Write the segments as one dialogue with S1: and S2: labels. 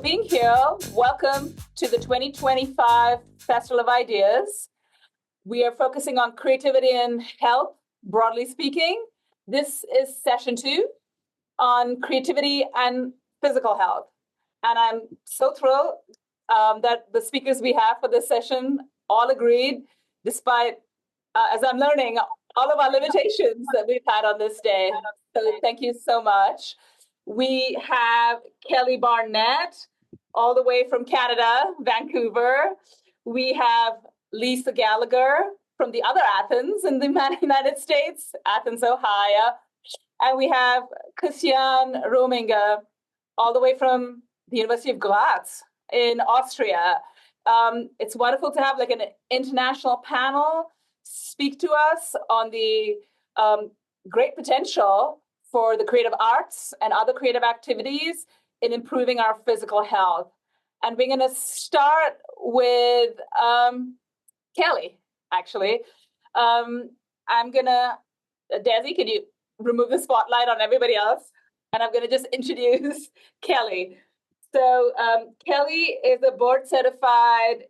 S1: being here. Welcome to the 2025 Festival of Ideas. We are focusing on creativity and health, broadly speaking. This is session 2 on creativity and physical health. And I'm so thrilled that the speakers we have for this session all agreed, despite, as I'm learning, all of our limitations that we've had on this day. So thank you so much. We have Kelly Barnett, all the way from Canada, Vancouver. We have Lisa Gallagher from the other Athens in the United States, Athens, Ohio. And we have Christian Rominger, all the way from the University of Graz in Austria. It's wonderful to have like an international panel speak to us on the great potential for the creative arts and other creative activities in improving our physical health. And we're going to start with Kelly, actually. I'm going to, Desi, can you remove the spotlight on everybody else? And I'm going to just introduce Kelly. So Kelly is a board certified,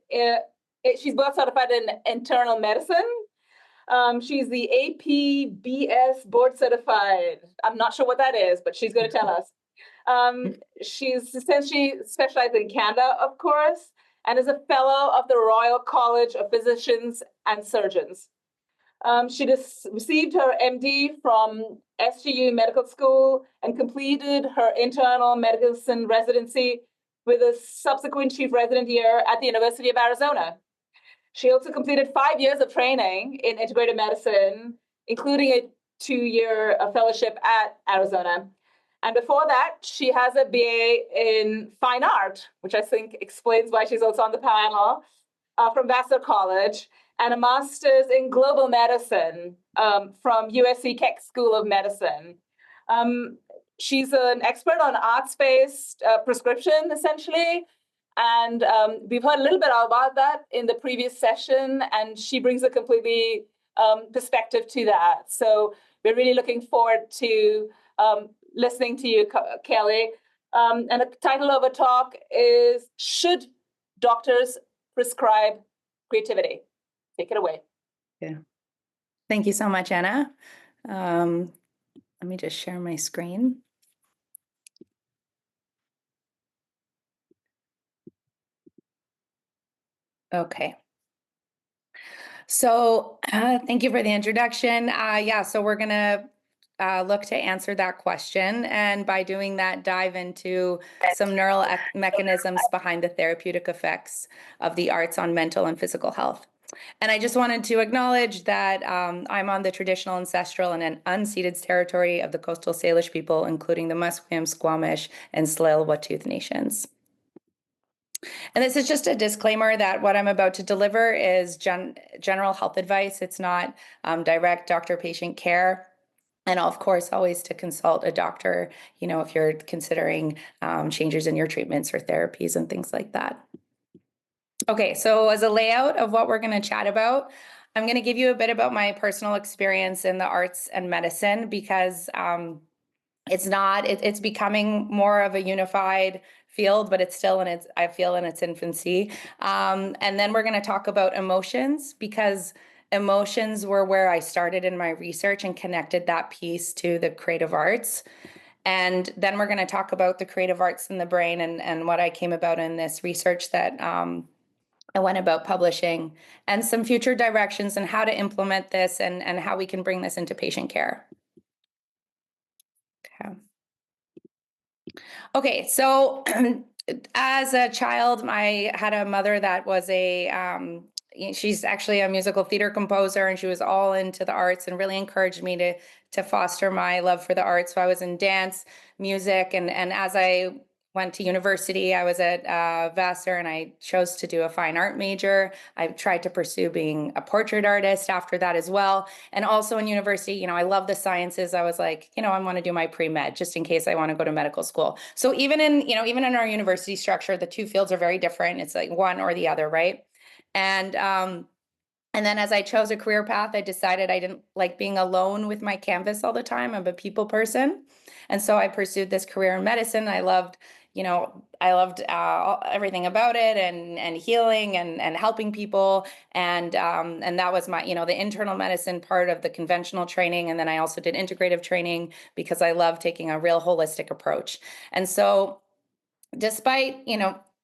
S1: she's board certified in internal medicine. She's the APBS board certified. I'm not sure what that is, but she's going to tell us. She's essentially specialized in Canada, of course, and is a fellow of the Royal College of Physicians and Surgeons. She received her MD from SGU Medical School and completed her internal medicine residency with a subsequent chief resident year at the University of Arizona. She also completed 5 years of training in integrative medicine, including a 2-year fellowship at Arizona. And before that, she has a BA in fine art, which I think explains why she's also on the panel, from Vassar College, and a master's in global medicine from USC Keck School of Medicine. She's an expert on arts-based prescription, essentially. And we've heard a little bit about that in the previous session, and she brings a completely perspective to that. So we're really looking forward to listening to you, Kelly. And the title of a talk is, Should Doctors Prescribe Creativity? Take it away.
S2: Yeah. Thank you so much, Anna. Let me just share my screen. Okay. So thank you for the introduction. So we're going to look to answer that question. And by doing that, dive into some neural mechanisms behind the therapeutic effects of the arts on mental and physical health. And I just wanted to acknowledge that I'm on the traditional, ancestral, and unceded territory of the Coastal Salish people, including the Musqueam, Squamish, and Tsleil-Waututh nations. And this is just a disclaimer that what I'm about to deliver is general health advice. It's not direct doctor-patient care. And of course, always to consult a doctor, if you're considering changes in your treatments or therapies and things like that. Okay, so as a layout of what we're going to chat about, I'm going to give you a bit about my personal experience in the arts and medicine, because it's becoming more of a unified field, but it's still in its infancy. And then we're going to talk about emotions, because emotions were where I started in my research and connected that piece to the creative arts. And then we're going to talk about the creative arts in the brain and what I came about in this research that I went about publishing, and some future directions and how to implement this and how we can bring this into patient care. Okay, so as a child, I had a mother that was she's actually a musical theater composer, and she was all into the arts and really encouraged me to foster my love for the arts. So I was in dance, music, and as I went to university, I was at Vassar, and I chose to do a fine art major. I tried to pursue being a portrait artist after that as well. And also in university, I love the sciences. I was like, I want to do my pre-med just in case I want to go to medical school. So even in our university structure, the two fields are very different. It's like one or the other, right? And then as I chose a career path, I decided I didn't like being alone with my canvas all the time. I'm a people person. And so I pursued this career in medicine. I loved, I loved everything about it, and healing and helping people. And that was my, the internal medicine part of the conventional training. And then I also did integrative training because I love taking a real holistic approach. And so despite,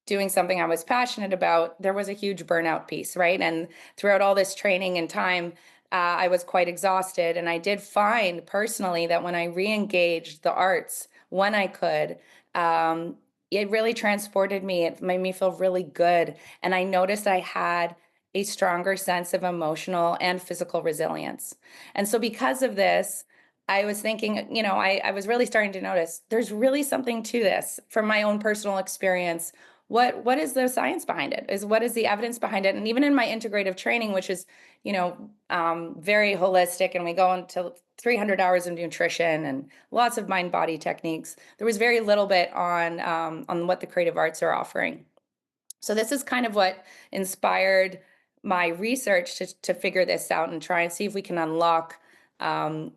S2: doing something I was passionate about, there was a huge burnout piece, right? And throughout all this training and time, I was quite exhausted. And I did find personally that when I re-engaged the arts when I could, it really transported me. It made me feel really good. And I noticed I had a stronger sense of emotional and physical resilience. And so because of this, I was thinking, I was really starting to notice there's really something to this from my own personal experience. What is the science behind it? What is the evidence behind it? And even in my integrative training, which is, very holistic, and we go into 300 hours of nutrition and lots of mind body techniques, there was very little bit on what the creative arts are offering. So this is kind of what inspired my research to figure this out and try and see if we can unlock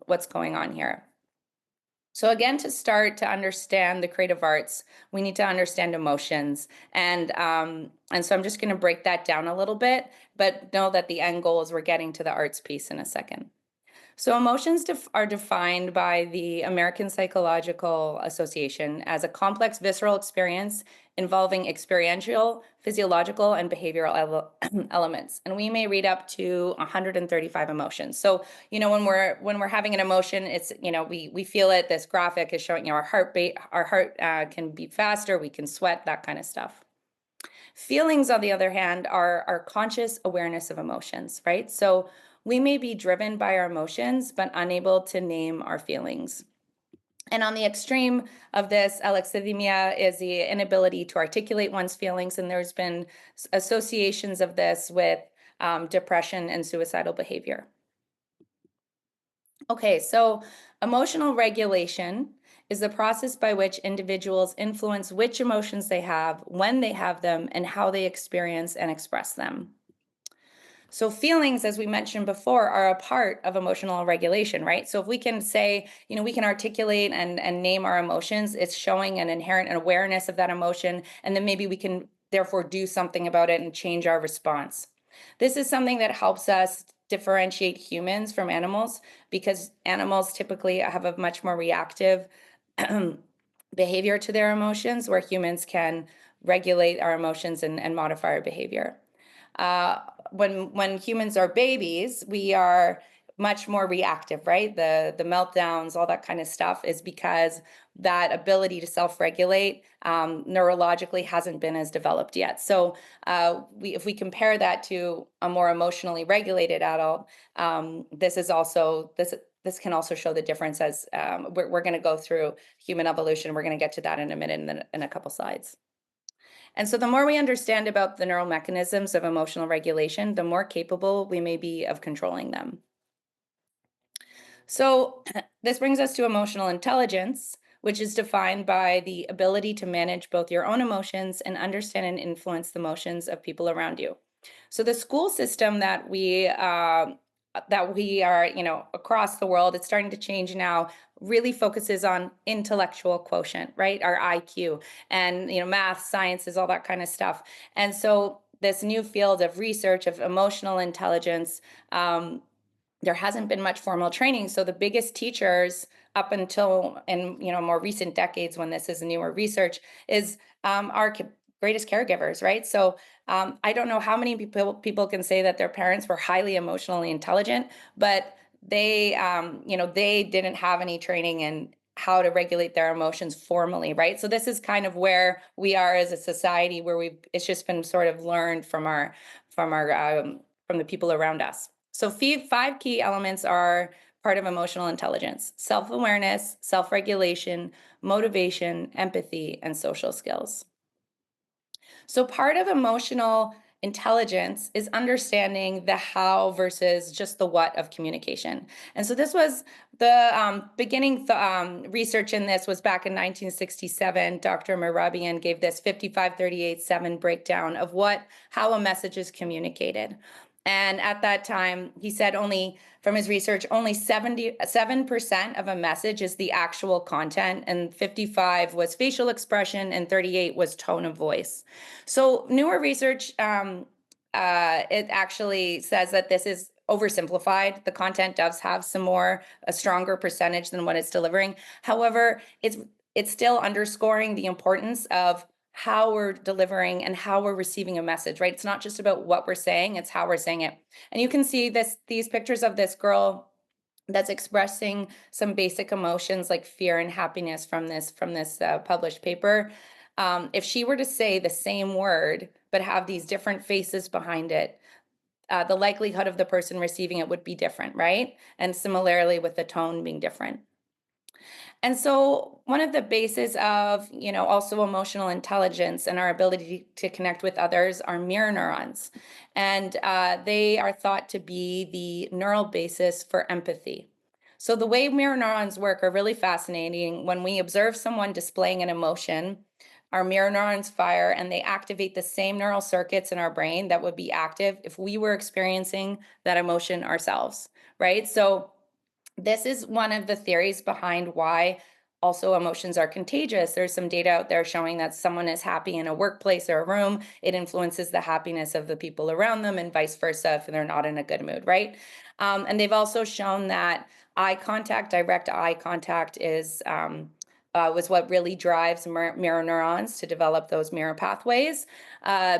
S2: what's going on here. So again, to start to understand the creative arts, we need to understand emotions. And so I'm just going to break that down a little bit, but know that the end goal is we're getting to the arts piece in a second. So emotions are defined by the American Psychological Association as a complex visceral experience involving experiential, physiological, and behavioral elements. And we may read up to 135 emotions. So, when we're having an emotion, it's, we feel it. This graphic is showing, our heartbeat, our heart can beat faster, we can sweat, that kind of stuff. Feelings, on the other hand, are our conscious awareness of emotions, right? So we may be driven by our emotions, but unable to name our feelings. And on the extreme of this, alexithymia is the inability to articulate one's feelings. And there's been associations of this with depression and suicidal behavior. Okay, so emotional regulation is the process by which individuals influence which emotions they have, when they have them, and how they experience and express them. So feelings, as we mentioned before, are a part of emotional regulation, right? So if we can say, we can articulate and name our emotions, it's showing an inherent awareness of that emotion, and then maybe we can therefore do something about it and change our response. This is something that helps us differentiate humans from animals, because animals typically have a much more reactive behavior to their emotions, where humans can regulate our emotions and modify our behavior. When humans are babies, we are much more reactive, right? The meltdowns, all that kind of stuff, is because that ability to self-regulate neurologically hasn't been as developed yet. So if we compare that to a more emotionally regulated adult, this can also show the difference, as we're going to go through human evolution. We're going to get to that in a minute, in a couple slides. And so the more we understand about the neural mechanisms of emotional regulation, the more capable we may be of controlling them. So this brings us to emotional intelligence, which is defined by the ability to manage both your own emotions and understand and influence the emotions of people around you. So the school system that we are, across the world, it's starting to change now, really focuses on intellectual quotient, right? Our IQ, and, math, sciences, all that kind of stuff. And so this new field of research of emotional intelligence, there hasn't been much formal training. So the biggest teachers up until in more recent decades, when this is newer research, is our greatest caregivers, right? So I don't know how many people can say that their parents were highly emotionally intelligent, but they they didn't have any training in how to regulate their emotions formally, right? So this is kind of where we are as a society, where it's just been sort of learned from the people around us. So 5 key elements are part of emotional intelligence: self-awareness, self-regulation, motivation, empathy, and social skills. So part of emotional intelligence is understanding the how versus just the what of communication. And so this was the beginning research in this was back in 1967. Dr. Mehrabian gave this 55-38-7 breakdown of how a message is communicated. And at that time, he said only from his research, only 77% of a message is the actual content, and 55 was facial expression, and 38 was tone of voice. So newer research, it actually says that this is oversimplified. The content does have a stronger percentage than what it's delivering. However, it's still underscoring the importance of how we're delivering and how we're receiving a message, right? It's not just about what we're saying, it's how we're saying it. And you can see these pictures of this girl that's expressing some basic emotions like fear and happiness from this published paper. If she were to say the same word but have these different faces behind it, the likelihood of the person receiving it would be different, right? And similarly with the tone being different. And so one of the bases of, also emotional intelligence and our ability to connect with others are mirror neurons. And they are thought to be the neural basis for empathy. So the way mirror neurons work are really fascinating. When we observe someone displaying an emotion, our mirror neurons fire and they activate the same neural circuits in our brain that would be active if we were experiencing that emotion ourselves, right? So this is one of the theories behind why also emotions are contagious. There's some data out there showing that someone is happy in a workplace or a room, it influences the happiness of the people around them and vice versa if they're not in a good mood, right? And they've also shown that direct eye contact was what really drives mirror neurons to develop those mirror pathways.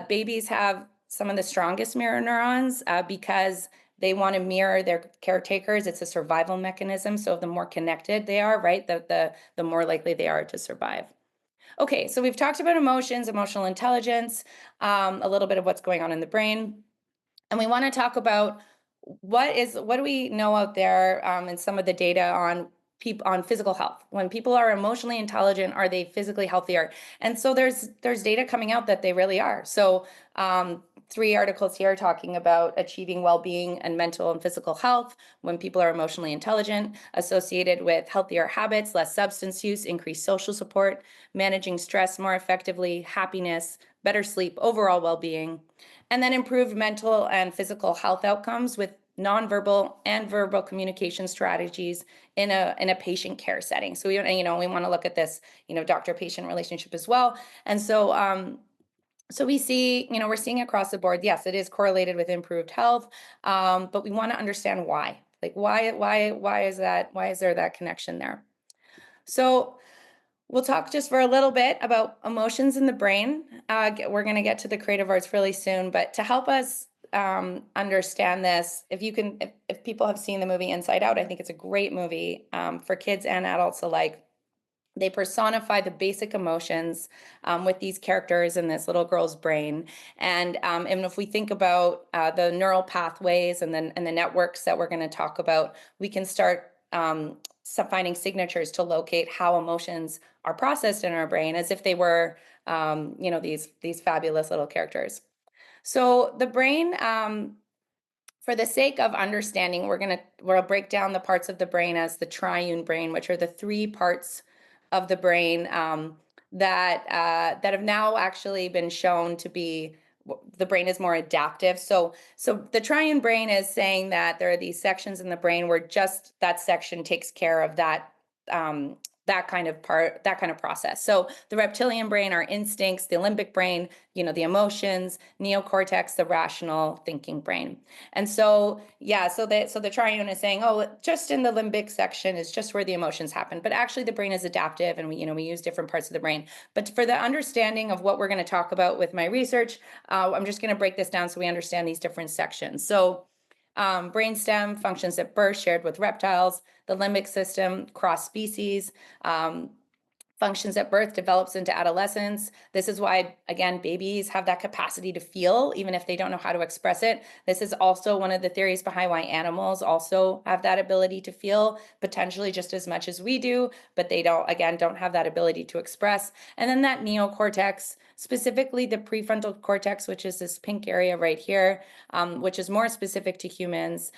S2: Babies have some of the strongest mirror neurons because they want to mirror their caretakers. It's a survival mechanism. So the more connected they are, right, the more likely they are to survive. Okay, so we've talked about emotions, emotional intelligence, a little bit of what's going on in the brain. And we want to talk about what do we know out there in some of the data on physical health. When people are emotionally intelligent, are they physically healthier? And so there's data coming out that they really are. So 3 articles here talking about achieving well-being and mental and physical health when people are emotionally intelligent, associated with healthier habits, less substance use, increased social support, managing stress more effectively, happiness, better sleep, overall well-being, and then improved mental and physical health outcomes with nonverbal and verbal communication strategies in a patient care setting. So we want to look at this, doctor-patient relationship as well. And so we see, we're seeing across the board, yes, it is correlated with improved health, but we want to understand why. Like why is that? Why is there that connection there? So we'll talk just for a little bit about emotions in the brain. We're going to get to the creative arts really soon, but to help us understand this, if people have seen the movie Inside Out, I think it's a great movie for kids and adults alike. They personify the basic emotions with these characters in this little girl's brain. And if we think about the neural pathways and the networks that we're going to talk about, we can start finding signatures to locate how emotions are processed in our brain as if they were, these fabulous little characters. So the brain, for the sake of understanding, we'll break down the parts of the brain as the triune brain, which are the 3 parts of the brain that have now actually been shown to be, the brain is more adaptive. So the triune brain is saying that there are these sections in the brain where just that section takes care of that kind of process. So the reptilian brain, our instincts, the limbic brain, the emotions, neocortex, the rational thinking brain. And so, so the triune is saying, oh, just in the limbic section is just where the emotions happen. But actually the brain is adaptive and we use different parts of the brain. But for the understanding of what we're going to talk about with my research, I'm just going to break this down so we understand these different sections. So brainstem functions at birth, shared with reptiles. The limbic system, cross species, functions at birth, develops into adolescence. This is why, again, babies have that capacity to feel, even if they don't know how to express it. This is also one of the theories behind why animals also have that ability to feel, potentially just as much as we do, but they don't have that ability to express. And then that neocortex, specifically the prefrontal cortex, which is this pink area right here, which is more specific to humans,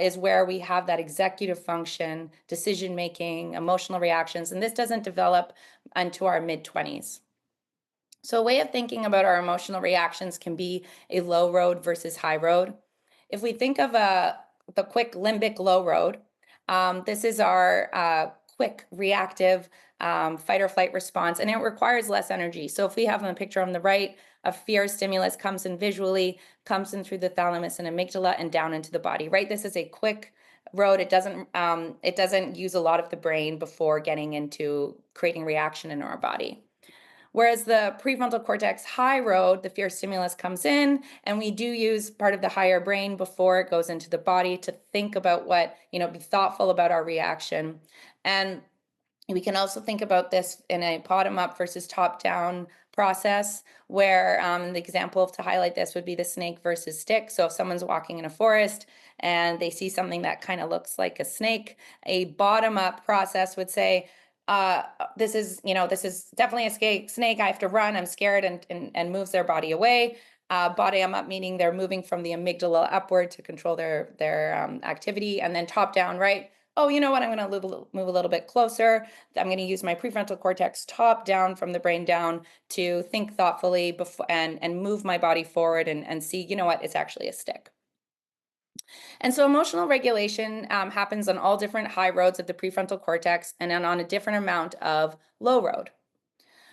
S2: is where we have that executive function, decision-making, emotional reactions, and this doesn't develop until our mid-20s. So a way of thinking about our emotional reactions can be a low road versus high road. if we think of the quick limbic low road, this is our quick reactive fight or flight response, and it requires less energy. So if we have a picture on the right, a fear stimulus comes in visually, comes in through the thalamus and amygdala and down into the body, right? This is a quick road. It doesn't use a lot of the brain before getting into creating reaction in our body. Whereas the prefrontal cortex high road, the fear stimulus comes in, and we do use part of the higher brain before it goes into the body to think about what, be thoughtful about our reaction. And we can also think about this in a bottom-up versus top-down process, where the example to highlight this would be the snake versus stick. So if someone's walking in a forest and they see something that kind of looks like a snake, a bottom-up process would say, this is definitely a snake. I have to run. I'm scared, and moves their body away. Bottom up meaning they're moving from the amygdala upward to control their activity, and then top down, right? Oh, you know what? I'm going to move a little bit closer. I'm going to use my prefrontal cortex top down from the brain down to think thoughtfully before and move my body forward and see, you know what? It's actually a stick. And so emotional regulation happens on all different high roads of the prefrontal cortex and then on a different amount of low road.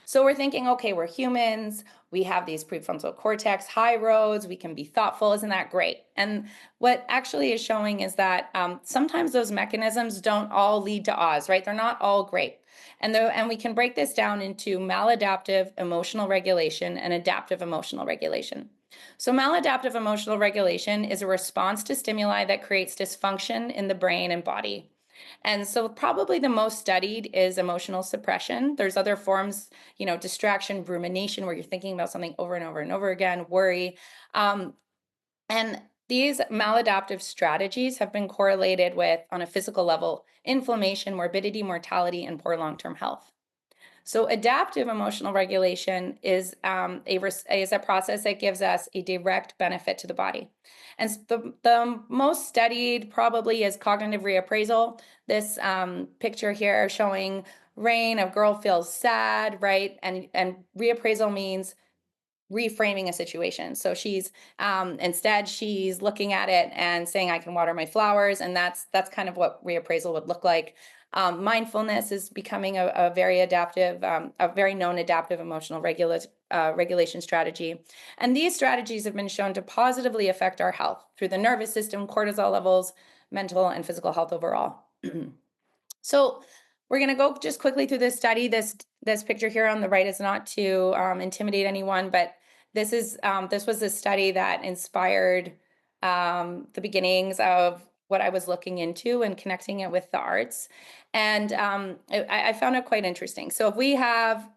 S2: So we're thinking, okay, we're humans, we have these prefrontal cortex high roads, we can be thoughtful, isn't that great? And what actually is showing is that sometimes those mechanisms don't all lead to Oz, right? They're not all great. And we can break this down into maladaptive emotional regulation and adaptive emotional regulation. So maladaptive emotional regulation is a response to stimuli that creates dysfunction in the brain and body. And so probably the most studied is emotional suppression. There's other forms, distraction, rumination, where you're thinking about something over and over and over again, worry. And these maladaptive strategies have been correlated with, on a physical level, inflammation, morbidity, mortality, and poor long-term health. So adaptive emotional regulation is a process that gives us a direct benefit to the body. And the most studied probably is cognitive reappraisal. This picture here showing Rain, a girl feels sad, right? And reappraisal means reframing a situation. So she's instead she's looking at it and saying, I can water my flowers. And that's kind of what reappraisal would look like. Mindfulness is becoming a very adaptive, a very known adaptive emotional regulation strategy. And these strategies have been shown to positively affect our health through the nervous system, cortisol levels, mental and physical health overall. So we're going to go just quickly through this study. This picture here on the right is not to intimidate anyone, but this was a study that inspired the beginnings of what I was looking into and connecting it with the arts. And I found it quite interesting. So if we have,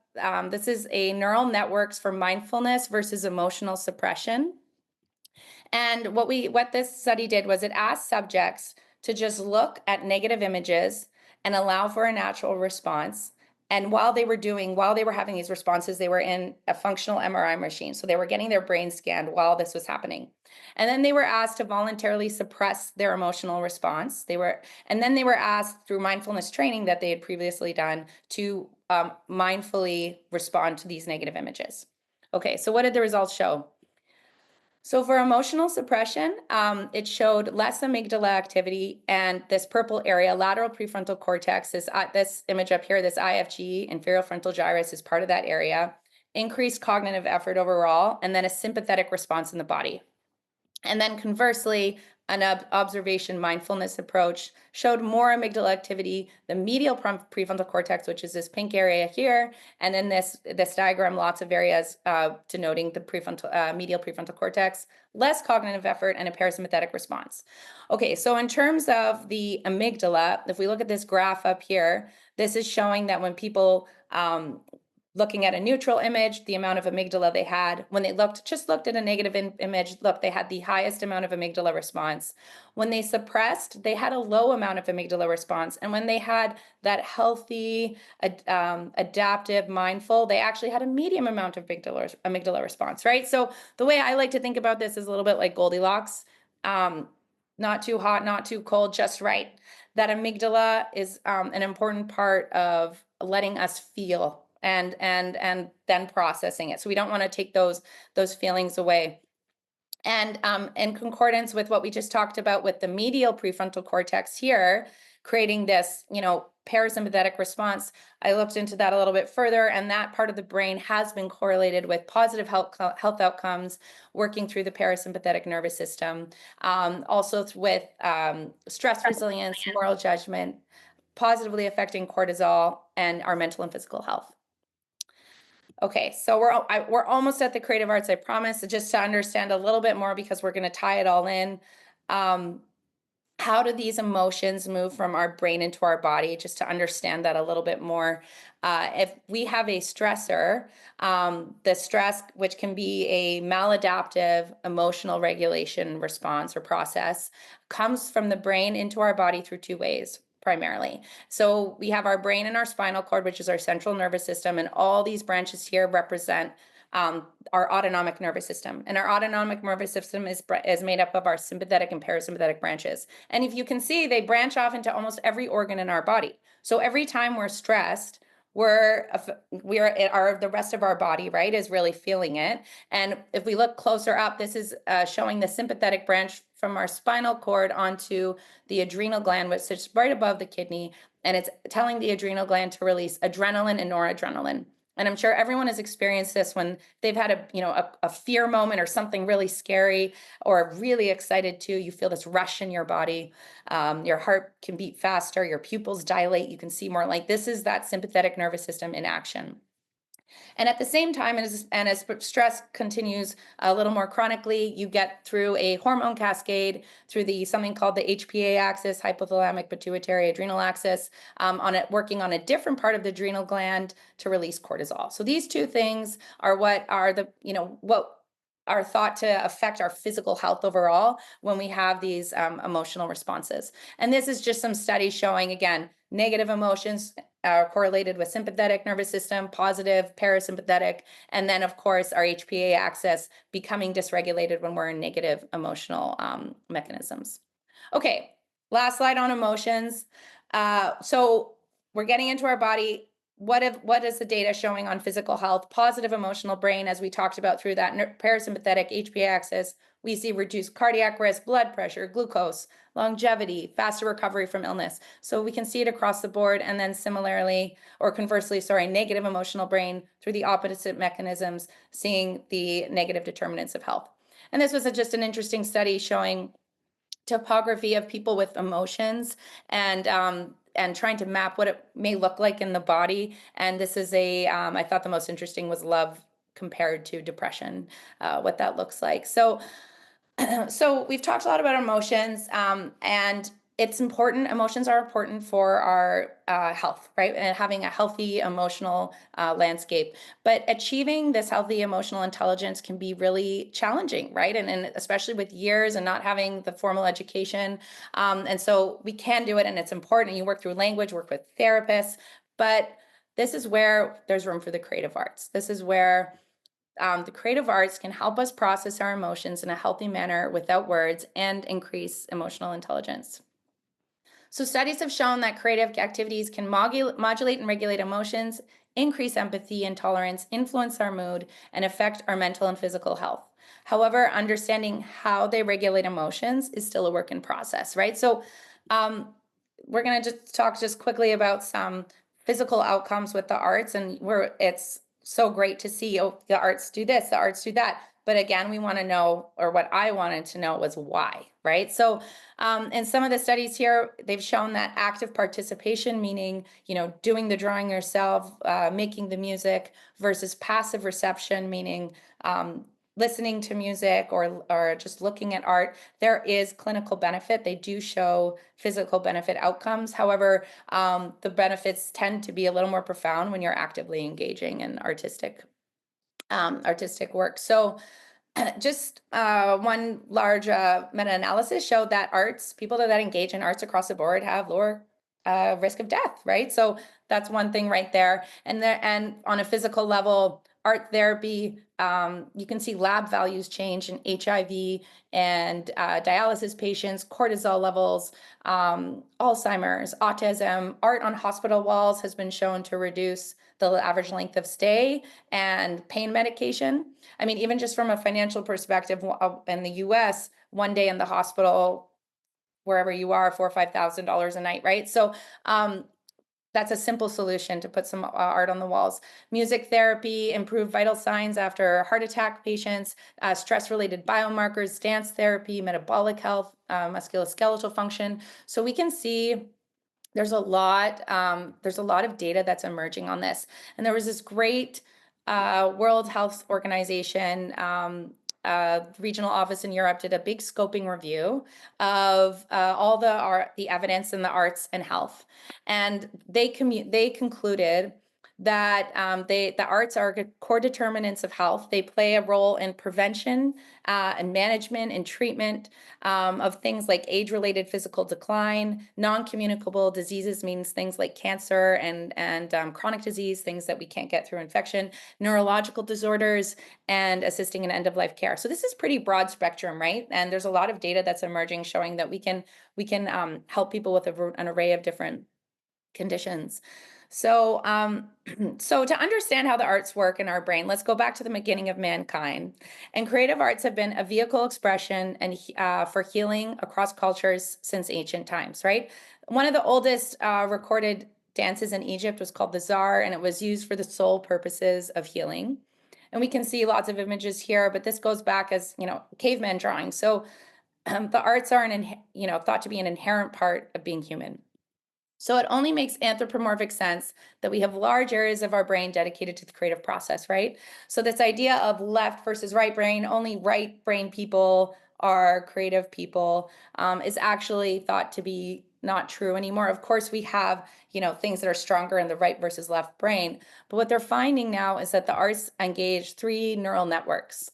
S2: this is a neural networks for mindfulness versus emotional suppression. And what this study did was it asked subjects to just look at negative images and allow for a natural response. And while they were having these responses, they were in a functional MRI machine. So they were getting their brain scanned while this was happening. And then they were asked to voluntarily suppress their emotional response. And then they were asked through mindfulness training that they had previously done to mindfully respond to these negative images. Okay, so what did the results show? So for emotional suppression, it showed less amygdala activity, and this purple area, lateral prefrontal cortex, this image up here, this IFG, inferior frontal gyrus, is part of that area, increased cognitive effort overall, and then a sympathetic response in the body. And then conversely, an observation mindfulness approach showed more amygdala activity, the medial prefrontal cortex, which is this pink area here, and then this diagram, lots of areas denoting the medial prefrontal cortex, less cognitive effort, and a parasympathetic response. Okay, so in terms of the amygdala, if we look at this graph up here, this is showing that when people looking at a neutral image, the amount of amygdala they had. When they just looked at a negative image, they had the highest amount of amygdala response. When they suppressed, they had a low amount of amygdala response. And when they had that healthy, adaptive, mindful, they actually had a medium amount of amygdala response, right? So the way I like to think about this is a little bit like Goldilocks. Not too hot, not too cold, just right. That amygdala is an important part of letting us feel and then processing it. So we don't want to take those feelings away. And in concordance with what we just talked about with the medial prefrontal cortex here, creating this, parasympathetic response, I looked into that a little bit further, and that part of the brain has been correlated with positive health outcomes working through the parasympathetic nervous system, also with stress resilience, moral judgment, positively affecting cortisol and our mental and physical health. Okay, so we're almost at the creative arts, I promise, just to understand a little bit more, because we're going to tie it all in. How do these emotions move from our brain into our body? Just to understand that a little bit more. If we have a stressor, the stress, which can be a maladaptive emotional regulation response or process, comes from the brain into our body through two ways primarily. So we have our brain and our spinal cord, which is our central nervous system, and all these branches here represent our autonomic nervous system. And our autonomic nervous system is made up of our sympathetic and parasympathetic branches. And if you can see, they branch off into almost every organ in our body. So every time we're stressed, the rest of our body, right, is really feeling it. And if we look closer up, this is showing the sympathetic branch from our spinal cord onto the adrenal gland, which sits right above the kidney. And it's telling the adrenal gland to release adrenaline and noradrenaline. And I'm sure everyone has experienced this when they've had a fear moment or something really scary or really excited too. You feel this rush in your body. Your heart can beat faster. Your pupils dilate. You can see more. Like, this is that sympathetic nervous system in action. And at the same time, as stress continues a little more chronically, you get through a hormone cascade through something called the HPA axis, hypothalamic pituitary adrenal axis, working on a different part of the adrenal gland to release cortisol. So these two things are what are what are thought to affect our physical health overall when we have these emotional responses. And this is just some studies showing, again, negative emotions are correlated with sympathetic nervous system, positive parasympathetic, and then of course our HPA axis becoming dysregulated when we're in negative emotional mechanisms. Okay, last slide on emotions. So we're getting into our body. What is the data showing on physical health? Positive emotional brain, as we talked about through that parasympathetic HPA axis, we see reduced cardiac risk, blood pressure, glucose, longevity, faster recovery from illness. So we can see it across the board. And then similarly, or conversely, negative emotional brain through the opposite mechanisms, seeing the negative determinants of health. And this was just an interesting study showing topography of people with emotions and trying to map what it may look like in the body. And this is I thought the most interesting was love compared to depression, what that looks like. So we've talked a lot about emotions, and it's important. Emotions are important for our health, right? And having a healthy emotional landscape. But achieving this healthy emotional intelligence can be really challenging, right? And especially with years and not having the formal education. And so we can do it, and it's important. You work through language, work with therapists, but this is where there's room for the creative arts. This is where the creative arts can help us process our emotions in a healthy manner without words and increase emotional intelligence. So studies have shown that creative activities can modulate and regulate emotions, increase empathy and tolerance, influence our mood, and affect our mental and physical health. However, understanding how they regulate emotions is still a work in process, right? So we're going to just talk quickly about some physical outcomes with the arts, and it's so great to see, the arts do this, the arts do that. But again, we want to know, or what I wanted to know was why, right? So in some of the studies here, they've shown that active participation, meaning, doing the drawing yourself, making the music, versus passive reception, meaning listening to music or just looking at art, there is clinical benefit. They do show physical benefit outcomes. However, the benefits tend to be a little more profound when you're actively engaging in artistic work. So just one large meta-analysis showed that people that engage in arts across the board have lower risk of death, right? So that's one thing right there. And on a physical level, art therapy, you can see lab values change in HIV and dialysis patients, cortisol levels, Alzheimer's, autism. Art on hospital walls has been shown to reduce the average length of stay and pain medication. I mean, even just from a financial perspective, in the US, one day in the hospital, wherever you are, $4,000 or $5,000 a night, right? So that's a simple solution, to put some art on the walls. Music therapy, improved vital signs after heart attack patients, stress-related biomarkers, dance therapy, metabolic health, musculoskeletal function. So we can see there's a lot of data that's emerging on this. And there was this great World Health Organization regional office in Europe did a big scoping review of all the evidence in the arts and health, and they concluded that the arts are core determinants of health. They play a role in prevention and management and treatment of things like age-related physical decline, non-communicable diseases, means things like cancer and chronic disease, things that we can't get through infection, neurological disorders, and assisting in end-of-life care. So this is pretty broad spectrum, right? And there's a lot of data that's emerging showing that we can help people with an array of different conditions. So, so to understand how the arts work in our brain, let's go back to the beginning of mankind. And creative arts have been a vehicle expression and for healing across cultures since ancient times, right? One of the oldest recorded dances in Egypt was called the Zar, and it was used for the sole purposes of healing. And we can see lots of images here, but this goes back as, caveman drawing. So the arts are thought to be an inherent part of being human. So it only makes anthropomorphic sense that we have large areas of our brain dedicated to the creative process, right? So this idea of left versus right brain, only right brain people are creative people, is actually thought to be not true anymore. Of course, we have, things that are stronger in the right versus left brain, but what they're finding now is that the arts engage 3 neural networks.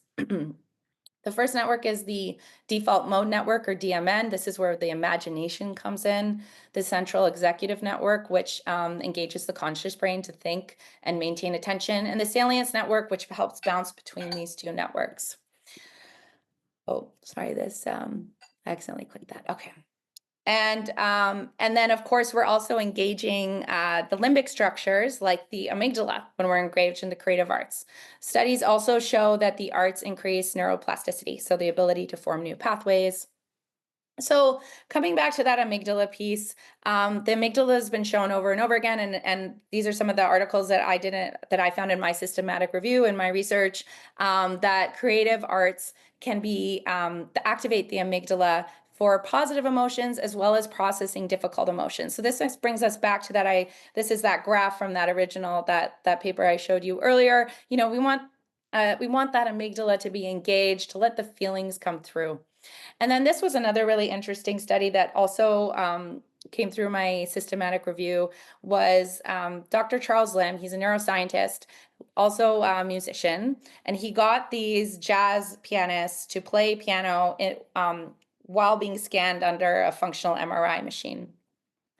S2: The first network is the default mode network, or DMN. This is where the imagination comes in. The central executive network, which engages the conscious brain to think and maintain attention. And the salience network, which helps bounce between these 2 networks. Oh, sorry, I accidentally clicked that. Okay. And then, of course, we're also engaging the limbic structures like the amygdala when we're engaged in the creative arts. Studies also show that the arts increase neuroplasticity, so the ability to form new pathways. So coming back to that amygdala piece, the amygdala has been shown over and over again, and these are some of the articles that I found in my systematic review in my research, that creative arts can activate the amygdala for positive emotions as well as processing difficult emotions. So this brings us back to that. This is that graph from that original that paper I showed you earlier. We want that amygdala to be engaged, to let the feelings come through. And then this was another really interesting study that also came through my systematic review, was Dr. Charles Lim. He's a neuroscientist, also a musician, and he got these jazz pianists to play piano while being scanned under a functional MRI machine.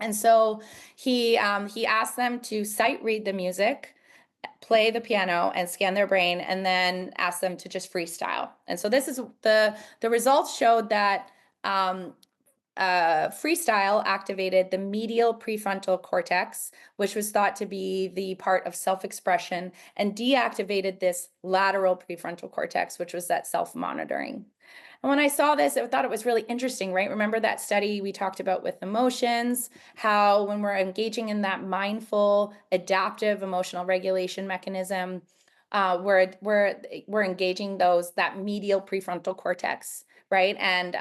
S2: And so he asked them to sight read the music, play the piano, and scan their brain, and then ask them to just freestyle. And so this is the results showed that freestyle activated the medial prefrontal cortex, which was thought to be the part of self-expression, and deactivated this lateral prefrontal cortex, which was that self-monitoring. And when I saw this, I thought it was really interesting, right? Remember that study we talked about with emotions, how when we're engaging in that mindful, adaptive emotional regulation mechanism, we're engaging that medial prefrontal cortex, right? And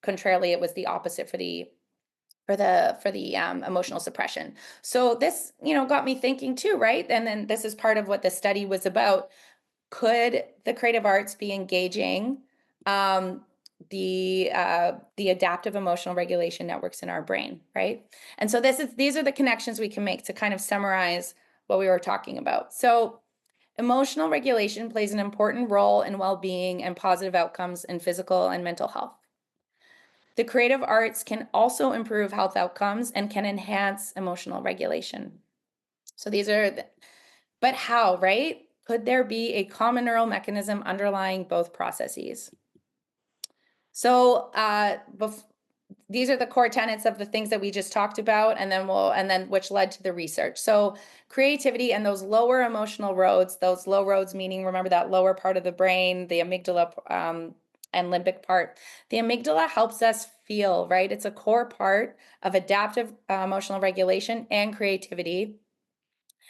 S2: contrarily, it was the opposite for the emotional suppression. So this, got me thinking too, right? And then this is part of what the study was about. Could the creative arts be engaging the adaptive emotional regulation networks in our brain, right? And so these are the connections we can make to kind of summarize what we were talking about. So emotional regulation plays an important role in well-being and positive outcomes in physical and mental health. The creative arts can also improve health outcomes and can enhance emotional regulation. So but how, right? Could there be a common neural mechanism underlying both processes? So these are the core tenets of the things that we just talked about, and then which led to the research. So creativity and those lower emotional roads, those low roads meaning, remember that lower part of the brain, the amygdala and limbic part. The amygdala helps us feel, right? It's a core part of adaptive emotional regulation and creativity.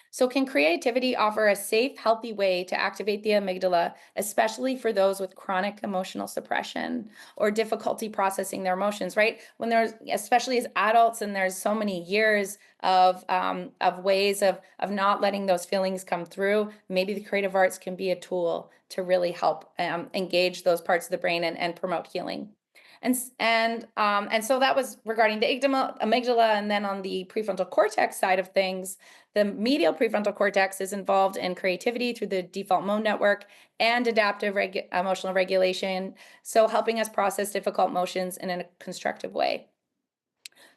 S2: So can creativity offer a safe, healthy way to activate the amygdala, especially for those with chronic emotional suppression or difficulty processing their emotions, right? When there's, especially as adults, and there's so many years of ways of not letting those feelings come through, maybe the creative arts can be a tool to really help engage those parts of the brain and promote healing. And so that was regarding the amygdala, and then on the prefrontal cortex side of things, the medial prefrontal cortex is involved in creativity through the default mode network and adaptive emotional regulation, so helping us process difficult emotions in a constructive way.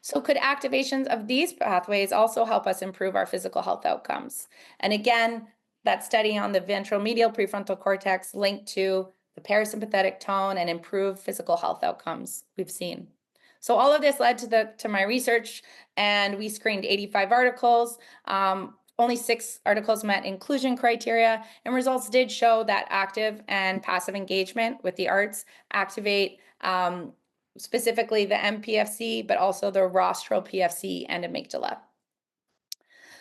S2: So could activations of these pathways also help us improve our physical health outcomes? And again, that study on the ventral medial prefrontal cortex linked to the parasympathetic tone and improved physical health outcomes we've seen. So all of this led to my research, and we screened 85 articles. Only 6 articles met inclusion criteria, and results did show that active and passive engagement with the arts activate specifically the MPFC, but also the rostral PFC and amygdala.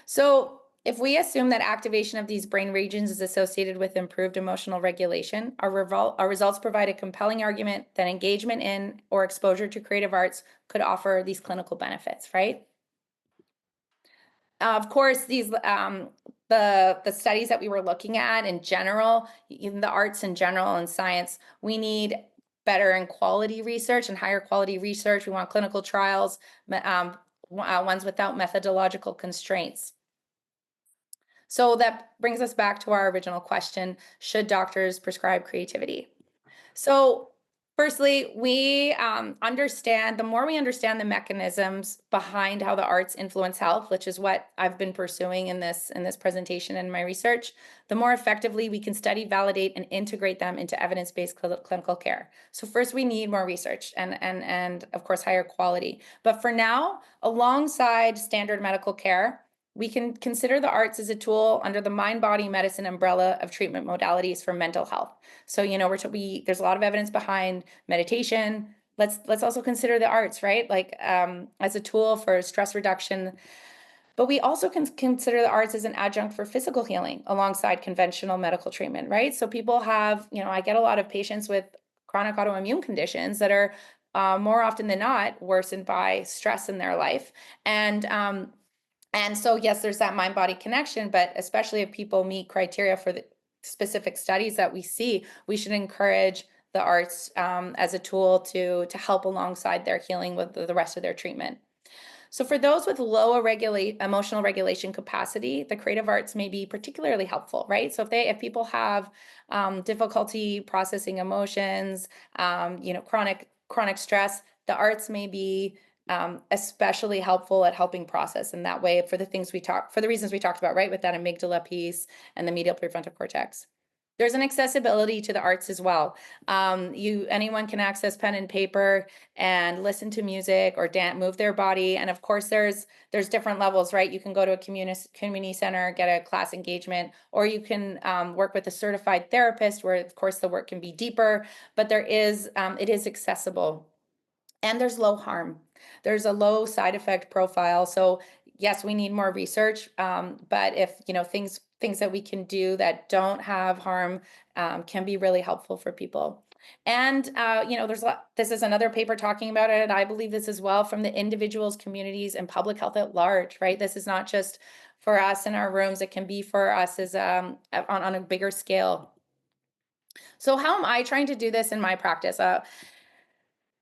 S2: So if we assume that activation of these brain regions is associated with improved emotional regulation, our results provide a compelling argument that engagement in or exposure to creative arts could offer these clinical benefits, right? Of course, these the studies that we were looking at in general, in the arts in general and science, we need better and quality research and higher quality research. We want clinical trials, ones without methodological constraints. So that brings us back to our original question: should doctors prescribe creativity? So firstly, we understand, the more we understand the mechanisms behind how the arts influence health, which is what I've been pursuing in this presentation and my research, the more effectively we can study, validate, and integrate them into evidence-based clinical care. So first, we need more research and of course higher quality. But for now, alongside standard medical care, we can consider the arts as a tool under the mind-body medicine umbrella of treatment modalities for mental health. So, you know, there's a lot of evidence behind meditation. Let's also consider the arts, right? Like as a tool for stress reduction. But we also can consider the arts as an adjunct for physical healing alongside conventional medical treatment, right? So people have, you know, I get a lot of patients with chronic autoimmune conditions that are more often than not worsened by stress in their life. And so, yes, there's that mind-body connection, but especially if people meet criteria for the specific studies that we see, we should encourage the arts as a tool to help alongside their healing with the rest of their treatment. So for those with low emotional regulation capacity, the creative arts may be particularly helpful, right? So if people have difficulty processing emotions, you know, chronic stress, the arts may be especially helpful at helping process in that way for the reasons we talked about, right? With that amygdala piece and the medial prefrontal cortex. There's an accessibility to the arts as well. Anyone can access pen and paper and listen to music or move their body. And of course, there's different levels, right? You can go to a community center, get a class engagement, or you can work with a certified therapist, where of course the work can be deeper, but it is accessible. And there's low harm. There's a low side effect profile. So yes, we need more research, but if, you know, things that we can do that don't have harm can be really helpful for people. And you know, this is another paper talking about it, and I believe this as well, from the individuals, communities, and public health at large, right? This is not just for us in our rooms. It can be for us as on a bigger scale. So how am I trying to do this in my practice?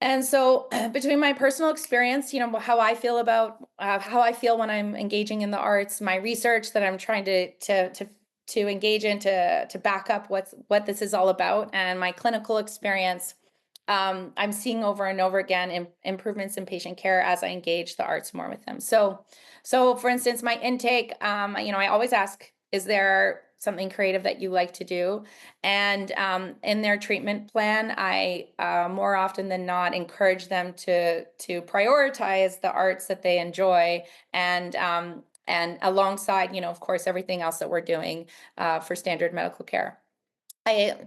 S2: And so between my personal experience, you know, how I feel when I'm engaging in the arts, my research that I'm trying to engage in to back up what this is all about, and my clinical experience, I'm seeing over and over again improvements in patient care as I engage the arts more with them. So for instance, my intake, you know, I always ask, is there something creative that you like to do. And in their treatment plan, I more often than not encourage them to prioritize the arts that they enjoy, and alongside, of course, everything else that we're doing for standard medical care.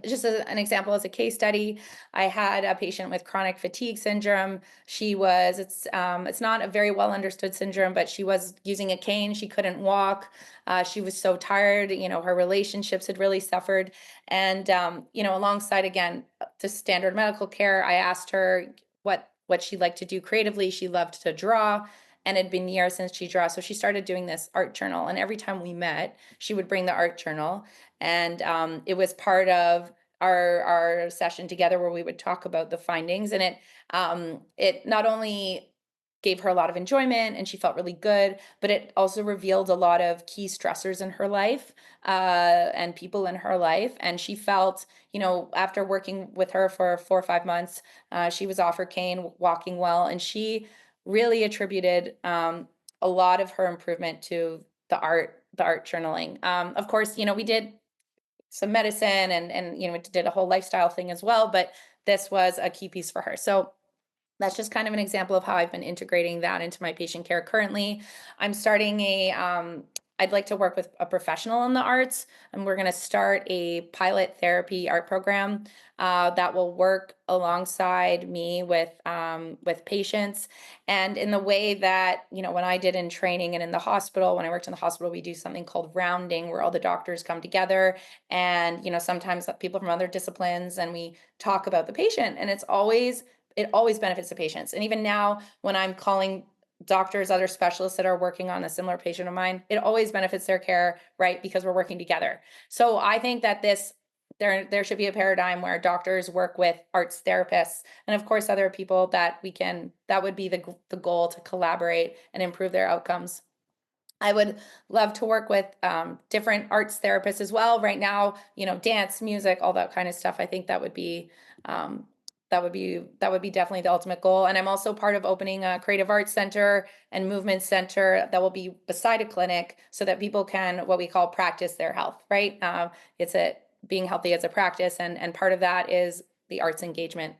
S2: Just as an example, as a case study, I had a patient with chronic fatigue syndrome. It's not a very well understood syndrome, but she was using a cane. She couldn't walk. She was so tired. Her relationships had really suffered. And, alongside, again, the standard medical care, I asked her what she liked to do creatively. She loved to draw, and it had been years since she drew. So she started doing this art journal. And every time we met, she would bring the art journal. And it was part of our session together where we would talk about the findings. And it not only gave her a lot of enjoyment and she felt really good, but it also revealed a lot of key stressors in her life and people in her life. And she felt, after working with her for 4 or 5 months, she was off her cane, walking well, and she really attributed a lot of her improvement to the art journaling. Of course, we did some medicine and did a whole lifestyle thing as well, but this was a key piece for her. So that's just kind of an example of how I've been integrating that into my patient care currently. I'm starting I'd like to work with a professional in the arts, and we're going to start a pilot therapy art program that will work alongside me with patients. And in the way that, when I did in training and in the hospital, when I worked in the hospital, we do something called rounding, where all the doctors come together, and, sometimes people from other disciplines, and we talk about the patient, and it always benefits the patients. And even now, when I'm calling doctors, other specialists that are working on a similar patient of mine, it always benefits their care, right? Because we're working together. So I think that there should be a paradigm where doctors work with arts therapists, and of course other people that would be the goal, to collaborate and improve their outcomes. I would love to work with different arts therapists as well. Right now, dance, music, all that kind of stuff. I think that would be definitely the ultimate goal. And I'm also part of opening a creative arts center and movement center that will be beside a clinic, so that people can, what we call, practice their health, right? Being healthy as a practice, and part of that is the arts engagement.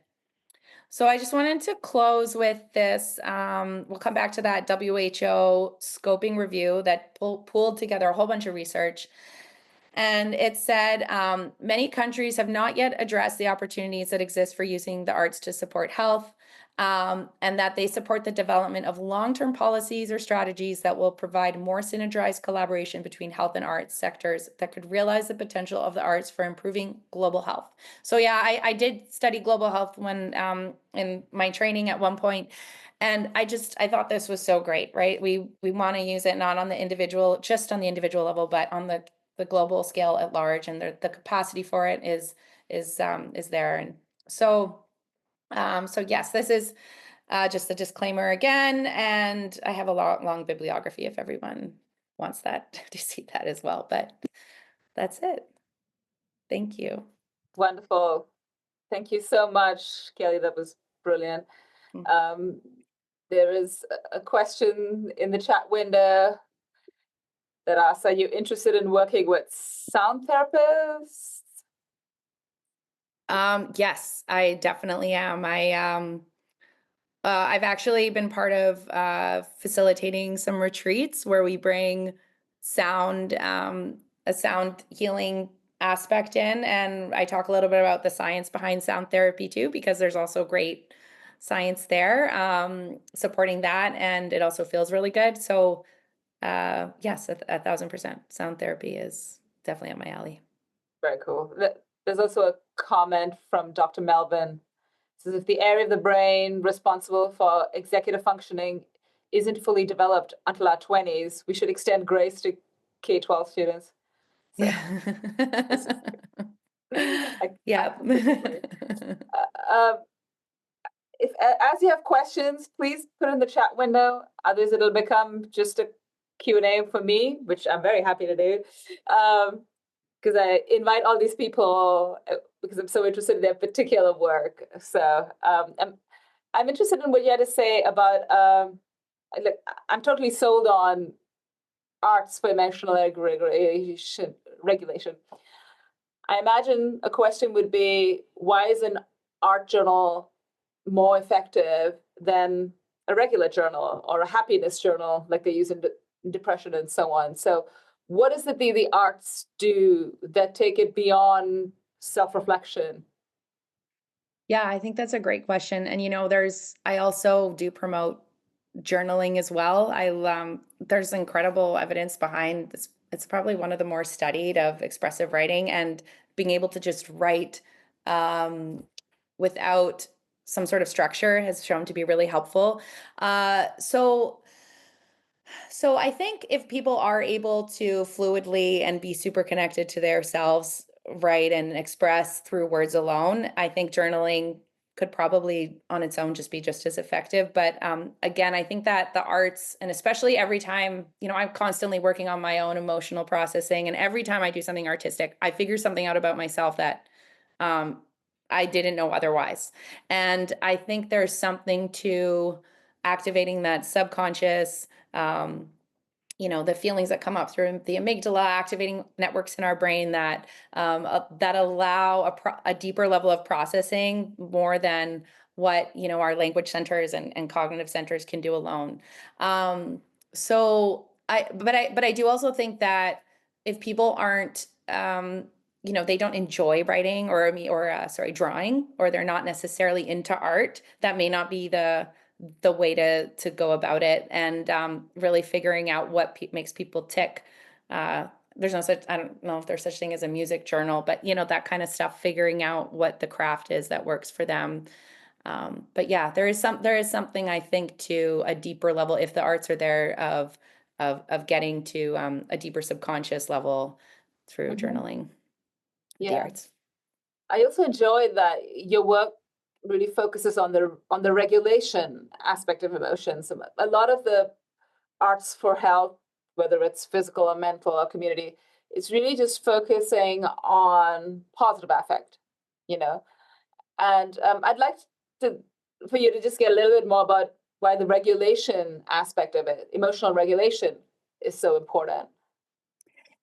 S2: So I just wanted to close with this. We'll come back to that WHO scoping review that pulled together a whole bunch of research. And it said many countries have not yet addressed the opportunities that exist for using the arts to support health, and that they support the development of long-term policies or strategies that will provide more synergized collaboration between health and arts sectors that could realize the potential of the arts for improving global health. So yeah, I did study global health when in my training at one point. And I thought this was so great, right? We want to use it not on the individual, just on the individual level, but on the global scale at large, and the capacity for it is there. And so yes, this is just a disclaimer again, and I have a long bibliography if everyone wants that to see that as well, but that's it. Thank you.
S1: Wonderful. Thank you so much, Kelly. That was brilliant. There is a question in the chat window that asks, are you interested in working with sound therapists?
S2: Yes, I definitely am. I've actually been part of facilitating some retreats where we bring sound, a sound healing aspect in, and I talk a little bit about the science behind sound therapy too, because there's also great science there supporting that, and it also feels really good. So yes, 1,000%. Sound therapy is definitely up my alley.
S1: Very cool. There's also a comment from Dr. Melvin. It says, if the area of the brain responsible for executive functioning isn't fully developed until our 20s, we should extend grace to K-12 students. So,
S2: yeah.
S1: As you have questions, please put in the chat window. Others, it'll become just a Q&A for me, which I'm very happy to do. Because I invite all these people because I'm so interested in their particular work. So I'm interested in what you had to say about, I'm totally sold on arts for emotional regulation, regulation. I imagine a question would be, why is an art journal more effective than a regular journal or a happiness journal like they use in depression and so on? So what is it the arts do that take it beyond self-reflection?
S2: Yeah, I think that's a great question. And I also do promote journaling as well. There's incredible evidence behind this. It's probably one of the more studied of expressive writing, and being able to just write um, without some sort of structure has shown to be really helpful. So I think if people are able to fluidly and be super connected to themselves, write and express through words alone, I think journaling could probably on its own just be just as effective. But again, I think that the arts, and especially every time, I'm constantly working on my own emotional processing. And every time I do something artistic, I figure something out about myself that um, I didn't know otherwise. And I think there's something to activating that subconscious, um, the feelings that come up through the amygdala, activating networks in our brain that allow a deeper level of processing, more than what our language centers and cognitive centers can do alone. But I do also think that if people aren't they don't enjoy writing or drawing, or they're not necessarily into art, that may not be the way to go about it. And really figuring out what makes people tick. There's no such, I don't know if there's such thing as a music journal, but that kind of stuff, figuring out what the craft is that works for them. But yeah, there is something, I think, to a deeper level, if the arts are there, of getting to a deeper subconscious level through journaling. The
S1: Yeah.
S2: arts.
S1: I also enjoy that your work really focuses on the regulation aspect of emotions. A lot of the arts for health, whether it's physical or mental or community, it's really just focusing on positive affect, you know. And I'd like for you to just get a little bit more about why the regulation aspect of it, emotional regulation, is so important.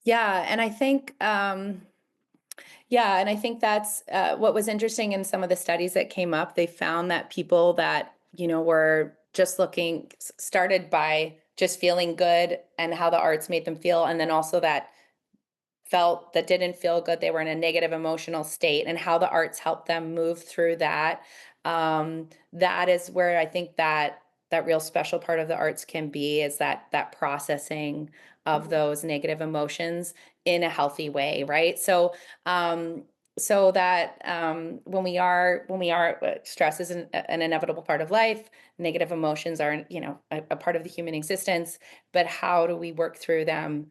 S2: Yeah, and I think that's what was interesting in some of the studies that came up. They found that people that, were just started by just feeling good and how the arts made them feel. And then also that didn't feel good, they were in a negative emotional state, and how the arts helped them move through that. That is where I think that real special part of the arts can be, is that processing of those negative emotions in a healthy way, right? So that when we are stress is an inevitable part of life, negative emotions are a part of the human existence, but how do we work through them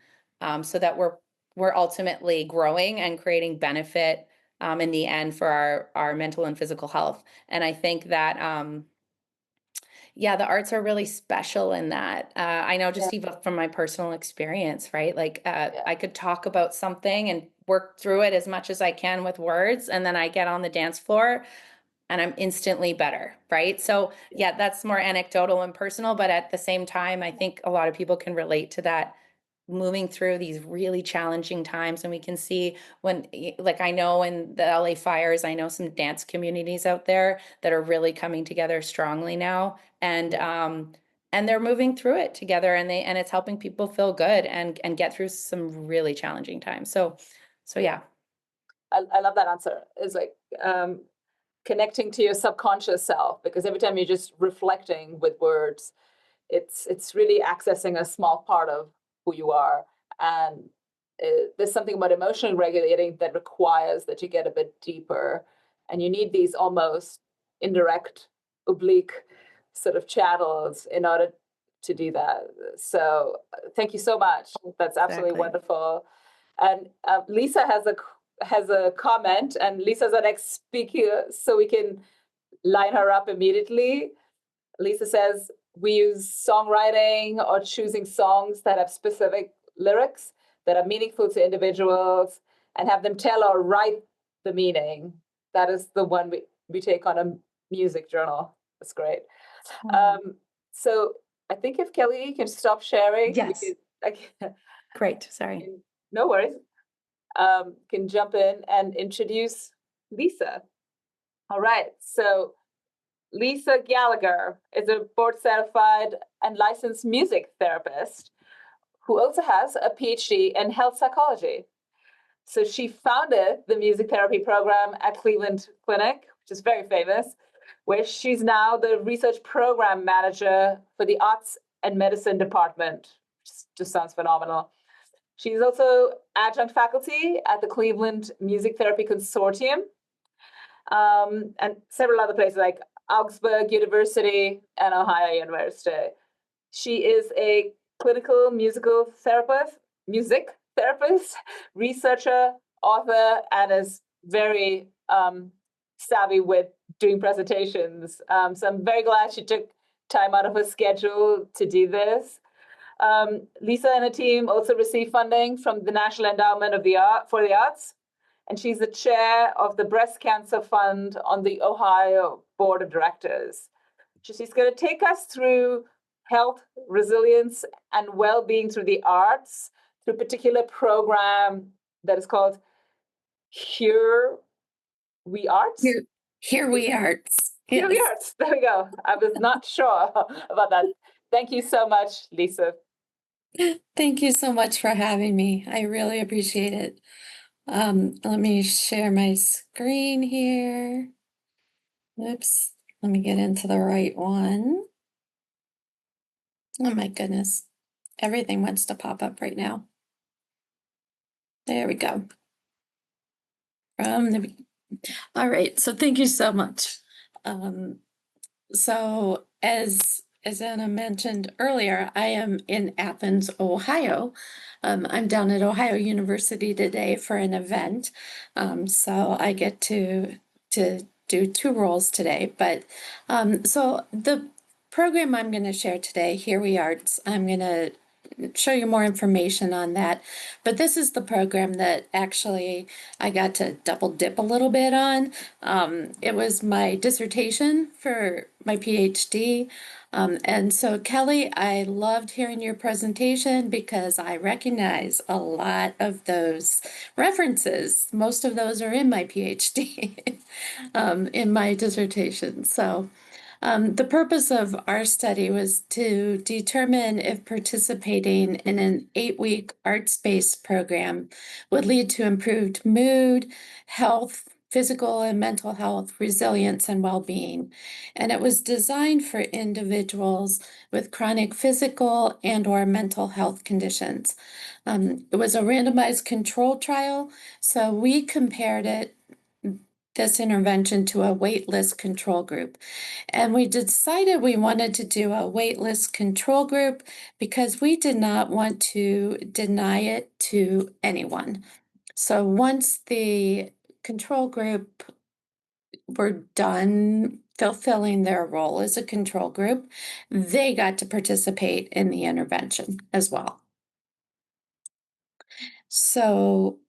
S2: so that we're ultimately growing and creating benefit in the end for our mental and physical health. And I think that the arts are really special in that. I know, just even from my personal experience, right? Like I could talk about something and work through it as much as I can with words, and then I get on the dance floor and I'm instantly better, right? So yeah, that's more anecdotal and personal, but at the same time, I think a lot of people can relate to that, moving through these really challenging times. And we can see like, I know in the LA fires, I know some dance communities out there that are really coming together strongly now. And they're moving through it together, and it's helping people feel good and get through some really challenging times. So yeah.
S1: I love that answer. It's like connecting to your subconscious self, because every time you're just reflecting with words, it's really accessing a small part of who you are. And there's something about emotion regulating that requires that you get a bit deeper, and you need these almost indirect, oblique sort of channels in order to do that. So thank you so much. That's absolutely
S2: Exactly.
S1: wonderful. And Lisa has a comment, and Lisa's our next speaker, so we can line her up immediately. Lisa says, we use songwriting or choosing songs that have specific lyrics that are meaningful to individuals and have them tell or write the meaning. That is the one we take on a music journal. That's great. So I think if Kelly can stop sharing,
S2: Yes.
S1: we could,
S2: Great. Sorry.
S1: no worries. can jump in and introduce Lisa. All right, so Lisa Gallagher is a board certified and licensed music therapist who also has a PhD in health psychology. So she founded the music therapy program at Cleveland Clinic, which is very famous, where she's now the research program manager for the arts and medicine department. Just sounds phenomenal. She's also adjunct faculty at the Cleveland Music Therapy Consortium, and several other places like Augsburg University and Ohio University. She is a clinical music therapist, researcher, author, and is very savvy with doing presentations. So I'm very glad she took time out of her schedule to do this. Lisa and her team also received funding from the National Endowment for the Arts, and she's the chair of the Breast Cancer Fund on the Ohio Board of Directors. She's going to take us through health, resilience, and well-being through the arts, through a particular program that is called Here We Arts.
S3: Here We Arts.
S1: Here We Arts. There we go. I was not sure about that. Thank you so much, Lisa.
S3: Thank you so much for having me. I really appreciate it. Let me share my screen here. Oops, let me get into the right one. Oh my goodness. Everything wants to pop up right now. There we go. All right, so thank you so much. So as Anna mentioned earlier, I am in Athens, Ohio. I'm down at Ohio University today for an event. So I get to do two roles today. But so the program I'm going to share today, Here We Arts, I'm going to show you more information on that. But this is the program that actually I got to double dip a little bit on. It was my dissertation for my PhD. And so Kelly, I loved hearing your presentation because I recognize a lot of those references. Most of those are in my PhD, in my dissertation. So the purpose of our study was to determine if participating in an 8-week arts-based program would lead to improved mood, health, physical and mental health, resilience, and well-being. And it was designed for individuals with chronic physical and/or mental health conditions. It was a randomized control trial, so we compared this intervention to a waitlist control group. And we decided we wanted to do a waitlist control group because we did not want to deny it to anyone. So once the control group were done fulfilling their role as a control group, they got to participate in the intervention as well. So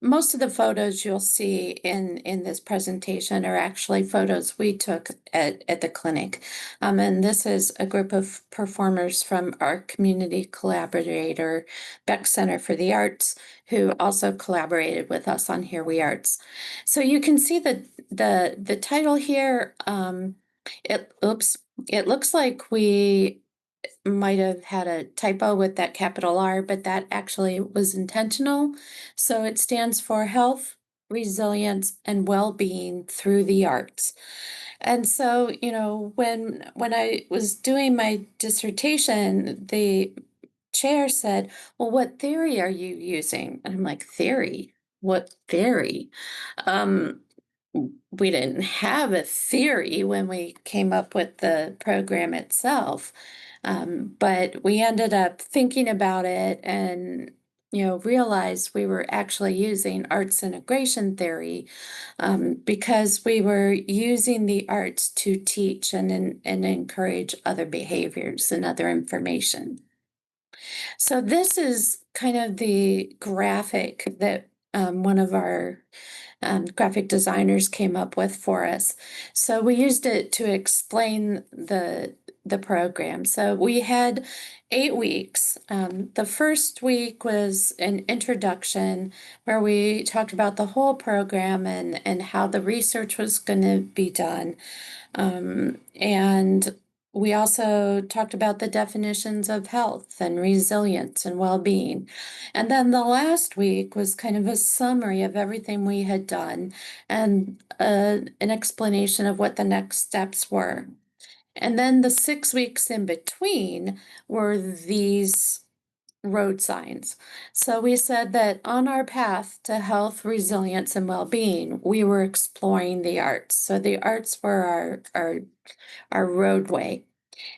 S3: most of the photos you'll see in this presentation are actually photos we took at the clinic. And this is a group of performers from our community collaborator, Beck Center for the Arts, who also collaborated with us on Here We Arts. So you can see the title here. It looks like we might have had a typo with that capital R, but that actually was intentional. So it stands for Health, Resilience, and Well-Being Through the Arts. And so, you know, when I was doing my dissertation, the chair said, well, what theory are you using? And I'm like, theory? What theory? We didn't have a theory when we came up with the program itself. But we ended up thinking about it and, you know, realized we were actually using arts integration theory because we were using the arts to teach and encourage other behaviors and other information. So this is kind of the graphic that one of our graphic designers came up with for us. So we used it to explain the the program. So we had 8 weeks. The first week was an introduction where we talked about the whole program and how the research was going to be done. And we also talked about the definitions of health and resilience and well-being. And then the last week was kind of a summary of everything we had done and an explanation of what the next steps were. And then the 6 weeks in between were these road signs. So we said that on our path to health, resilience, and well-being, we were exploring the arts. So the arts were our roadway.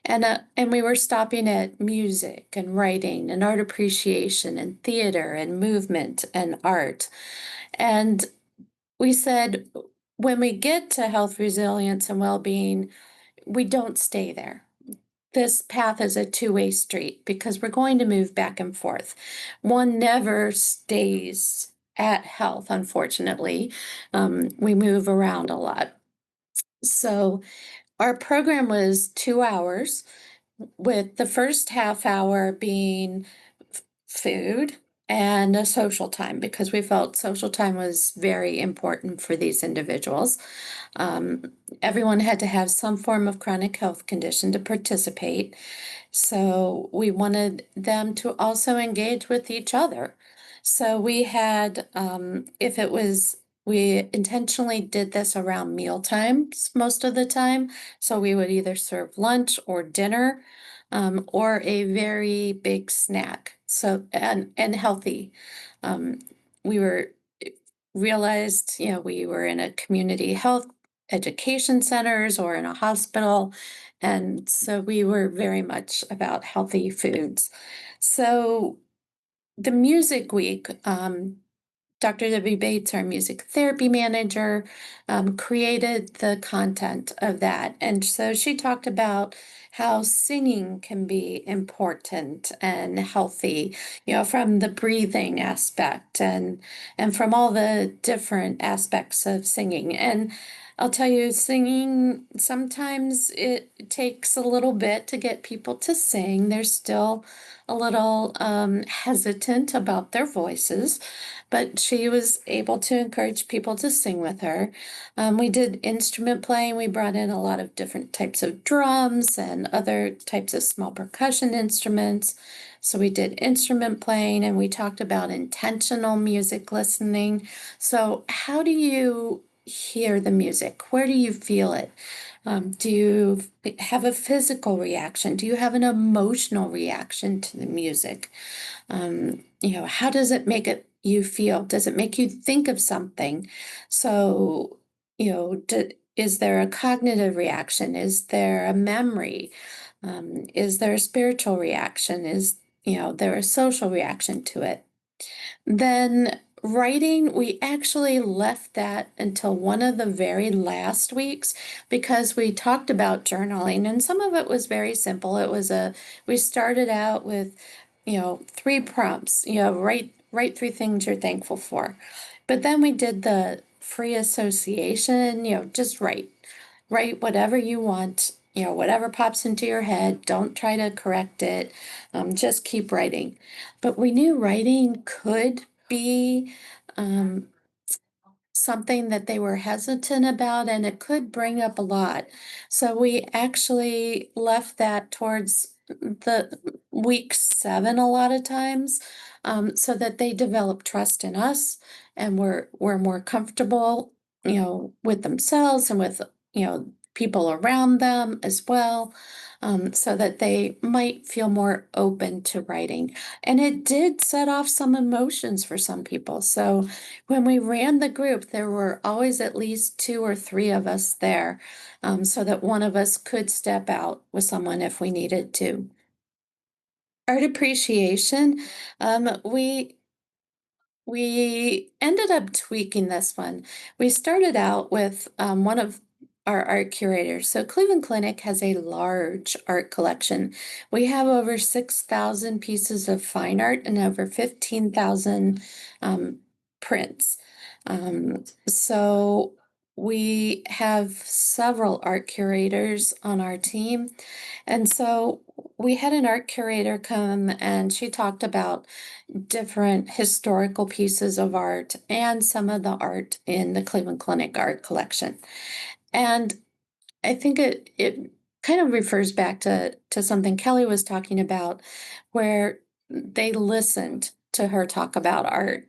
S3: And we were stopping at music and writing and art appreciation and theater and movement and art. And we said, when we get to health, resilience, and well-being, we don't stay there. This path is a two-way street because we're going to move back and forth. One never stays at health, unfortunately. We move around a lot. So our program was 2 hours, with the first half hour being food and a social time, because we felt social time was very important for these individuals. Everyone had to have some form of chronic health condition to participate. So we wanted them to also engage with each other. So we had, we intentionally did this around meal times most of the time. So we would either serve lunch or dinner, or a very big snack. So, and healthy. We were realized, we were in a community health education centers or in a hospital. And so we were very much about healthy foods. So the music week, Dr. Debbie Bates, our music therapy manager, created the content of that. And so she talked about how singing can be important and healthy, from the breathing aspect and from all the different aspects of singing. And I'll tell you, singing, sometimes it takes a little bit to get people to sing. They're still a little hesitant about their voices, but she was able to encourage people to sing with her. We did instrument playing. We brought in a lot of different types of drums and other types of small percussion instruments. So we did instrument playing, and we talked about intentional music listening. So how do you hear the music? Where do you feel it? Do you have a physical reaction? Do you have an emotional reaction to the music? How does it make you feel? Does it make you think of something? So, is there a cognitive reaction? Is there a memory? Is there a spiritual reaction? Is, there a social reaction to it? Then writing, we actually left that until one of the very last weeks because we talked about journaling, and some of it was very simple. We started out with, 3 prompts, write 3 things you're thankful for. But then we did the free association, just write whatever you want, whatever pops into your head. Don't try to correct it. Just keep writing. But we knew writing could be something that they were hesitant about, and it could bring up a lot. So we actually left that towards the week 7 a lot of times, so that they develop trust in us and were more comfortable, with themselves and with, people around them as well, so that they might feel more open to writing. And it did set off some emotions for some people. So when we ran the group, there were always at least 2 or 3 of us there, so that one of us could step out with someone if we needed to. Art appreciation, we ended up tweaking this one. We started out with one of our art curators. So Cleveland Clinic has a large art collection. We have over 6,000 pieces of fine art and over 15,000 prints. So we have several art curators on our team. And so we had an art curator come and she talked about different historical pieces of art and some of the art in the Cleveland Clinic art collection. And I think it kind of refers back to something Kelly was talking about, where they listened to her talk about art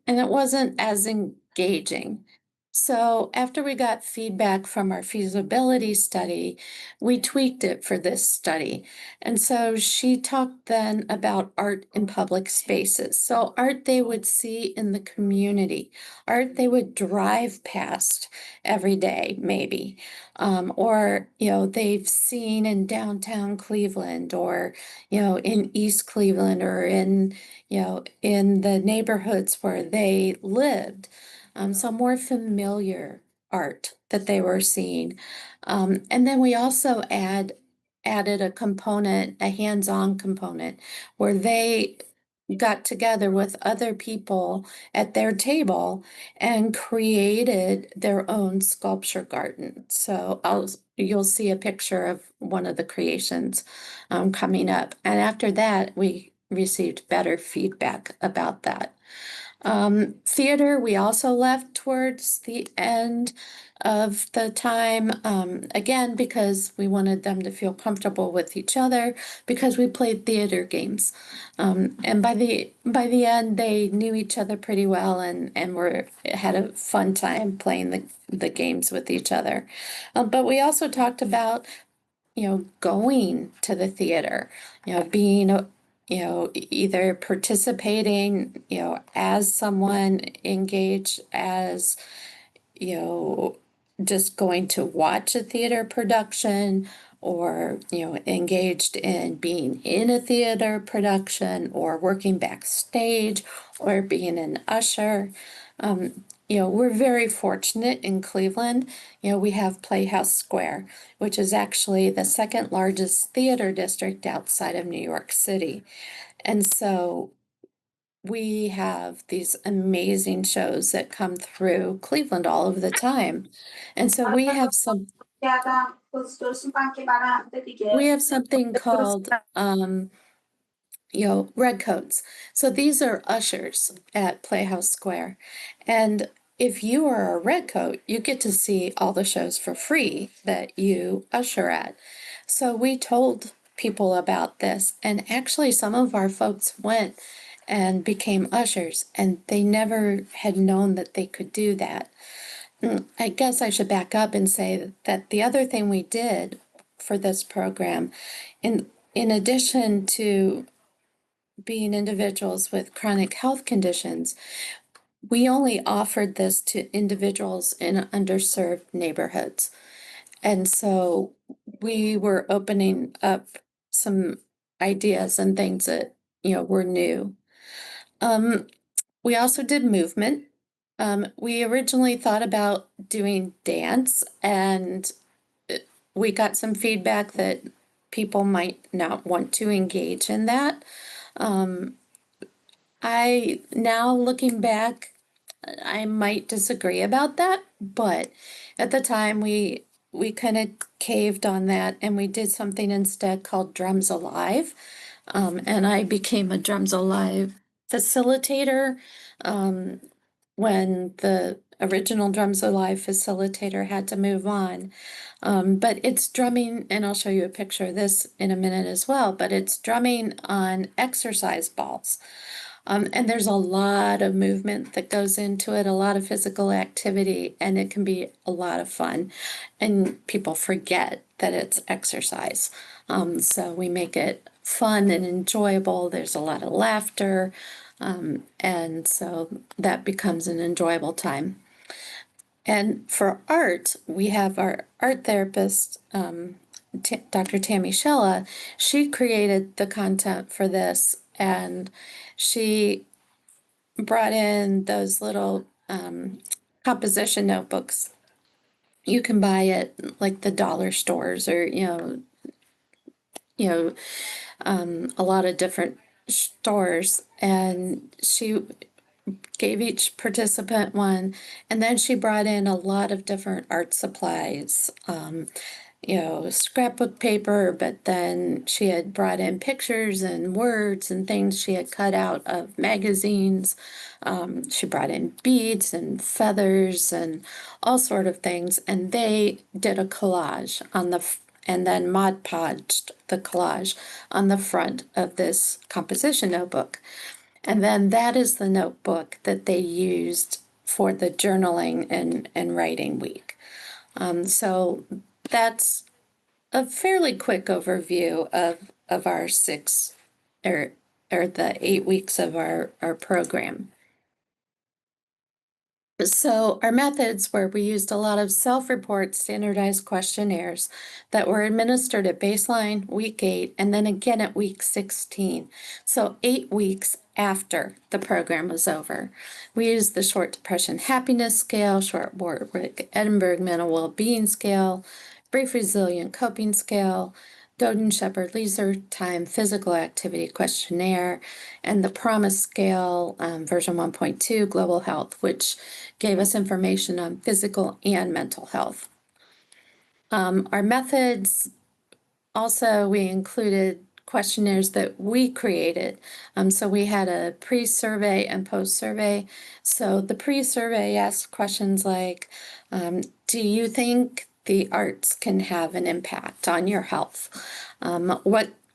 S3: and it wasn't as engaging. So after we got feedback from our feasibility study, we tweaked it for this study. And so she talked then about art in public spaces. So art they would see in the community, art they would drive past every day, maybe. Or, they've seen in downtown Cleveland or, in East Cleveland or in the neighborhoods where they lived. So more familiar art that they were seeing. And then we also added a component, a hands-on component, where they got together with other people at their table and created their own sculpture garden. So you'll see a picture of one of the creations coming up. And after that, we received better feedback about that. Theater, we also left towards the end of the time, again, because we wanted them to feel comfortable with each other, because we played theater games. And by the end, they knew each other pretty well and had a fun time playing the games with each other. But we also talked about, going to the theater, being either participating, as someone engaged as, just going to watch a theater production or, engaged in being in a theater production or working backstage or being an usher. We're very fortunate in Cleveland. We have Playhouse Square, which is actually the second largest theater district outside of New York City. And so we have these amazing shows that come through Cleveland all of the time. And so we have something called redcoats. So these are ushers at Playhouse Square. And if you are a redcoat, you get to see all the shows for free that you usher at. So we told people about this, and actually some of our folks went and became ushers, and they never had known that they could do that. I guess I should back up and say that the other thing we did for this program, in addition to being individuals with chronic health conditions, we only offered this to individuals in underserved neighborhoods. And so we were opening up some ideas and things that, were new. We also did movement. We originally thought about doing dance, and we got some feedback that people might not want to engage in that. I now looking back, I might disagree about that, but at the time we kind of caved on that and we did something instead called Drums Alive. And I became a Drums Alive facilitator when the original Drums Alive facilitator had to move on. But it's drumming, and I'll show you a picture of this in a minute as well, but it's drumming on exercise balls. And there's a lot of movement that goes into it, a lot of physical activity, and it can be a lot of fun. And people forget that it's exercise. So we make it fun and enjoyable. There's a lot of laughter. And so that becomes an enjoyable time. And for art, we have our art therapist, Dr. Tammy Shella. She created the content for this, and she brought in those little composition notebooks. You can buy at like the dollar stores or, a lot of different stores. And she gave each participant one, and then she brought in a lot of different art supplies. Scrapbook paper, but then she had brought in pictures and words and things she had cut out of magazines. She brought in beads and feathers and all sort of things, and they did a collage and then Mod Podged the collage on the front of this composition notebook. And then that is the notebook that they used for the journaling and writing week. So that's a fairly quick overview of our 6 or the 8 weeks of our program. So our methods were we used a lot of self-report standardized questionnaires that were administered at baseline, week 8, and then again at week 16. So 8 weeks after the program was over. We used the Short Depression Happiness Scale, Short Warwick-Edinburgh Mental Wellbeing Scale, Brief Resilient Coping Scale, Godin-Shepherd-Leeser Time Physical Activity Questionnaire, and the Promise Scale, version 1.2, Global Health, which gave us information on physical and mental health. Our methods, also, we included questionnaires that we created. So we had a pre-survey and post-survey. So the pre-survey asked questions like, do you think the arts can have an impact on your health?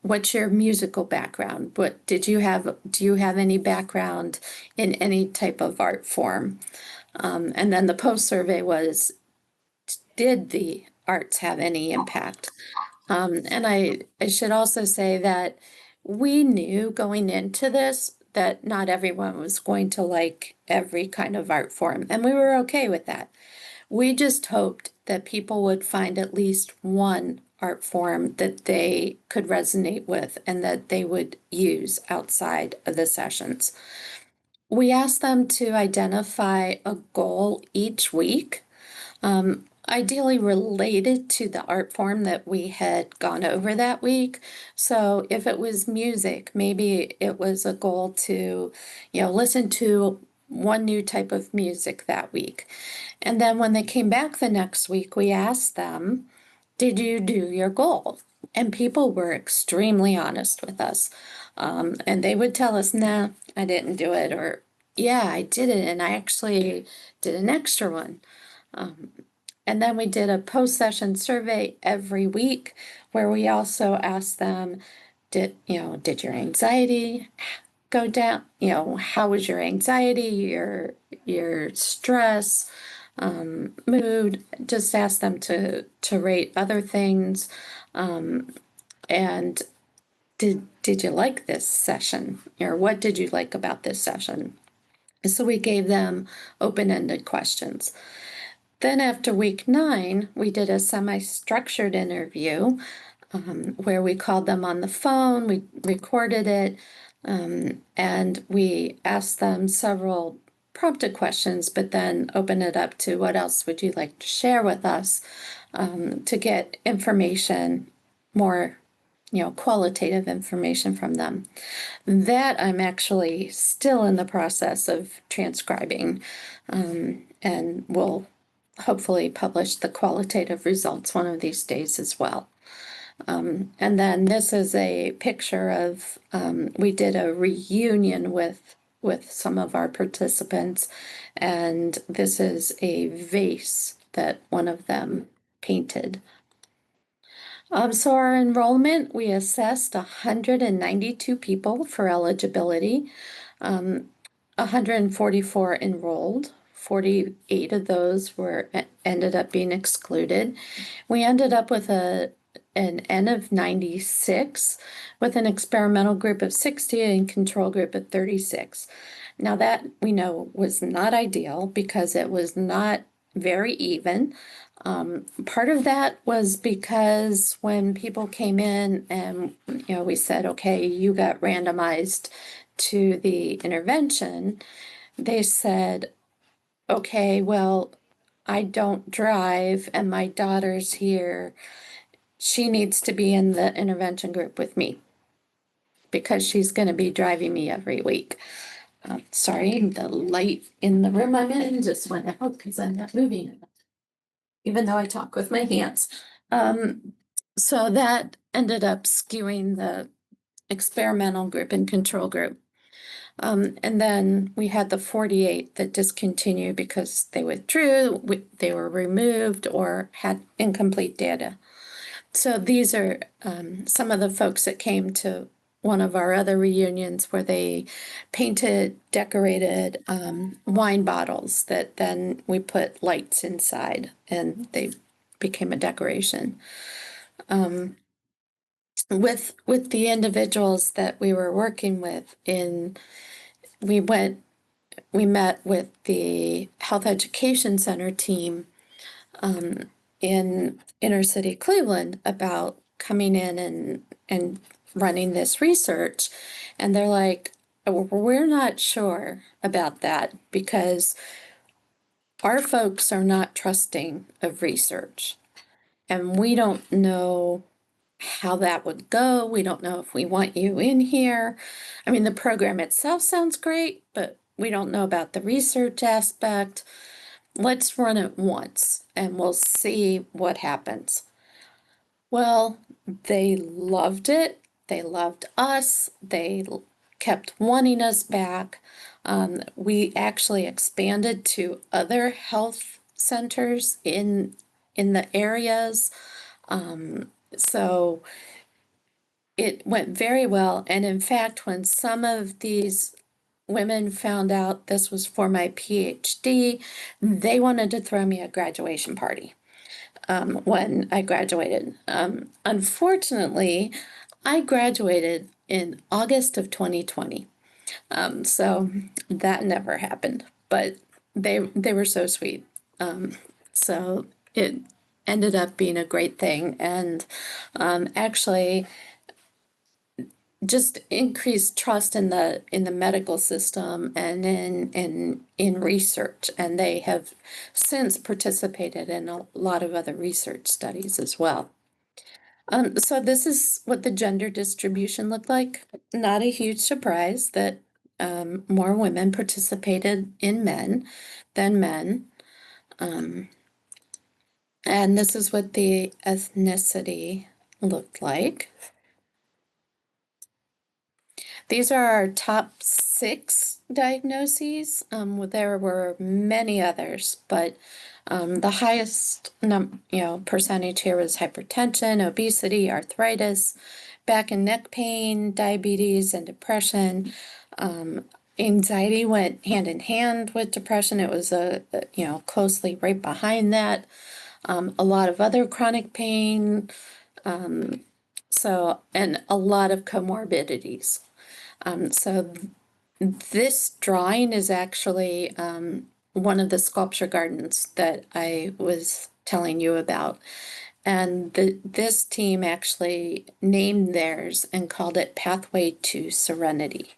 S3: What's your musical background? Do you have any background in any type of art form? And then the post-survey was, did the arts have any impact? And I should also say that we knew going into this that not everyone was going to like every kind of art form, and we were okay with that. We just hoped that people would find at least one art form that they could resonate with and that they would use outside of the sessions. We asked them to identify a goal each week, ideally related to the art form that we had gone over that week. So if it was music, maybe it was a goal to, listen to one new type of music that week. And then when they came back the next week, we asked them, did you do your goal? And people were extremely honest with us. And they would tell us, nah, I didn't do it, or yeah, I did it, and I actually did an extra one. And then we did a post-session survey every week where we also asked them, did your anxiety go down? How was your anxiety, your stress, mood? Just ask them to rate other things. And did you like this session? Or what did you like about this session? So we gave them open-ended questions. Then after week 9, we did a semi-structured interview where we called them on the phone, we recorded it, and we asked them several prompted questions, but then opened it up to what else would you like to share with us, to get information, more qualitative information from them. That I'm actually still in the process of transcribing, and will hopefully publish the qualitative results one of these days as well. And then this is a picture of, we did a reunion with some of our participants, and this is a vase that one of them painted. So our enrollment, we assessed 192 people for eligibility. 144 enrolled. 48 of those ended up being excluded. We ended up with an N of 96 with an experimental group of 60 and control group of 36. Now that we know was not ideal because it was not very even. Part of that was because when people came in and we said, okay, you got randomized to the intervention, they said, okay, well, I don't drive and my daughter's here. She needs to be in the intervention group with me because she's going to be driving me every week. Sorry, the light in the room I'm in just went out because I'm not moving it, even though I talk with my hands. So that ended up skewing the experimental group and control group. And then we had the 48 that discontinued because they withdrew, they were removed, or had incomplete data. So these are some of the folks that came to one of our other reunions where they painted, decorated wine bottles that then we put lights inside and they became a decoration. With the individuals that we were working with we met with the Health Education Center team in inner city Cleveland about coming in and running this research. And they're like, we're not sure about that because our folks are not trusting of research. And we don't know how that would go. We don't know if we want you in here. I mean, the program itself sounds great, but we don't know about the research aspect. Let's run it once and we'll see what happens. Well, they loved it. They loved us. They kept wanting us back. We actually expanded to other health centers in the areas. So it went very well. And in fact, when some of these women found out this was for my PhD, they wanted to throw me a graduation party when I graduated. Unfortunately, I graduated in August of 2020. So that never happened, but they were so sweet. So it ended up being a great thing, and actually just increased trust in the medical system and in research, and they have since participated in a lot of other research studies as well. So this is what the gender distribution looked like. Not a huge surprise that more women participated in men than men. And this is what the ethnicity looked like. These are our top 6 diagnoses. There were many others, but the highest percentage here was hypertension, obesity, arthritis, back and neck pain, diabetes, and depression. Anxiety went hand in hand with depression. It was closely right behind that. A lot of other chronic pain. And a lot of comorbidities. So this drawing is actually one of the sculpture gardens that I was telling you about. And this team actually named theirs and called it Pathway to Serenity.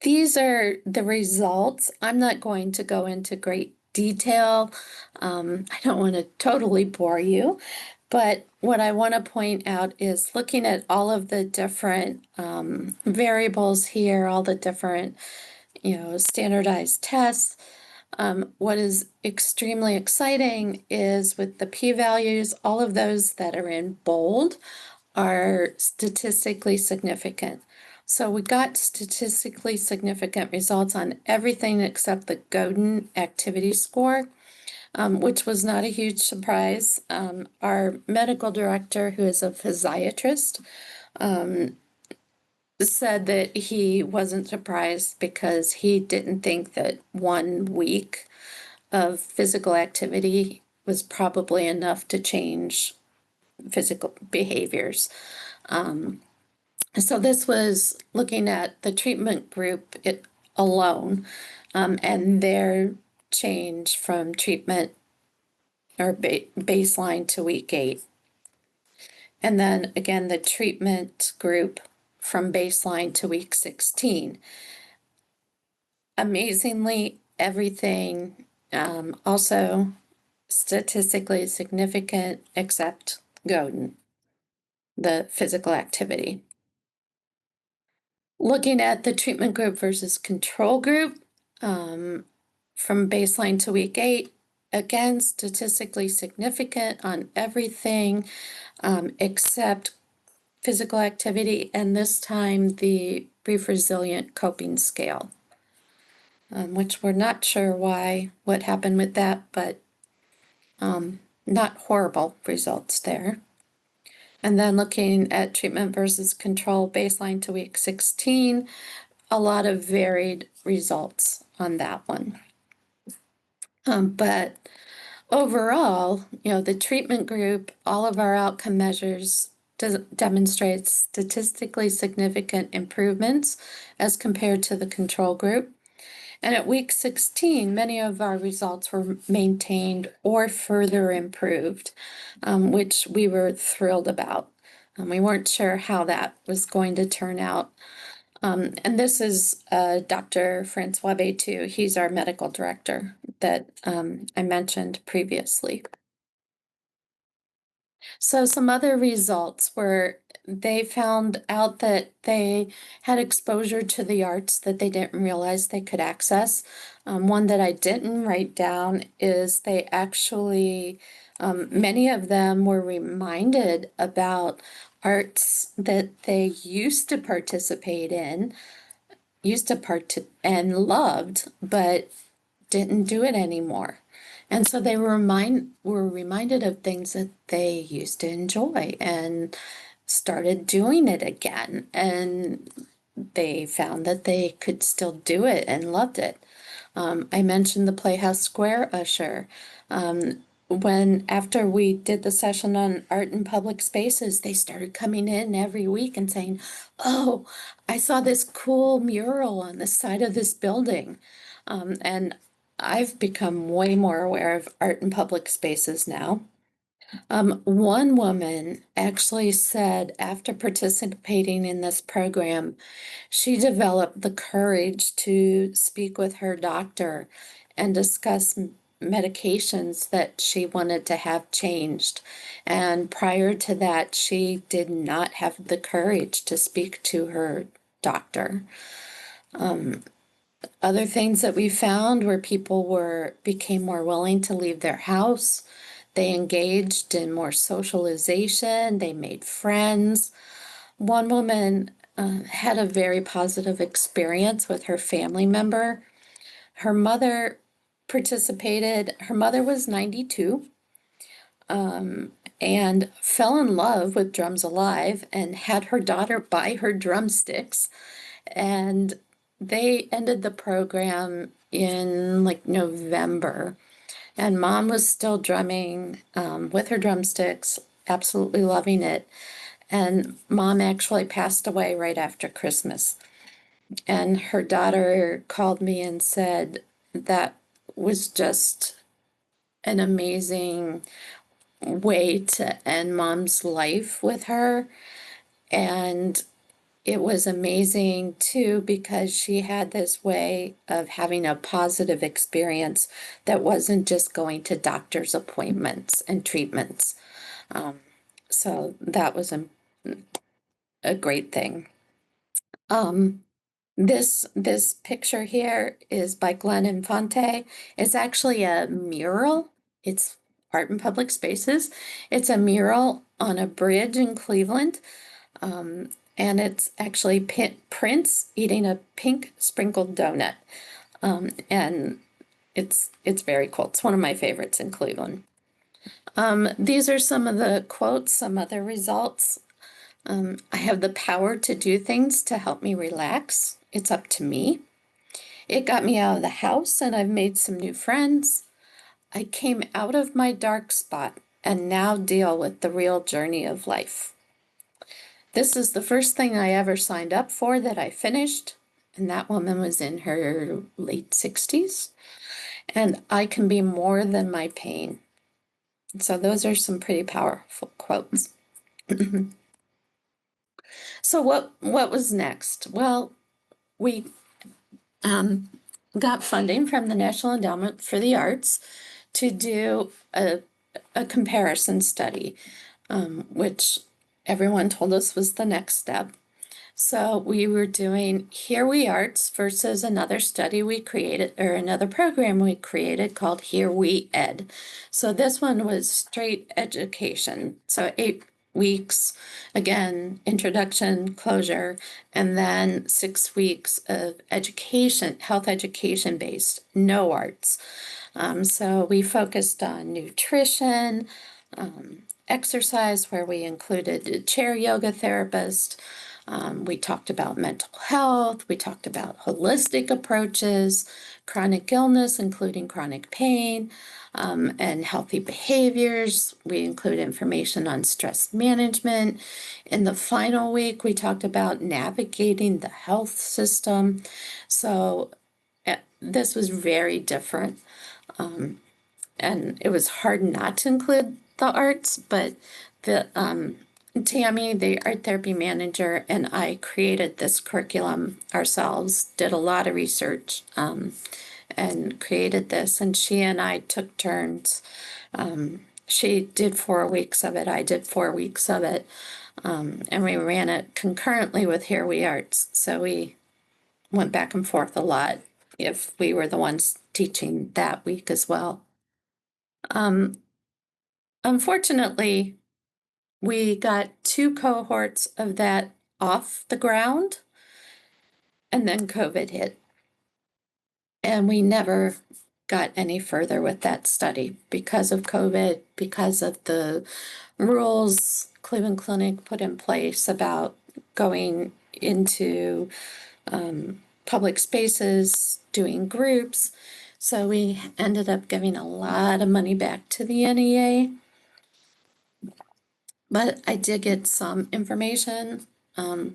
S3: These are the results. I'm not going to go into great detail. I don't want to totally bore you, but what I want to point out is looking at all of the different variables here, all the different, standardized tests. What is extremely exciting is with the p-values, all of those that are in bold are statistically significant. So we got statistically significant results on everything except the Godin activity score, which was not a huge surprise. Our medical director, who is a physiatrist, said that he wasn't surprised because he didn't think that 1 week of physical activity was probably enough to change physical behaviors. So this was looking at the treatment group alone, and their change from treatment or baseline to week 8. And then again, the treatment group from baseline to week 16. Amazingly, everything also statistically significant except Godin, the physical activity. Looking at the treatment group versus control group, from baseline to week 8, again, statistically significant on everything except physical activity, and this time the Brief Resilient Coping Scale, which we're not sure what happened with that, but not horrible results there. And then looking at treatment versus control baseline to week 16, a lot of varied results on that one. But overall, the treatment group, all of our outcome measures demonstrates statistically significant improvements as compared to the control group. And at week 16, many of our results were maintained or further improved, which we were thrilled about. We weren't sure how that was going to turn out. And this is Dr. Francois Bétu. He's our medical director that I mentioned previously. So some other results were they found out that they had exposure to the arts that they didn't realize they could access. One that I didn't write down is they actually, many of them were reminded about arts that they used to participate in, and loved, but didn't do it anymore. And so they were reminded of things that they used to enjoy and started doing it again. And they found that they could still do it and loved it. I mentioned the Playhouse Square usher. After we did the session on art in public spaces, they started coming in every week and saying, "Oh, I saw this cool mural on the side of this building." And I've become way more aware of art in public spaces now. One woman actually said after participating in this program, she developed the courage to speak with her doctor and discuss medications that she wanted to have changed. And prior to that, she did not have the courage to speak to her doctor. Other things that we found were people became more willing to leave their house. They engaged in more socialization. They made friends. One woman had a very positive experience with her family member. Her mother participated. Her mother was 92 and fell in love with Drums Alive and had her daughter buy her drumsticks. And they ended the program in like November. And mom was still drumming with her drumsticks, absolutely loving it. And mom actually passed away right after Christmas. And her daughter called me and said that was just an amazing way to end mom's life with her. And it was amazing too, because she had this way of having a positive experience that wasn't just going to doctor's appointments and treatments. So that was a great thing. This picture here is by Glenn Infante. It's actually a mural. It's art in public spaces. It's a mural on a bridge in Cleveland. And it's actually Prince eating a pink sprinkled donut. And it's very cool. It's one of my favorites in Cleveland. These are some of the quotes, some other results. I have the power to do things to help me relax. It's up to me. It got me out of the house and I've made some new friends. I came out of my dark spot and now deal with the real journey of life. This is the first thing I ever signed up for that I finished, and that woman was in her late 60s. And I can be more than my pain. So those are some pretty powerful quotes. So what was next? Well, we got funding from the National Endowment for the Arts to do a comparison study, which everyone told us was the next step. So we were doing Here We Arts versus another study we created, or another program we created called Here We Ed. So this one was straight education. So 8 weeks, again, introduction, closure, and then 6 weeks of education, health education based, no arts. So we focused on nutrition, exercise, where we included a chair yoga therapist. We talked about mental health. We talked about holistic approaches, chronic illness, including chronic pain, and healthy behaviors. We include information on stress management. In the final week, we talked about navigating the health system. So this was very different. And it was hard not to include the arts, but the Tammy, the art therapy manager, and I created this curriculum ourselves, did a lot of research, and created this. And she and I took turns. She did 4 weeks of it, I did 4 weeks of it, and we ran it concurrently with Here We Arts. So we went back and forth a lot if we were the ones teaching that week as well. Unfortunately, we got 2 cohorts of that off the ground, and then COVID hit. And we never got any further with that study because of COVID, because of the rules Cleveland Clinic put in place about going into public spaces, doing groups. So we ended up giving a lot of money back to the NEA. But I did get some information,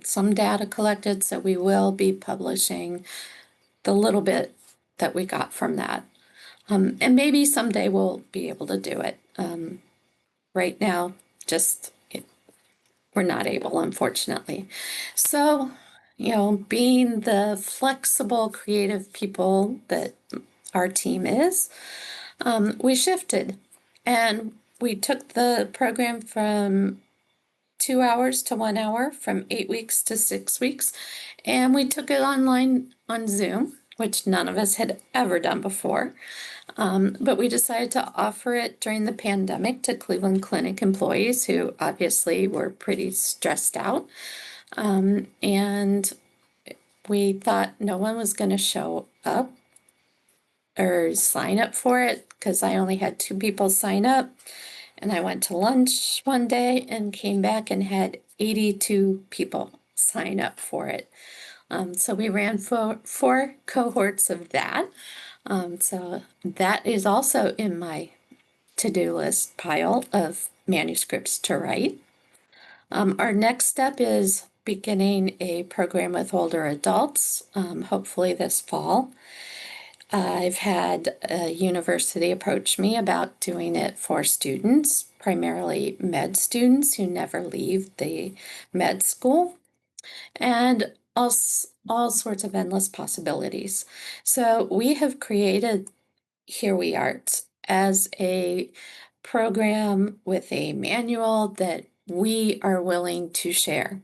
S3: some data collected, so we will be publishing the little bit that we got from that. And maybe someday we'll be able to do it. Right now, we're not able, unfortunately. So, being the flexible, creative people that our team is, we shifted and we took the program from 2 hours to 1 hour, from 8 weeks to 6 weeks, and we took it online on Zoom, which none of us had ever done before. But we decided to offer it during the pandemic to Cleveland Clinic employees who obviously were pretty stressed out. And we thought no one was going to show up or sign up for it because I only had 2 people sign up. And I went to lunch one day and came back and had 82 people sign up for it. So we ran 4 cohorts of that. So that is also in my to-do list pile of manuscripts to write. Our next step is beginning a program with older adults, hopefully this fall. I've had a university approach me about doing it for students, primarily med students who never leave the med school, and all sorts of endless possibilities. So we have created Here We Arts as a program with a manual that we are willing to share.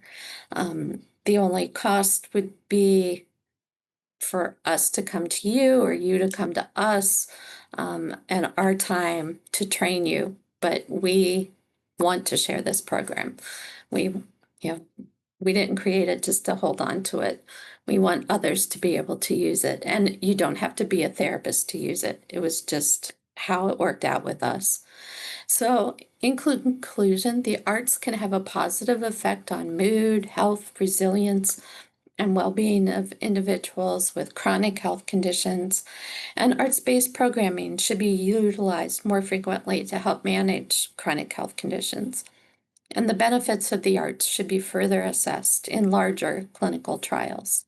S3: The only cost would be for us to come to you or you to come to us, and our time to train you. But we want to share this program. We didn't create it just to hold on to it. We want others to be able to use it. And you don't have to be a therapist to use it. It was just how it worked out with us. So in conclusion, the arts can have a positive effect on mood, health, resilience, and well-being of individuals with chronic health conditions. And arts-based programming should be utilized more frequently to help manage chronic health conditions. And the benefits of the arts should be further assessed in larger clinical trials.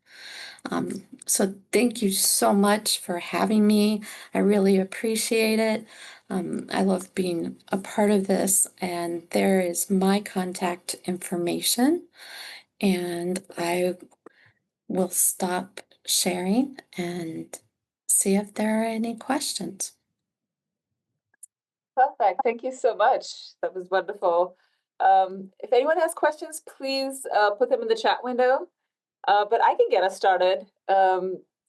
S3: So thank you so much for having me. I really appreciate it. I love being a part of this, and there is my contact information, and I will stop sharing and see if there are any questions.
S1: Perfect. Thank you so much. That was wonderful. If anyone has questions, please put them in the chat window. But I can get us started.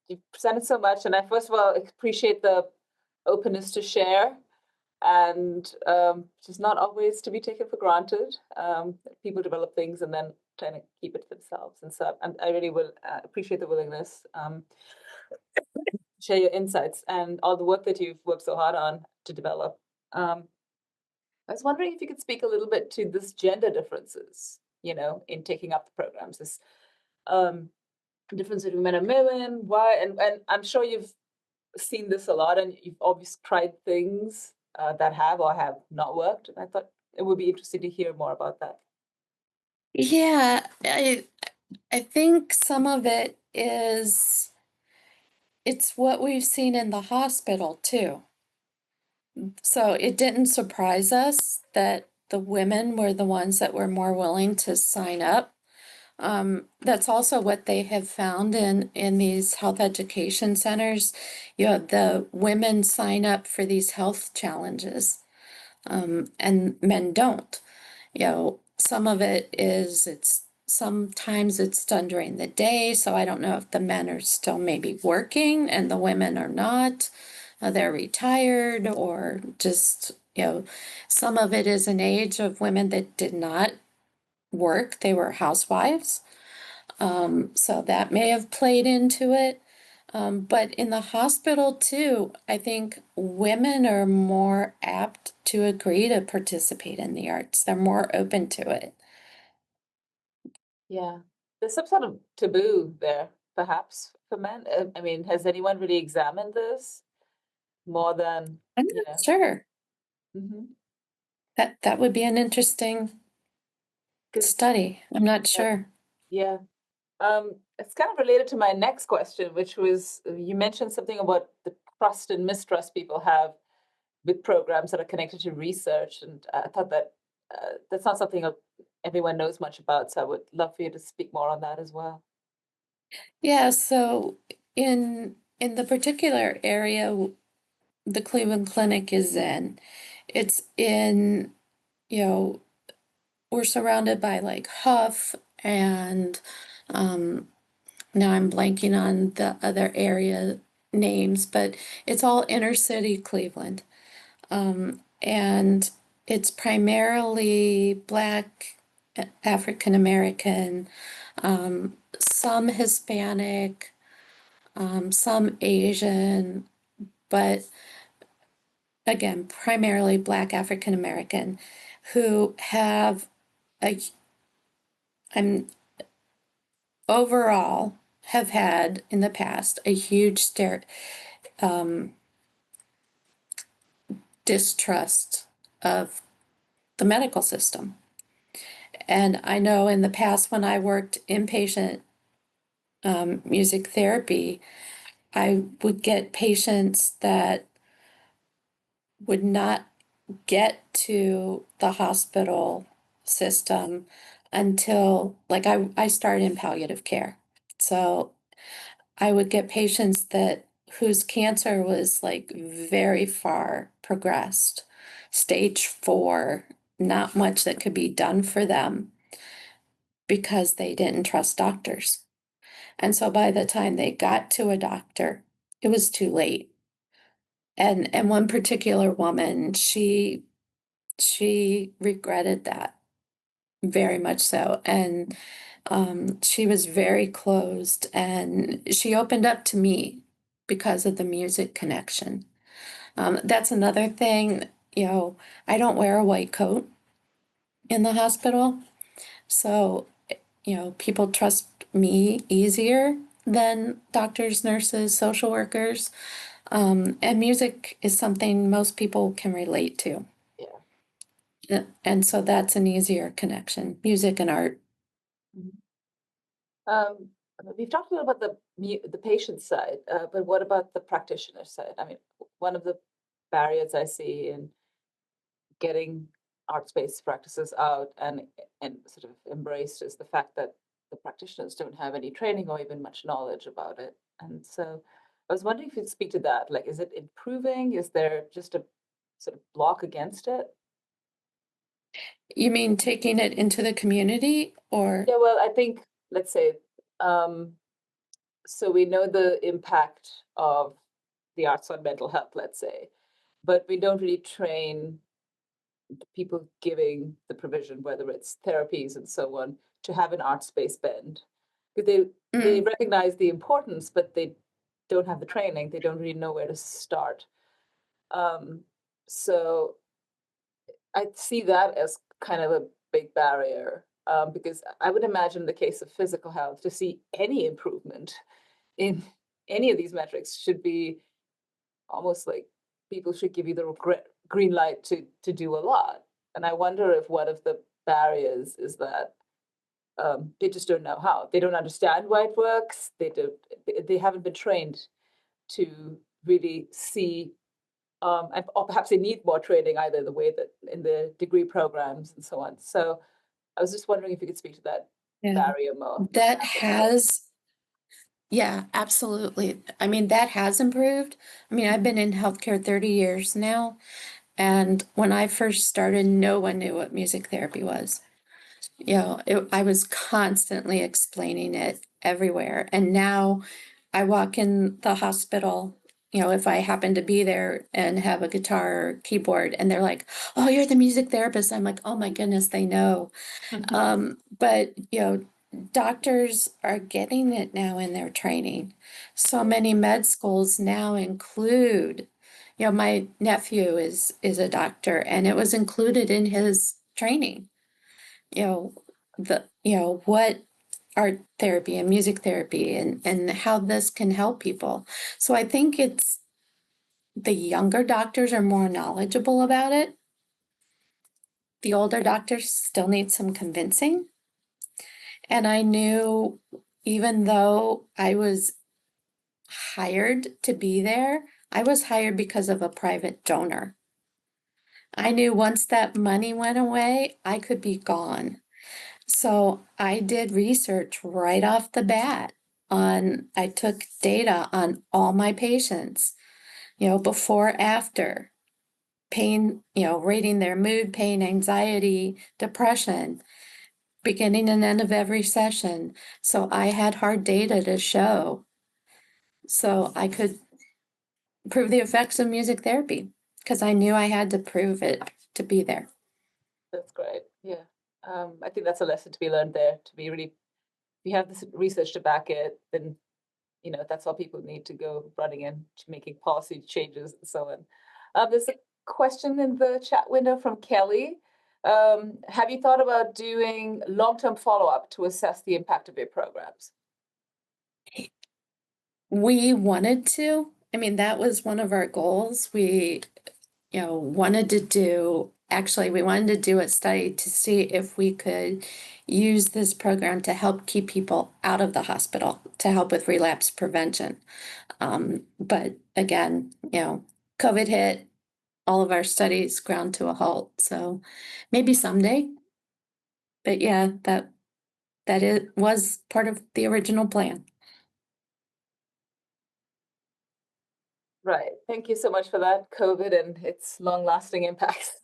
S1: You've presented so much, and I first of all appreciate the openness to share, and just not always to be taken for granted. People develop things and then trying to keep it to themselves, and so I really will appreciate the willingness share your insights and all the work that you've worked so hard on to develop. I was wondering if you could speak a little bit to this gender differences, in taking up the programs, this difference between men and women, why, and I'm sure you've seen this a lot and you've obviously tried things that have or have not worked. And I thought it would be interesting to hear more about that.
S3: Yeah, I think some of it is it's what we've seen in the hospital too. So it didn't surprise us that the women were the ones that were more willing to sign up. That's also what they have found in these health education centers. The women sign up for these health challenges, and men don't. Some of it is sometimes it's done during the day, so I don't know if the men are still maybe working and the women are not. They're retired or just, some of it is an age of women that did not work, they were housewives. So that may have played into it. But in the hospital too, I think women are more apt to agree to participate in the arts. They're more open to it.
S1: Yeah. There's some sort of taboo there, perhaps, for men. I mean, has anyone really examined this more than,
S3: I'm
S1: you
S3: not
S1: know?
S3: sure.
S1: Mhm.
S3: That would be an interesting
S1: 'Cause,
S3: study. I'm not
S1: uh,
S3: sure.
S1: yeah. It's kind of related to my next question, which was you mentioned something about the trust and mistrust people have with programs that are connected to research, and I thought that that's not something everyone knows much about. So I would love for you to speak more on that as well.
S3: Yeah, so in the particular area the Cleveland Clinic is in, it's in, you know, we're surrounded by like Huff and um now I'm blanking on the other area names, but it's all inner city Cleveland. And it's primarily Black, African American, some Hispanic, some Asian, but again, primarily Black African American, who have a, I'm overall have had in the past a huge um, distrust of the medical system. And I know in the past when I worked inpatient music therapy, I would get patients that would not get to the hospital system until, like, I started in palliative care. So I would get patients whose cancer was like very far progressed, stage 4, not much that could be done for them because they didn't trust doctors. And so by the time they got to a doctor, it was too late. And one particular woman, she regretted that very much so. And she was very closed and she opened up to me because of the music connection. That's another thing, I don't wear a white coat in the hospital. So, people trust me easier than doctors, nurses, social workers. And music is something most people can relate to.
S1: Yeah.
S3: And so that's an easier connection, music and art.
S1: Mhm. Um, we've talked a little about the patient side, but what about the practitioner side? I mean, one of the barriers I see in getting arts-based practices out and sort of embraced is the fact that the practitioners don't have any training or even much knowledge about it. And so I was wondering if you'd speak to that. Like, is it improving? Is there just a sort of block against it?
S3: You mean taking it into the community or?
S1: Yeah, well, I think, let's say, So we know the impact of the arts on mental health, let's say, but we don't really train the people giving the provision, whether it's therapies and so on, to have an arts-based bend. Because they recognize the importance, but they don't have the training. They don't really know where to start. So I see that as kind of a big barrier, because I would imagine the case of physical health, to see any improvement in any of these metrics should be almost like people should give you the green light to do a lot. And I wonder if one of the barriers is that they just don't know how. They don't understand why it works. They haven't been trained to really see, or perhaps they need more training, either the way that in the degree programs and so on. So I was just wondering if you could speak to that barrier more.
S3: That has, yeah, absolutely. I mean, that has improved. I mean, I've been in healthcare 30 years now. And when I first started, no one knew what music therapy was. I was constantly explaining it everywhere. And now I walk in the hospital, if I happen to be there and have a guitar or keyboard, and they're like, "Oh, you're the music therapist." I'm like, "Oh my goodness, they know." But doctors are getting it now in their training. So many med schools now include, my nephew is a doctor, and it was included in his training. What art therapy and music therapy and how this can help people. So I think it's the younger doctors are more knowledgeable about it. The older doctors still need some convincing. And I knew, even though I was hired to be there, I was hired because of a private donor. I knew once that money went away, I could be gone. So I did research right off the bat I took data on all my patients, before, after, pain, rating their mood, pain, anxiety, depression, beginning and end of every session. So I had hard data to show. So I could prove the effects of music therapy because I knew I had to prove it to be there.
S1: That's great. Yeah. I think that's a lesson to be learned there, to be really, if you have this research to back it, then, that's all people need to go running in to making policy changes and so on. There's a question in the chat window from Kelly. Have you thought about doing long-term follow-up to assess the impact of your programs?
S3: We wanted to. I mean, that was one of our goals. We, wanted to do a study to see if we could use this program to help keep people out of the hospital, to help with relapse prevention. But again, COVID hit, all of our studies ground to a halt. So maybe someday. But yeah, that it was part of the original plan.
S1: Right. Thank you so much for that, COVID and its long-lasting impacts.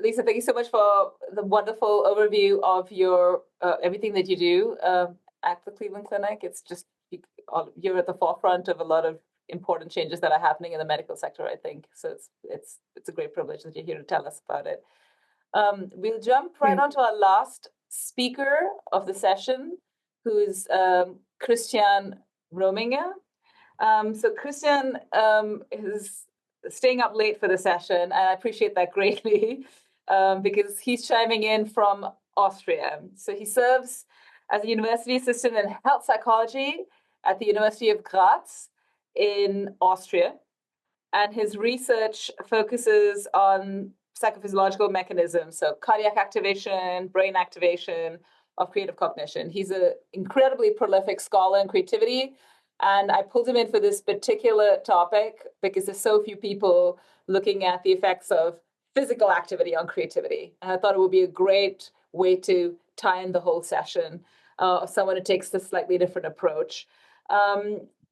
S1: Lisa, thank you so much for the wonderful overview of your everything that you do at the Cleveland Clinic. It's just you're at the forefront of a lot of important changes that are happening in the medical sector, I think. So it's a great privilege that you're here to tell us about it. We'll jump right on to our last speaker of the session, who is Christian Rominger. So Christian is staying up late for the session, and I appreciate that greatly because he's chiming in from Austria. So he serves as a university assistant in health psychology at the University of Graz in Austria. And his research focuses on psychophysiological mechanisms, so cardiac activation, brain activation of creative cognition. He's an incredibly prolific scholar in creativity. And I pulled him in for this particular topic because there's so few people looking at the effects of physical activity on creativity. And I thought it would be a great way to tie in the whole session of someone who takes a slightly different approach.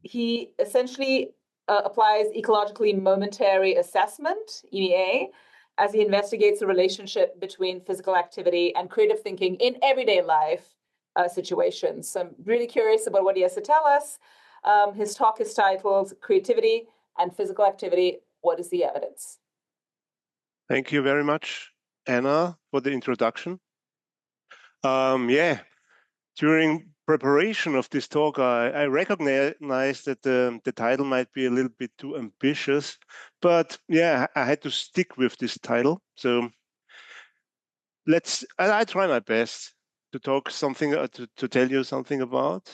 S1: He essentially applies ecologically momentary assessment, EMA, as he investigates the relationship between physical activity and creative thinking in everyday life situations. So I'm really curious about what he has to tell us. His talk is titled Creativity and Physical Activity. What is the evidence?
S4: Thank you very much, Anna, for the introduction. During preparation of this talk, I recognized that the title might be a little bit too ambitious, but yeah, I had to stick with this title. So I try my best to talk something, to tell you something about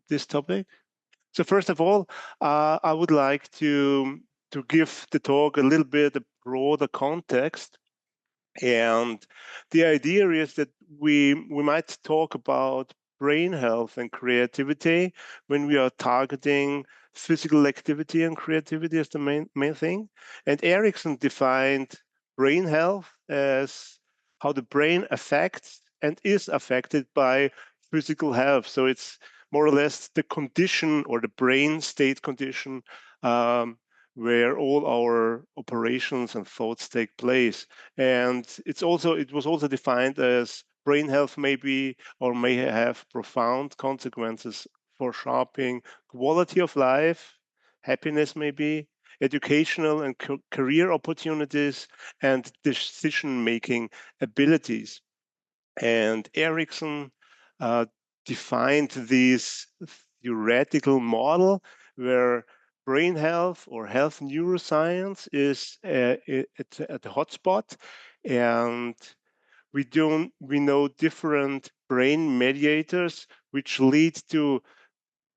S4: this topic. So first of all, I would like to give the talk a little bit a broader context. And the idea is that we might talk about brain health and creativity when we are targeting physical activity and creativity as the main thing. And Erickson defined brain health as how the brain affects and is affected by physical health. So it's more or less the condition or the brain state condition where all our operations and thoughts take place. And it was also defined as brain health may have profound consequences for shaping quality of life, happiness maybe, educational and career opportunities, and decision-making abilities. And Erickson defined this theoretical model where brain health or health neuroscience is at the hotspot, and we know different brain mediators which lead to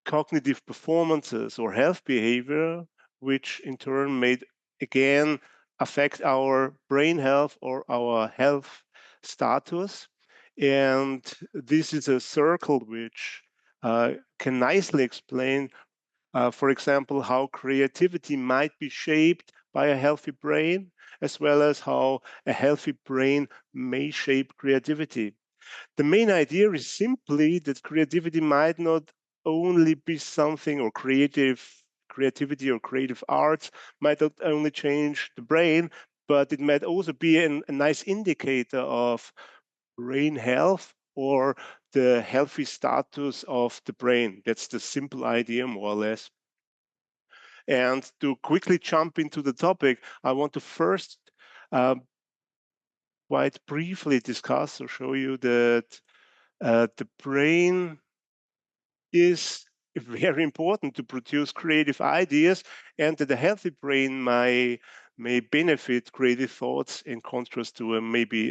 S4: cognitive performances or health behavior, which in turn may again affect our brain health or our health status. And this is a circle which can nicely explain, for example, how creativity might be shaped by a healthy brain, as well as how a healthy brain may shape creativity. The main idea is simply that creativity might not only be something, or creativity or creative arts might not only change the brain, but it might also be a nice indicator of brain health or the healthy status of the brain. That's the simple idea, more or less. And to quickly jump into the topic, I want to first quite briefly discuss or show you that the brain is very important to produce creative ideas, and that a healthy brain may benefit creative thoughts in contrast to a maybe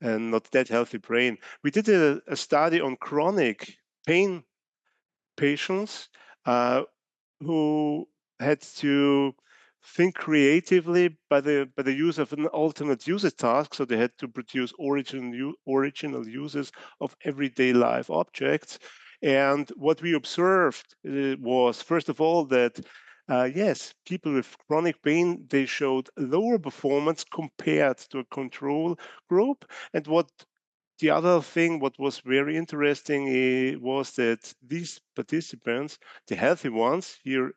S4: not that healthy brain. We did a study on chronic pain patients who had to think creatively by the use of an alternate user task. So they had to produce original uses of everyday life objects. And what we observed was, first of all, that yes, people with chronic pain, they showed lower performance compared to a control group. And the other thing, what was very interesting, was that these participants, the healthy ones, here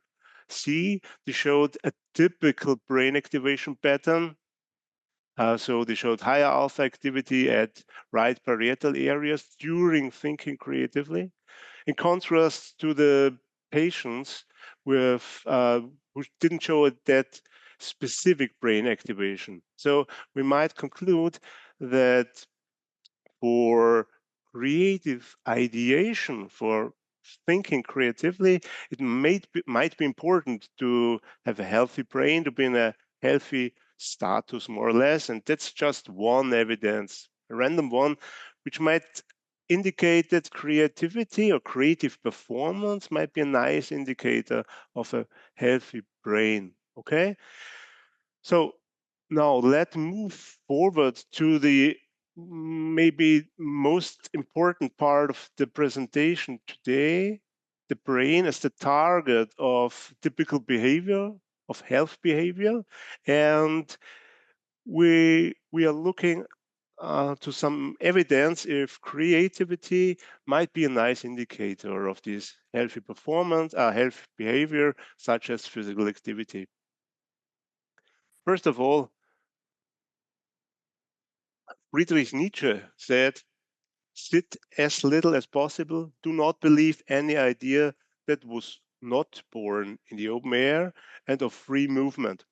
S4: they showed a typical brain activation pattern. So they showed higher alpha activity at right parietal areas during thinking creatively, in contrast to the patients with who didn't show that specific brain activation. So we might conclude that for creative ideation, for thinking creatively, it might be important to have a healthy brain, to be in a healthy status, more or less. And that's just one evidence, a random one, which might indicate that creativity or creative performance might be a nice indicator of a healthy brain. Okay? So now let's move forward to the maybe most important part of the presentation today, the brain as the target of typical behavior, of health behavior. And we are looking to some evidence if creativity might be a nice indicator of this healthy performance, health behavior, such as physical activity. First of all, Friedrich Nietzsche said, sit as little as possible. Do not believe any idea that was not born in the open air and of free movement.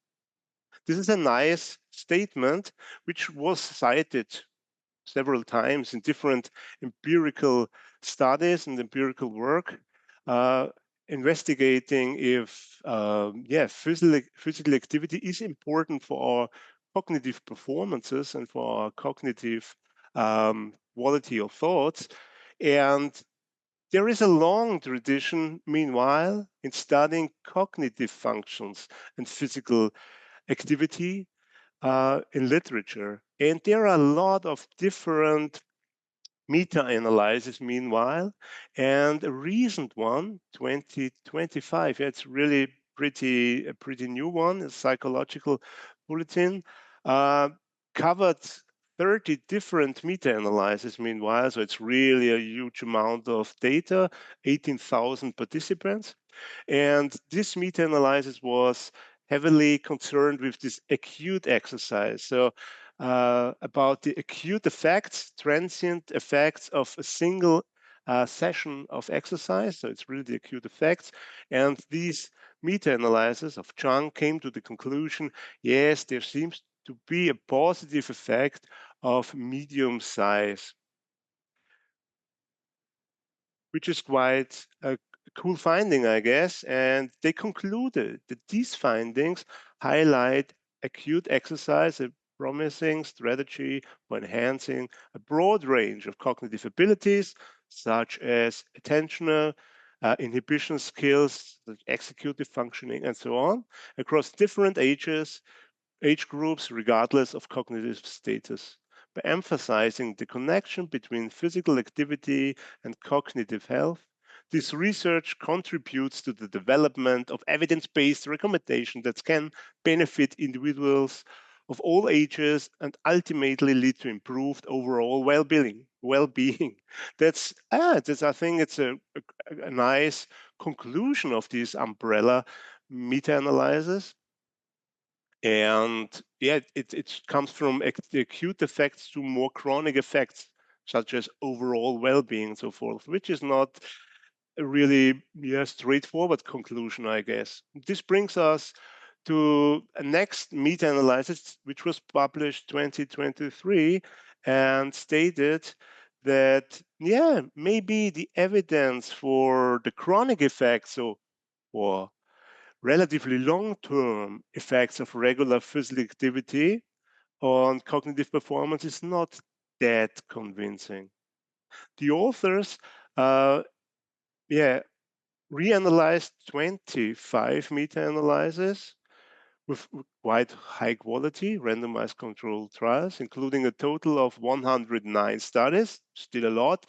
S4: This is a nice statement which was cited several times in different empirical studies and empirical work, investigating if physical activity is important for our cognitive performances and for our cognitive quality of thoughts. And there is a long tradition, meanwhile, in studying cognitive functions and physical activity in literature. And there are a lot of different meta-analysis meanwhile, and a recent one, 2025, it's really a pretty new one, a Psychological Bulletin, covered 30 different meta-analyses meanwhile, so it's really a huge amount of data, 18,000 participants. And this meta-analysis was heavily concerned with this acute exercise. So about the acute effects, transient effects of a single session of exercise. So it's really the acute effects. And these meta-analysis of Chang came to the conclusion, yes, there seems to be a positive effect of medium size, which is quite a cool finding, I guess. And they concluded that these findings highlight acute exercise, a promising strategy for enhancing a broad range of cognitive abilities, such as attentional, inhibition skills, executive functioning, and so on, across different age groups, regardless of cognitive status. By emphasizing the connection between physical activity and cognitive health, this research contributes to the development of evidence-based recommendations that can benefit individuals of all ages and ultimately lead to improved overall well-being. That's I think it's a nice conclusion of this umbrella meta-analysis. And yeah, it comes from the acute effects to more chronic effects, such as overall well-being and so forth, which is not a really straightforward conclusion, I guess. This brings us to a next meta-analysis, which was published 2023 and stated that, maybe the evidence for the chronic effects or relatively long-term effects of regular physical activity on cognitive performance is not that convincing. The authors, reanalyzed 25 meta-analyses with quite high quality randomized controlled trials, including a total of 109 studies, still a lot,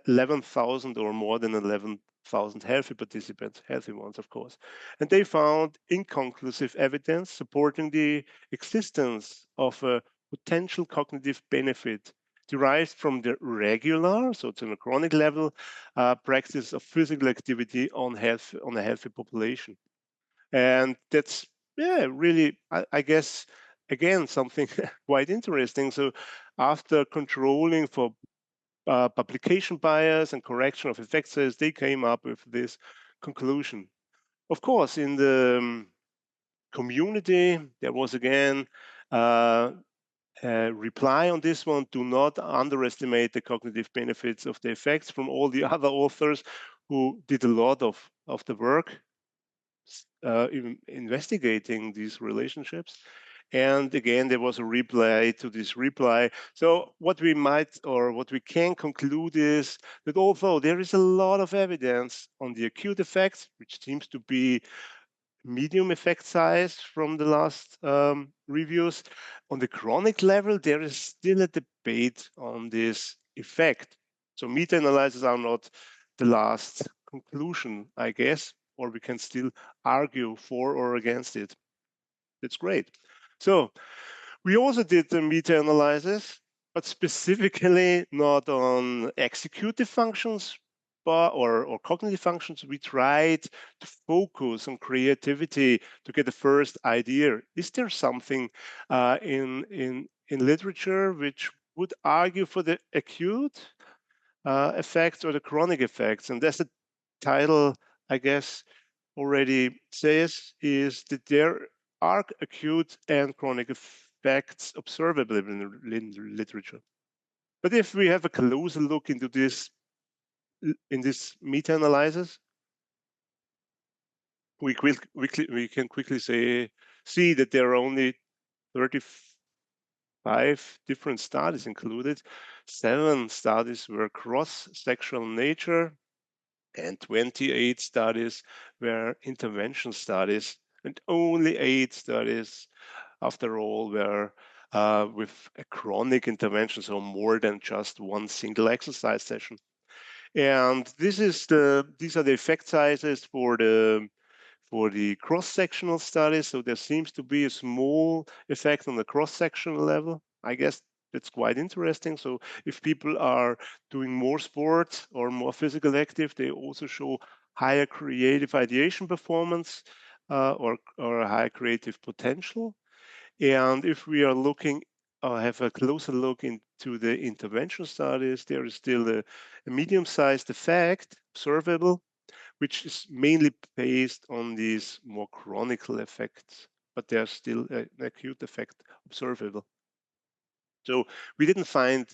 S4: 11,000 or more than 11,000 healthy participants, healthy ones, of course. And they found inconclusive evidence supporting the existence of a potential cognitive benefit derived from the regular, so it's on a chronic level, practice of physical activity on a healthy population. And that's really, I guess, again, something quite interesting. So after controlling for publication bias and correction of effect size, they came up with this conclusion. Of course, in the community, there was again a reply on this one. Do not underestimate the cognitive benefits of the effects from all the other authors who did a lot of the work even investigating these relationships. And again, there was a reply to this reply. So what we can conclude is that although there is a lot of evidence on the acute effects, which seems to be medium effect size from the last reviews, on the chronic level, there is still a debate on this effect. So meta-analyses are not the last conclusion, I guess, or we can still argue for or against it. That's great. So we also did the meta-analysis, but specifically not on executive functions or cognitive functions. We tried to focus on creativity to get the first idea. Is there something in literature which would argue for the acute effects or the chronic effects. And as the title, I guess, already says, is that there are acute and chronic effects observable in the literature. But if we have a closer look into this, in this meta-analysis, we can quickly see that there are only 35 different studies included. 7 studies were cross-sectional nature, and 28 studies were intervention studies, and only 8 studies, after all, were with a chronic intervention, so more than just one single exercise session. And these are the effect sizes for the cross-sectional studies. So there seems to be a small effect on the cross-sectional level. I guess that's quite interesting. So if people are doing more sports or more physical active, they also show higher creative ideation performance or a higher creative potential. And if we are looking have a closer look into the intervention studies, there is still a medium-sized effect observable, which is mainly based on these more chronic effects, but there's still an acute effect observable. So we didn't find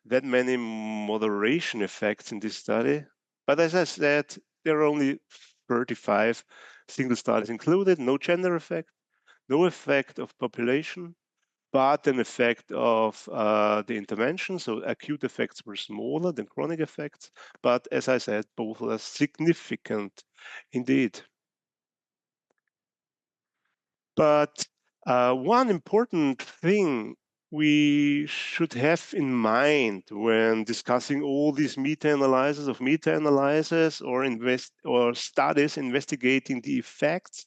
S4: that many moderation effects in this study, but as I said, there are only 35 single studies included, no gender effect, no effect of population, but an effect of the intervention. So acute effects were smaller than chronic effects, but as I said, both are significant indeed. But one important thing we should have in mind when discussing all these meta-analyses or studies investigating the effects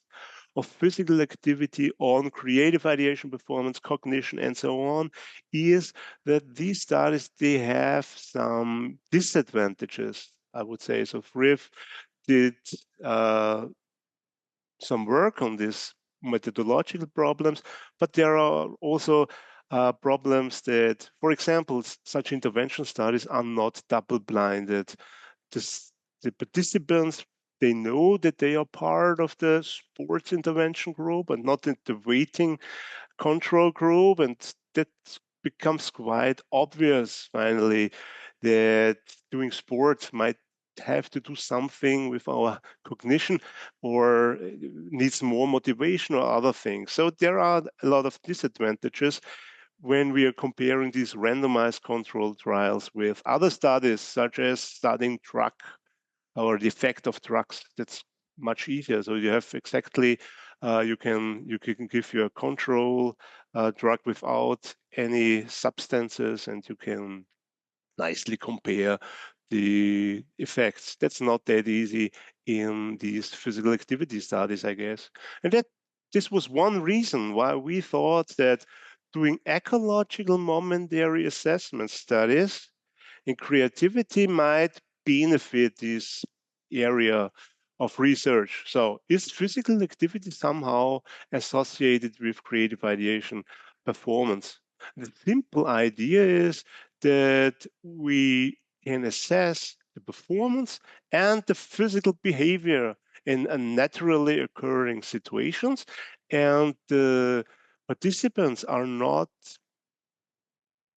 S4: of physical activity on creative ideation, performance, cognition, and so on, is that these studies, they have some disadvantages, I would say. So Frith did some work on these methodological problems, but there are also problems that, for example, such intervention studies are not double-blinded. The participants, they know that they are part of the sports intervention group and not in the weighting control group, and that becomes quite obvious finally that doing sports might have to do something with our cognition or needs more motivation or other things. So there are a lot of disadvantages when we are comparing these randomized control trials with other studies, such as studying drug or the effect of drugs. That's much easier. So you have exactly, you can give you a control drug without any substances, and you can nicely compare the effects. That's not that easy in these physical activity studies, I guess. And this was one reason why we thought that doing ecological momentary assessment studies in creativity might benefit this area of research. So is physical activity somehow associated with creative ideation performance? The simple idea is that we can assess the performance and the physical behavior in a naturally occurring situations, and the participants are not,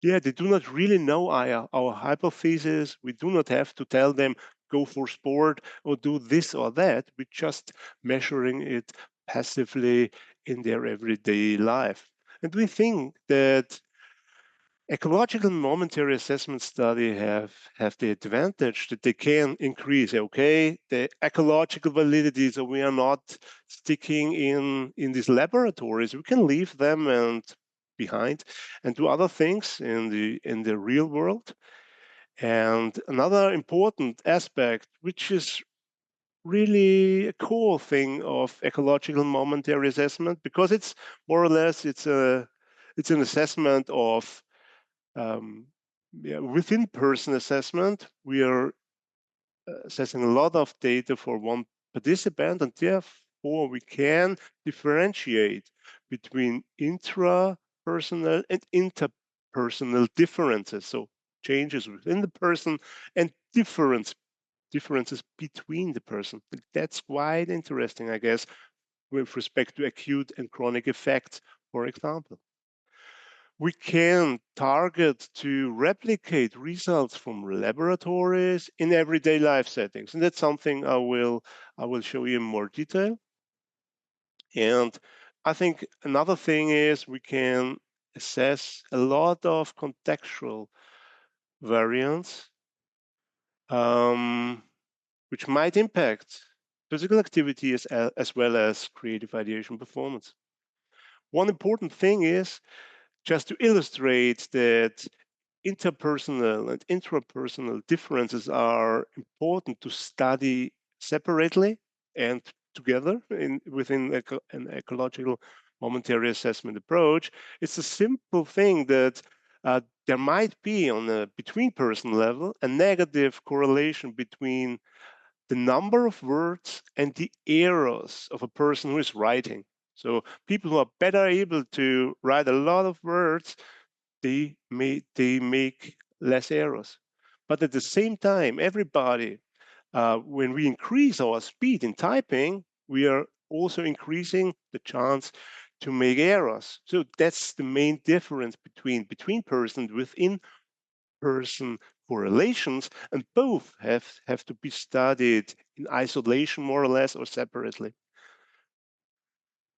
S4: they do not really know our hypothesis. We do not have to tell them, go for sport or do this or that. We're just measuring it passively in their everyday life. And we think that ecological momentary assessment study have the advantage that they can increase, okay, the ecological validity, so we are not sticking in these laboratories. We can leave them behind and do other things in the real world. And another important aspect, which is really a cool thing of ecological momentary assessment, because it's more or less it's an assessment of within person assessment. We are assessing a lot of data for one participant, and therefore we can differentiate between intrapersonal and interpersonal differences. So changes within the person and differences between the person. That's quite interesting, I guess, with respect to acute and chronic effects, for example. We can target to replicate results from laboratories in everyday life settings, and that's something I will show you in more detail. And I think another thing is we can assess a lot of contextual variants, which might impact physical activity as well as creative ideation performance. One important thing is just to illustrate that interpersonal and intrapersonal differences are important to study separately and together within an ecological momentary assessment approach. It's a simple thing that there might be on a between person level a negative correlation between the number of words and the errors of a person who is writing. So people who are better able to write a lot of words, they make less errors. But at the same time, everybody, when we increase our speed in typing, we are also increasing the chance to make errors. So that's the main difference between persons, within person correlations, and both have to be studied in isolation, more or less, or separately.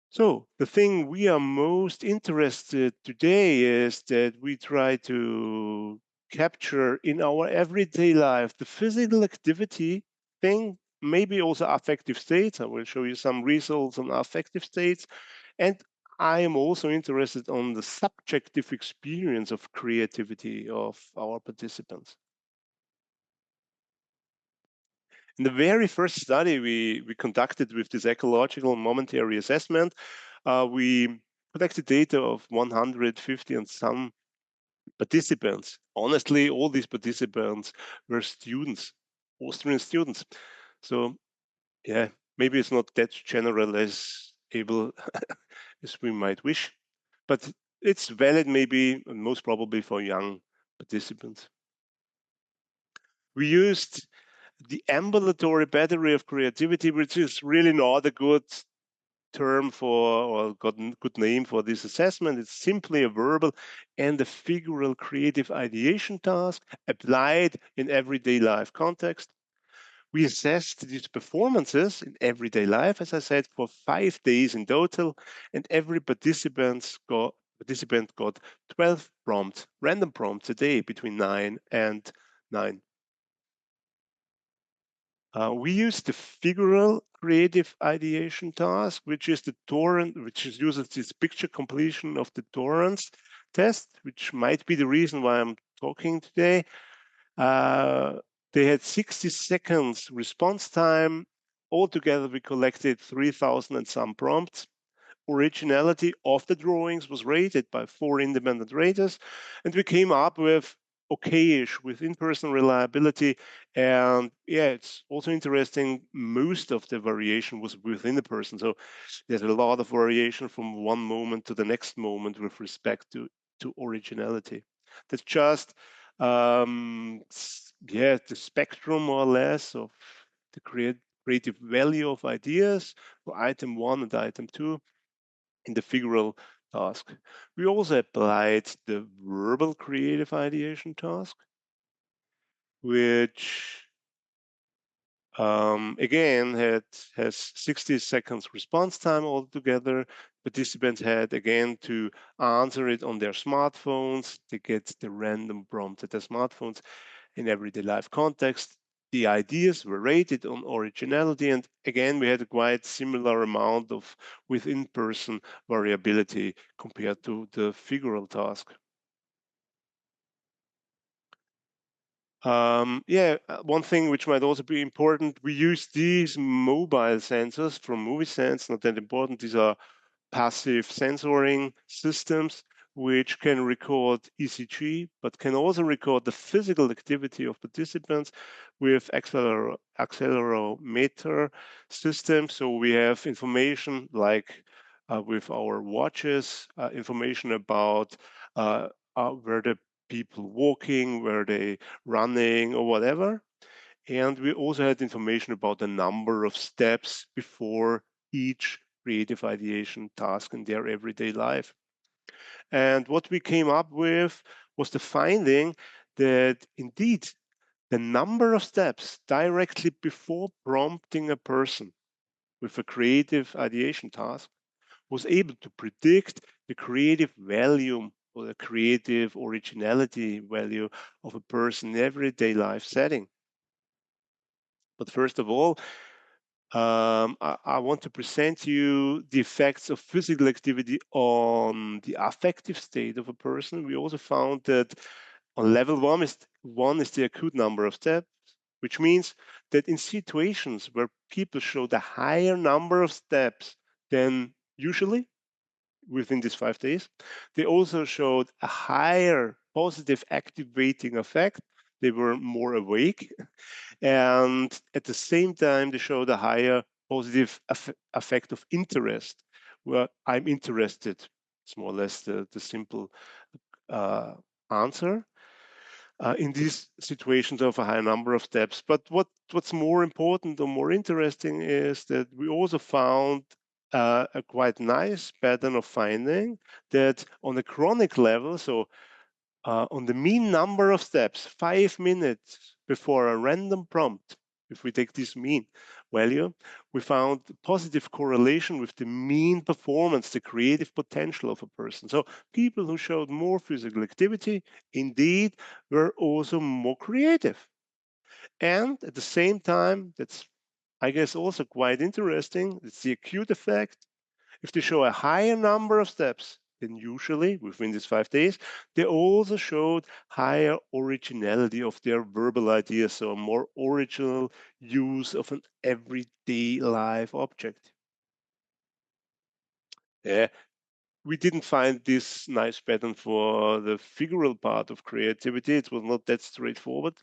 S4: So the thing we are most interested today is that we try to capture in our everyday life the physical activity thing, maybe also affective states. I will show you some results on affective states. And I am also interested on the subjective experience of creativity of our participants. In the very first study we conducted with this ecological momentary assessment, we collected data of 150 and some participants. Honestly, all these participants were students, Austrian students. So yeah, maybe it's not that general as able as we might wish, but it's valid maybe and most probably for young participants. We used the ambulatory battery of creativity, which is really not a good term for or good name for this assessment. It's simply a verbal and a figural creative ideation task applied in everyday life context. We assessed these performances in everyday life, as I said, for 5 days in total, and every participant got 12 prompts, random prompts a day between 9 and 9. We use the figural creative ideation task, which is the Torrance, which uses this picture completion of the Torrance test, which might be the reason why I'm talking today. They had 60 seconds response time. Altogether, we collected 3,000 and some prompts. Originality of the drawings was rated by 4 independent raters, and we came up with okayish with in-person reliability. And yeah, it's also interesting, most of the variation was within the person. So there's a lot of variation from one moment to the next moment with respect to originality. That's just the spectrum more or less of the creative value of ideas for item 1 and item 2 in the figural task. We also applied the verbal creative ideation task, which again has 60 seconds response time altogether. Participants had again to answer it on their smartphones. They get the random prompt at their smartphones in everyday life context. The ideas were rated on originality, and again we had a quite similar amount of within-person variability compared to the figural task. One thing which might also be important, we use these mobile sensors from Movisense, not that important. These are passive sensoring systems which can record ECG, but can also record the physical activity of participants with accelerometer systems. So we have information like with our watches, information about where the people walking, were they running or whatever. And we also had information about the number of steps before each creative ideation task in their everyday life. And what we came up with was the finding that indeed the number of steps directly before prompting a person with a creative ideation task was able to predict the creative value or the creative originality value of a person in everyday life setting. But first of all, I want to present you the effects of physical activity on the affective state of a person. We also found that on level one is the acute number of steps, which means that in situations where people show the higher number of steps than usually within these 5 days, they also showed a higher positive activating effect. They were more awake. And at the same time, they showed a higher positive effect of interest, where I'm interested. It's more or less the simple answer in these situations of a high number of steps. But what's more important or more interesting is that we also found a quite nice pattern of finding that on a chronic level, so on the mean number of steps, 5 minutes before a random prompt, if we take this mean value, we found positive correlation with the mean performance, the creative potential of a person. So people who showed more physical activity, indeed, were also more creative. And at the same time, that's, I guess, also quite interesting, it's the acute effect. If they show a higher number of steps than usually within these 5 days, they also showed higher originality of their verbal ideas, so a more original use of an everyday life object. Yeah, we didn't find this nice pattern for the figural part of creativity. It was not that straightforward,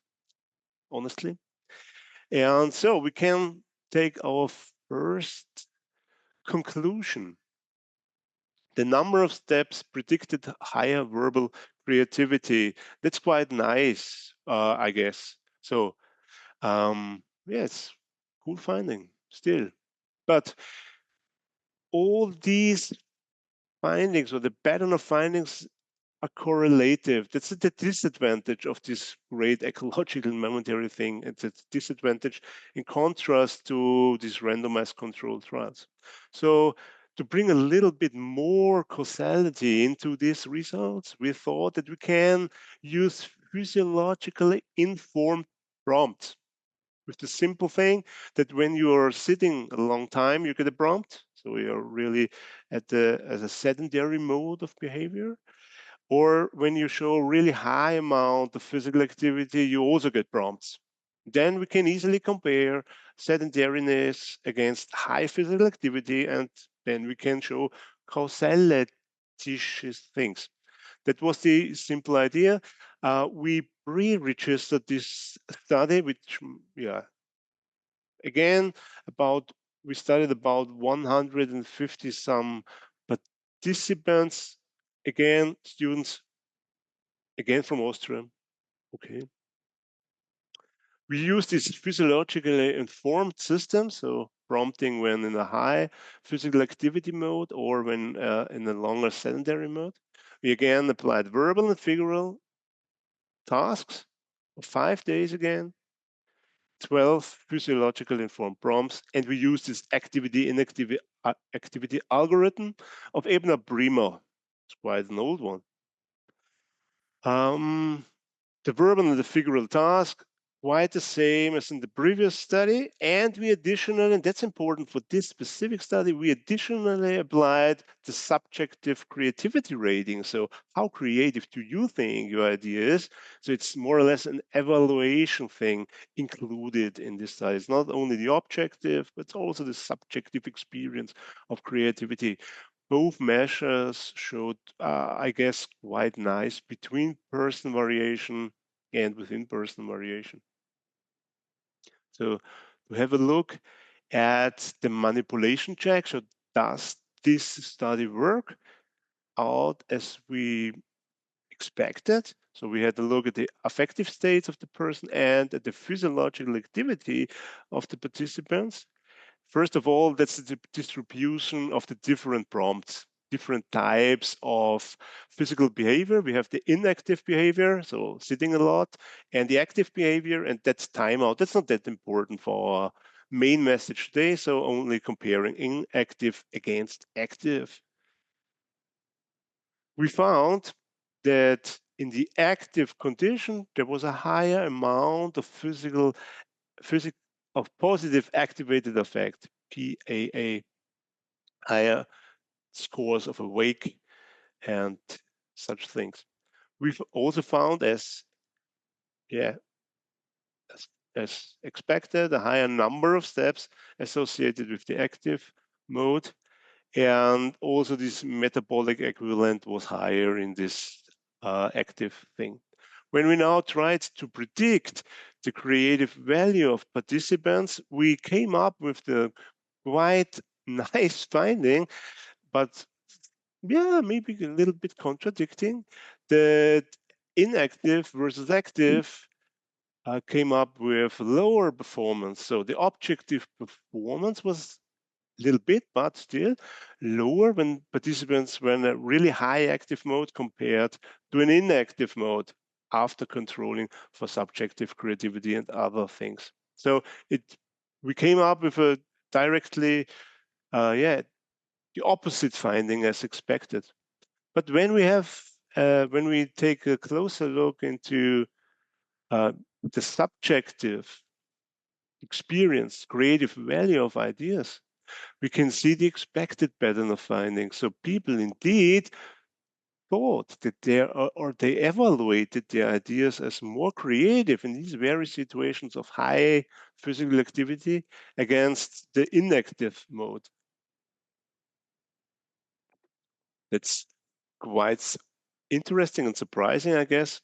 S4: honestly. And so we can take our first conclusion. The number of steps predicted higher verbal creativity. That's quite nice, I guess. So, yeah, it's cool finding still. But all these findings or the pattern of findings are correlative. That's the disadvantage of this great ecological momentary thing. It's a disadvantage in contrast to these randomized controlled trials. So to bring a little bit more causality into these results, we thought that we can use physiologically informed prompts with the simple thing that when you are sitting a long time, you get a prompt. So you're really at as a sedentary mode of behavior. Or when you show a really high amount of physical activity, you also get prompts. Then we can easily compare sedentariness against high physical activity, and then we can show causalitious things. That was the simple idea. We pre-registered this study, which, yeah, again, we studied about 150 some participants, again, students, again from Austria. Okay. We use this physiologically informed system, so prompting when in a high physical activity mode or when in a longer sedentary mode. We again applied verbal and figural tasks for 5 days again, 12 physiologically informed prompts, and we use this activity algorithm of Ebner Bremer. It's quite an old one. The verbal and the figural task, quite the same as in the previous study. And we additionally, and that's important for this specific study, we additionally applied the subjective creativity rating. So how creative do you think your idea is? So it's more or less an evaluation thing included in this study. It's not only the objective, but it's also the subjective experience of creativity. Both measures showed, I guess, quite nice between person variation and within person variation. So to have a look at the manipulation check, so does this study work out as we expected. So we had to look at the affective states of the person and at the physiological activity of the participants. First of all, that's the distribution of the different prompts, different types of physical behavior. We have the inactive behavior, so sitting a lot, and the active behavior, and that's timeout. That's not that important for our main message today, so only comparing inactive against active. We found that in the active condition, there was a higher amount of of positive activated affect, PAA, higher scores of awake and such things. We've also found, as expected, a higher number of steps associated with the active mode, and also this metabolic equivalent was higher in this active thing. When we now tried to predict the creative value of participants, we came up with the quite nice finding, but maybe a little bit contradicting, that inactive versus active came up with lower performance. So the objective performance was a little bit, but still lower when participants were in a really high active mode compared to an inactive mode after controlling for subjective creativity and other things. So we came up with a directly, the opposite finding as expected. But when we take a closer look into the subjective experience, creative value of ideas, we can see the expected pattern of findings. So people indeed thought that they evaluated their ideas as more creative in these very situations of high physical activity against the inactive mode. That's quite interesting and surprising, I guess.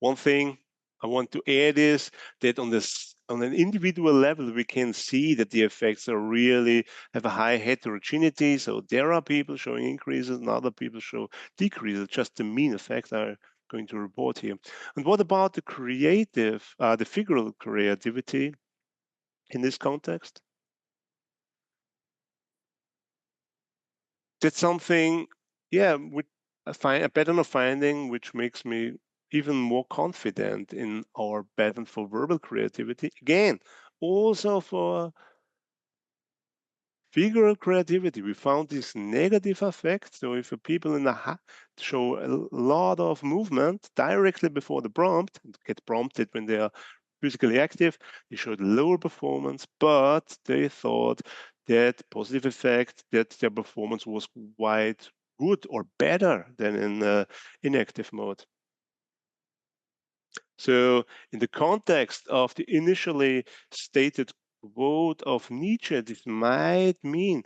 S4: One thing I want to add is that on an individual level, we can see that the effects are really have a high heterogeneity. So there are people showing increases and other people show decreases, just the mean effect I'm going to report here. And what about the the figural creativity in this context? That's something, with a pattern of finding which makes me even more confident in our pattern for verbal creativity. Again, also for figural creativity, we found this negative effect. So if people in the show a lot of movement directly before the prompt, get prompted when they are physically active, they showed lower performance, but they thought that positive effect, that their performance was quite good or better than in inactive mode. So in the context of the initially stated quote of Nietzsche, this might mean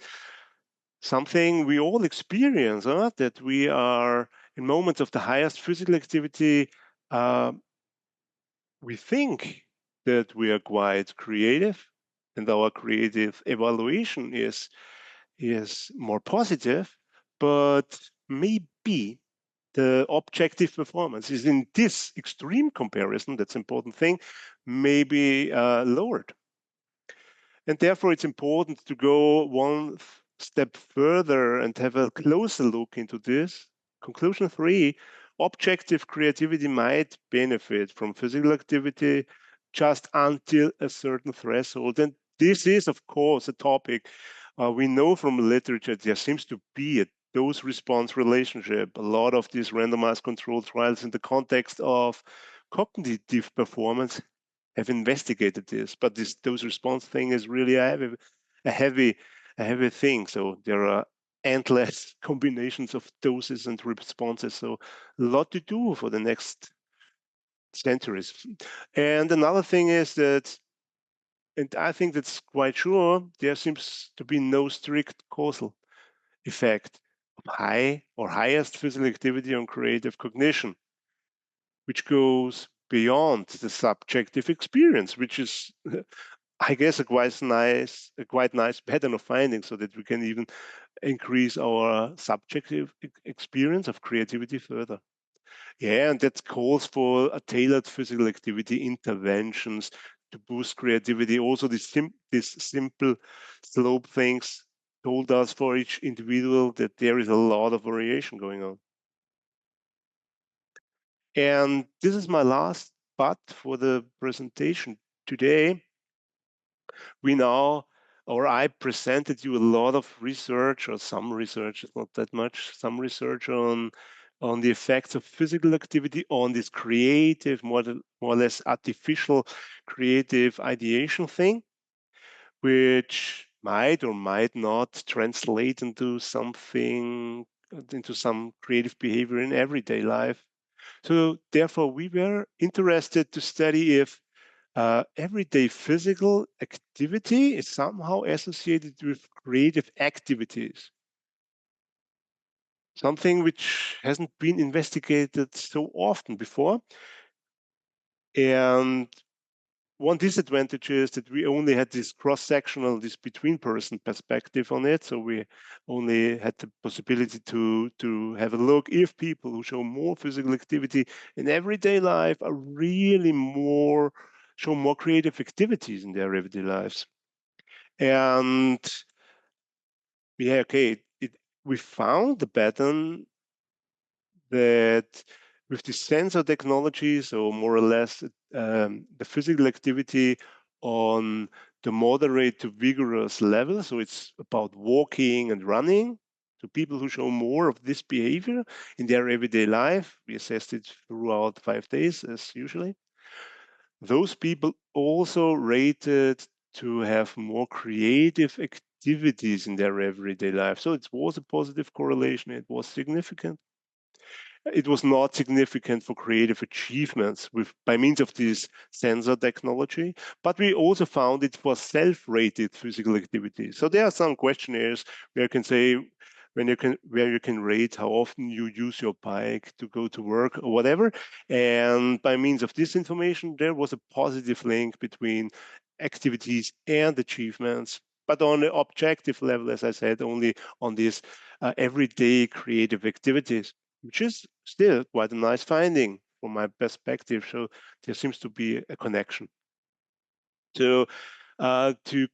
S4: something we all experience, that we are in moments of the highest physical activity, we think that we are quite creative and our creative evaluation is more positive, but maybe the objective performance is in this extreme comparison, that's an important thing, maybe lowered. And therefore, it's important to go one step further and have a closer look into this. Conclusion 3, objective creativity might benefit from physical activity just until a certain threshold. And this is, of course, a topic we know from literature. There seems to be a dose-response relationship. A lot of these randomized controlled trials in the context of cognitive performance have investigated this, but this dose-response thing is really a heavy thing. So there are endless combinations of doses and responses. So a lot to do for the next centuries. And another thing is that, and I think that's quite sure, there seems to be no strict causal effect of high or highest physical activity on creative cognition, which goes beyond the subjective experience, which is, I guess, a quite nice pattern of finding, so that we can even increase our subjective experience of creativity further. Yeah, and that calls for a tailored physical activity interventions to boost creativity. Also, these simple slope things told us for each individual that there is a lot of variation going on. And this is my last part for the presentation today. I presented you a lot of research, or some research, it's not that much, some research on the effects of physical activity on this creative, more or less artificial creative ideation thing, which might or might not translate into some creative behavior in everyday life. So therefore, we were interested to study if everyday physical activity is somehow associated with creative activities. Something which hasn't been investigated so often before. And one disadvantage is that we only had this cross-sectional, this between-person perspective on it. So we only had the possibility to have a look if people who show more physical activity in everyday life are really show more creative activities in their everyday lives. And yeah, okay, we found the pattern that with the sensor technology, so more or less the physical activity on the moderate to vigorous level, so it's about walking and running, so people who show more of this behavior in their everyday life, we assessed it throughout 5 days as usually. Those people also rated to have more creative activities in their everyday life. So it was a positive correlation. It was significant. It was not significant for creative achievements by means of this sensor technology, but we also found it for self-rated physical activity. So there are some questionnaires where you can say, where you can rate how often you use your bike to go to work or whatever. And by means of this information, there was a positive link between activities and achievements. But on the objective level, as I said, only on these everyday creative activities, which is still quite a nice finding from my perspective. So there seems to be a connection. So to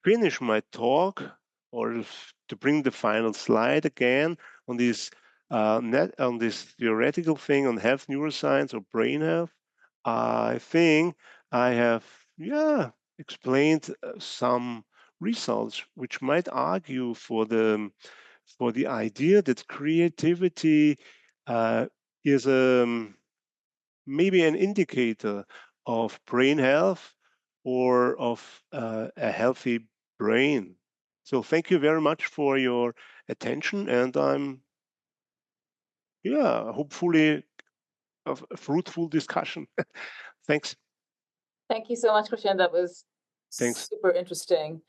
S4: finish my talk, or to bring the final slide again on this theoretical thing on health neuroscience or brain health, I think I have explained some results which might argue for the idea that creativity is maybe an indicator of brain health or of a healthy brain. So thank you very much for your attention, and I'm hopefully a fruitful discussion. Thanks.
S1: Thank you so much, Christian. That was
S4: Thanks.
S1: super interesting.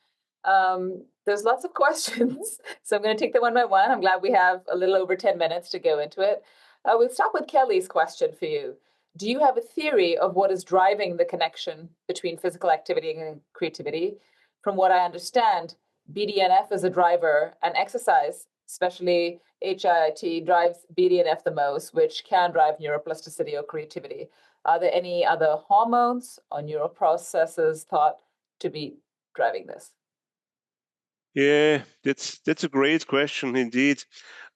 S1: There's lots of questions, so I'm going to take them one by one. I'm glad we have a little over 10 minutes to go into it. We'll start with Kelly's question for you. Do you have a theory of what is driving the connection between physical activity and creativity? From what I understand, BDNF is a driver, and exercise, especially HIIT, drives BDNF the most, which can drive neuroplasticity or creativity. Are there any other hormones or neural processes thought to be driving this?
S4: Yeah, that's a great question indeed,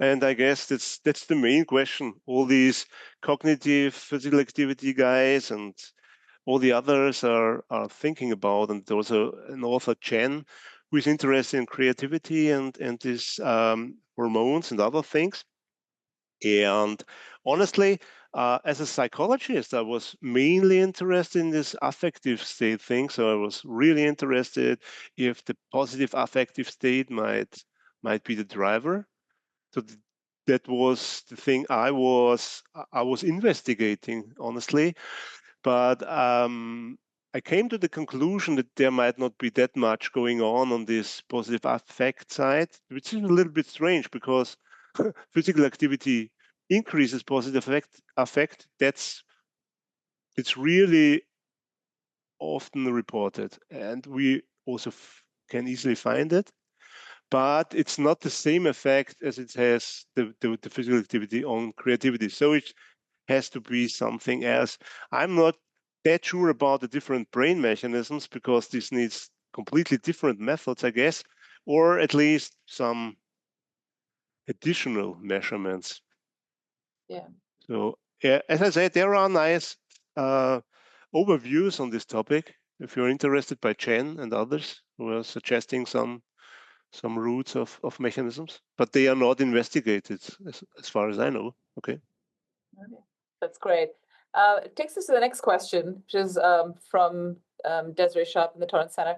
S4: and I guess that's the main question. All these cognitive physical activity guys and all the others are thinking about, and there's also an author, Chen, who is interested in creativity and these hormones and other things. And honestly, as a psychologist, I was mainly interested in this affective state thing. So I was really interested if the positive affective state might be the driver. So that was the thing I was investigating, honestly. But I came to the conclusion that there might not be that much going on this positive affect side, which is a little bit strange because physical activity increases positive affect. It's really often reported, and we also can easily find it. but it's not the same effect as it has the physical activity on creativity. So it has to be something else. I'm not that sure about the different brain mechanisms because this needs completely different methods, I guess, or at least some additional measurements.
S1: Yeah.
S4: So as I said, there are nice overviews on this topic. If you're interested, by Chen and others who are suggesting some routes of mechanisms, but they are not investigated as far as I know. Okay.
S1: That's great. It takes us to the next question, which is from Desiree Sharp in the Torrance Center.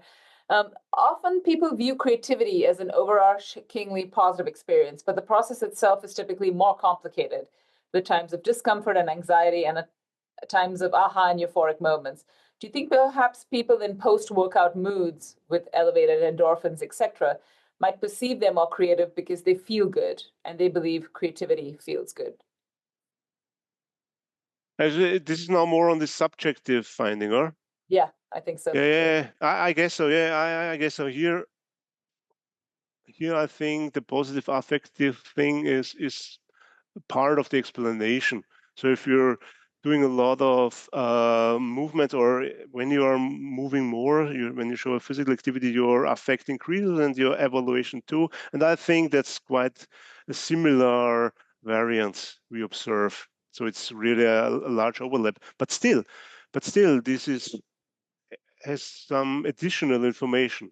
S1: Often people view creativity as an overarchingly positive experience, but the process itself is typically more complicated, with times of discomfort and anxiety and times of aha and euphoric moments. Do you think perhaps people in post-workout moods with elevated endorphins, etc., might perceive they're more creative because they feel good and they believe creativity feels good?
S4: This is now more on the subjective finding, or?
S1: Yeah, I think so.
S4: Yeah, I guess so. Yeah, I guess so. Here, I think the positive affective thing is part of the explanation. So if you're doing a lot of movement, or when you are moving more, when you show a physical activity, your affect increases and your evaluation too. And I think that's quite a similar variance we observe. So it's really a large overlap. But still, this has some additional information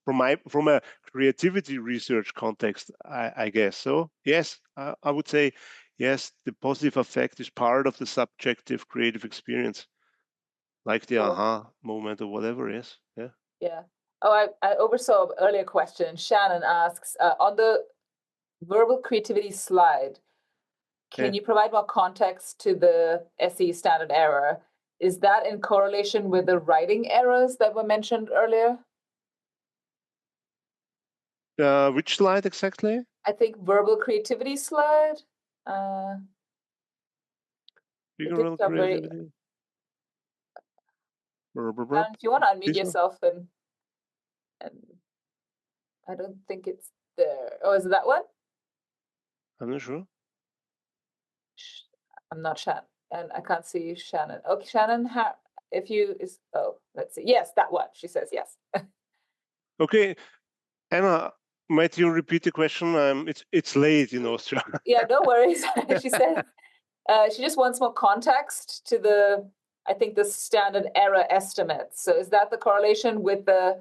S4: from a creativity research context, I guess. So yes, I would say yes, the positive effect is part of the subjective creative experience, like the aha moment or whatever. Yes, yeah.
S1: Yeah. Oh, I oversaw an earlier question. Shannon asks, on the verbal creativity slide, can you provide more context to the SE standard error? Is that in correlation with the writing errors that were mentioned earlier?
S4: Which slide exactly?
S1: I think verbal creativity slide.
S4: Figural creativity.
S1: If you want to unmute yourself, and I don't think it's there. Oh, is it that one?
S4: I'm not sure.
S1: I'm not Shannon, and I can't see Shannon. Okay, Shannon, if you is let's see. Yes, that one. She says yes.
S4: Okay, Anna, might you repeat the question? It's late in Austria.
S1: Yeah, no worries. She said she just wants more context to the, I think, the standard error estimates. So is that the correlation with the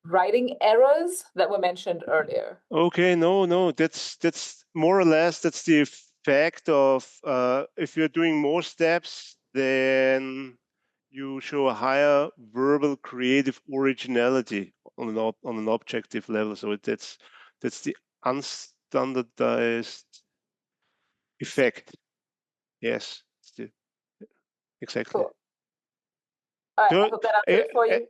S1: writing errors that were mentioned earlier?
S4: Okay, no, that's more or less that's the effect of if you're doing more steps, then you show a higher verbal creative originality on an objective level. So that's the unstandardized effect. Yes, exactly.
S1: Cool. All right,
S4: So,
S1: I hope that answered it for you.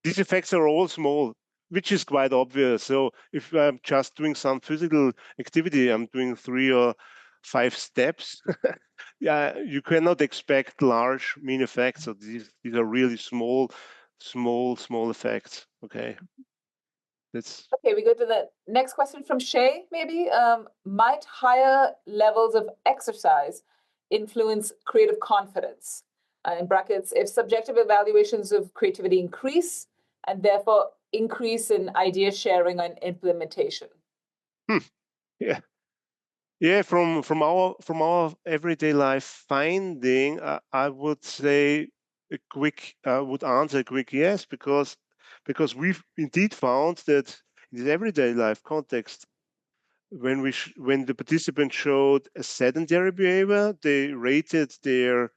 S4: These effects are all small, which is quite obvious. So if I'm just doing some physical activity, I'm doing 3 or 5 steps. Yeah, you cannot expect large mean effects. So these are really small effects. Okay.
S1: Okay, we go to the next question from Shay, maybe. Might higher levels of exercise influence creative confidence? In brackets, if subjective evaluations of creativity increase and therefore increase in idea sharing and implementation.
S4: Yeah, from our everyday life finding, I would say would answer a quick yes, because we've indeed found that in the everyday life context, when the participants showed a sedentary behavior, they rated their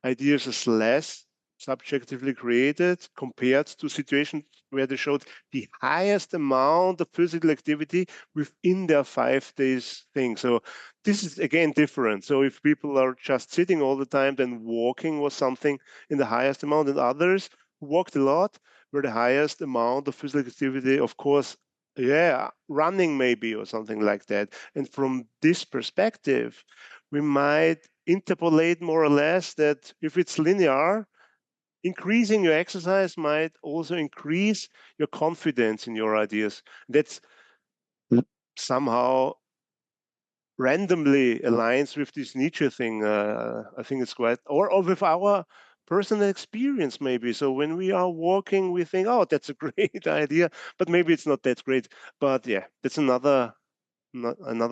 S4: ideas as less subjectively created compared to situations where they showed the highest amount of physical activity within their 5 days thing. So this is again different. So if people are just sitting all the time, then walking was something in the highest amount, and others who walked a lot were the highest amount of physical activity, of course. Yeah, running maybe or something like that. And from this perspective, we might interpolate more or less that if it's linear, increasing your exercise might also increase your confidence in your ideas. That's somehow randomly aligns with this Nietzsche thing. I think it's quite, or with our personal experience maybe. So when we are walking, we think, oh, that's a great idea, but maybe it's not that great. But yeah, that's another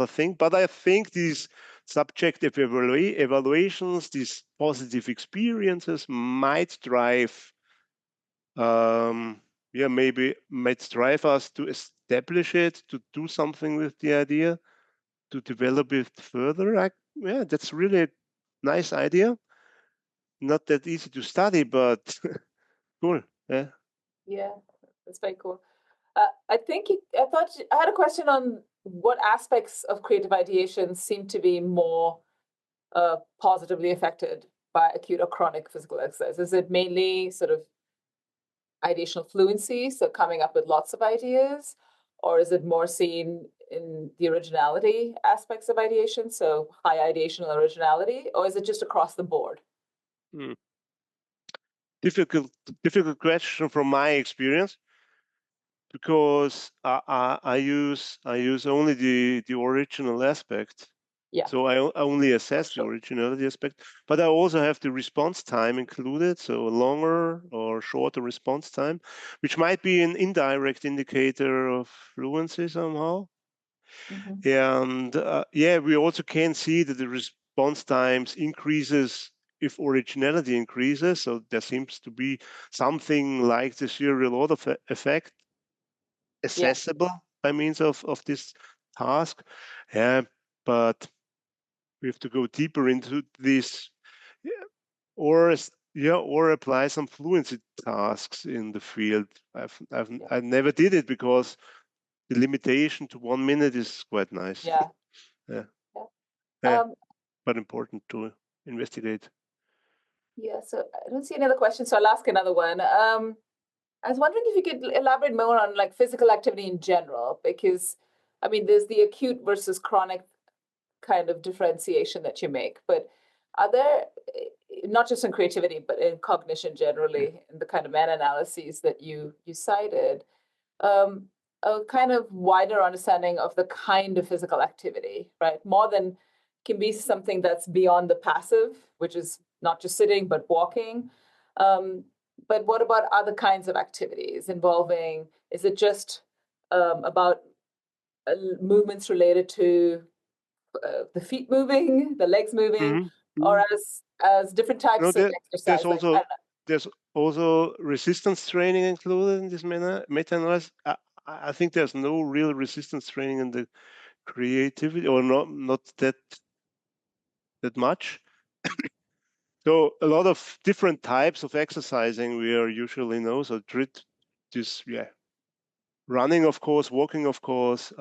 S4: thing. But I think these subjective evaluations, these positive experiences might drive, maybe might drive us to establish it, to do something with the idea, to develop it further. Yeah, that's really a nice idea. Not that easy to study, but cool. Yeah.
S1: Yeah, that's very cool. I had a question on what aspects of creative ideation seem to be more positively affected by acute or chronic physical exercise. Is it mainly sort of ideational fluency, so coming up with lots of ideas, or is it more seen in the originality aspects of ideation, so high ideational originality, or is it just across the board?
S4: Difficult question from my experience, because I use only the original aspect.
S1: Yeah.
S4: So I only assess the originality aspect, but I also have the response time included, so a longer or shorter response time, which might be an indirect indicator of fluency somehow. And we also can see that the response times increases if originality increases. So there seems to be something like the serial order effect accessible by means of this task. Yeah, but we have to go deeper into this, or apply some fluency tasks in the field. I never did it because the limitation to 1 minute is quite nice. But important to investigate.
S1: Yeah, so I don't see any other questions, so I'll ask another one. I was wondering if you could elaborate more on like physical activity in general, because I mean, there's the acute versus chronic kind of differentiation that you make, but are there, not just in creativity, but in cognition generally, in the kind of meta-analyses that you cited, a kind of wider understanding of the kind of physical activity, right? More than can be something that's beyond the passive, which is not just sitting, but walking. But what about other kinds of activities involving, is it just about movements related to the feet moving, the legs moving, or as different types of exercise?
S4: There's also resistance training included in this meta-analysis. I think there's no real resistance training in the creativity, or not that much. So a lot of different types of exercising we are usually know. So running, of course, walking, of course,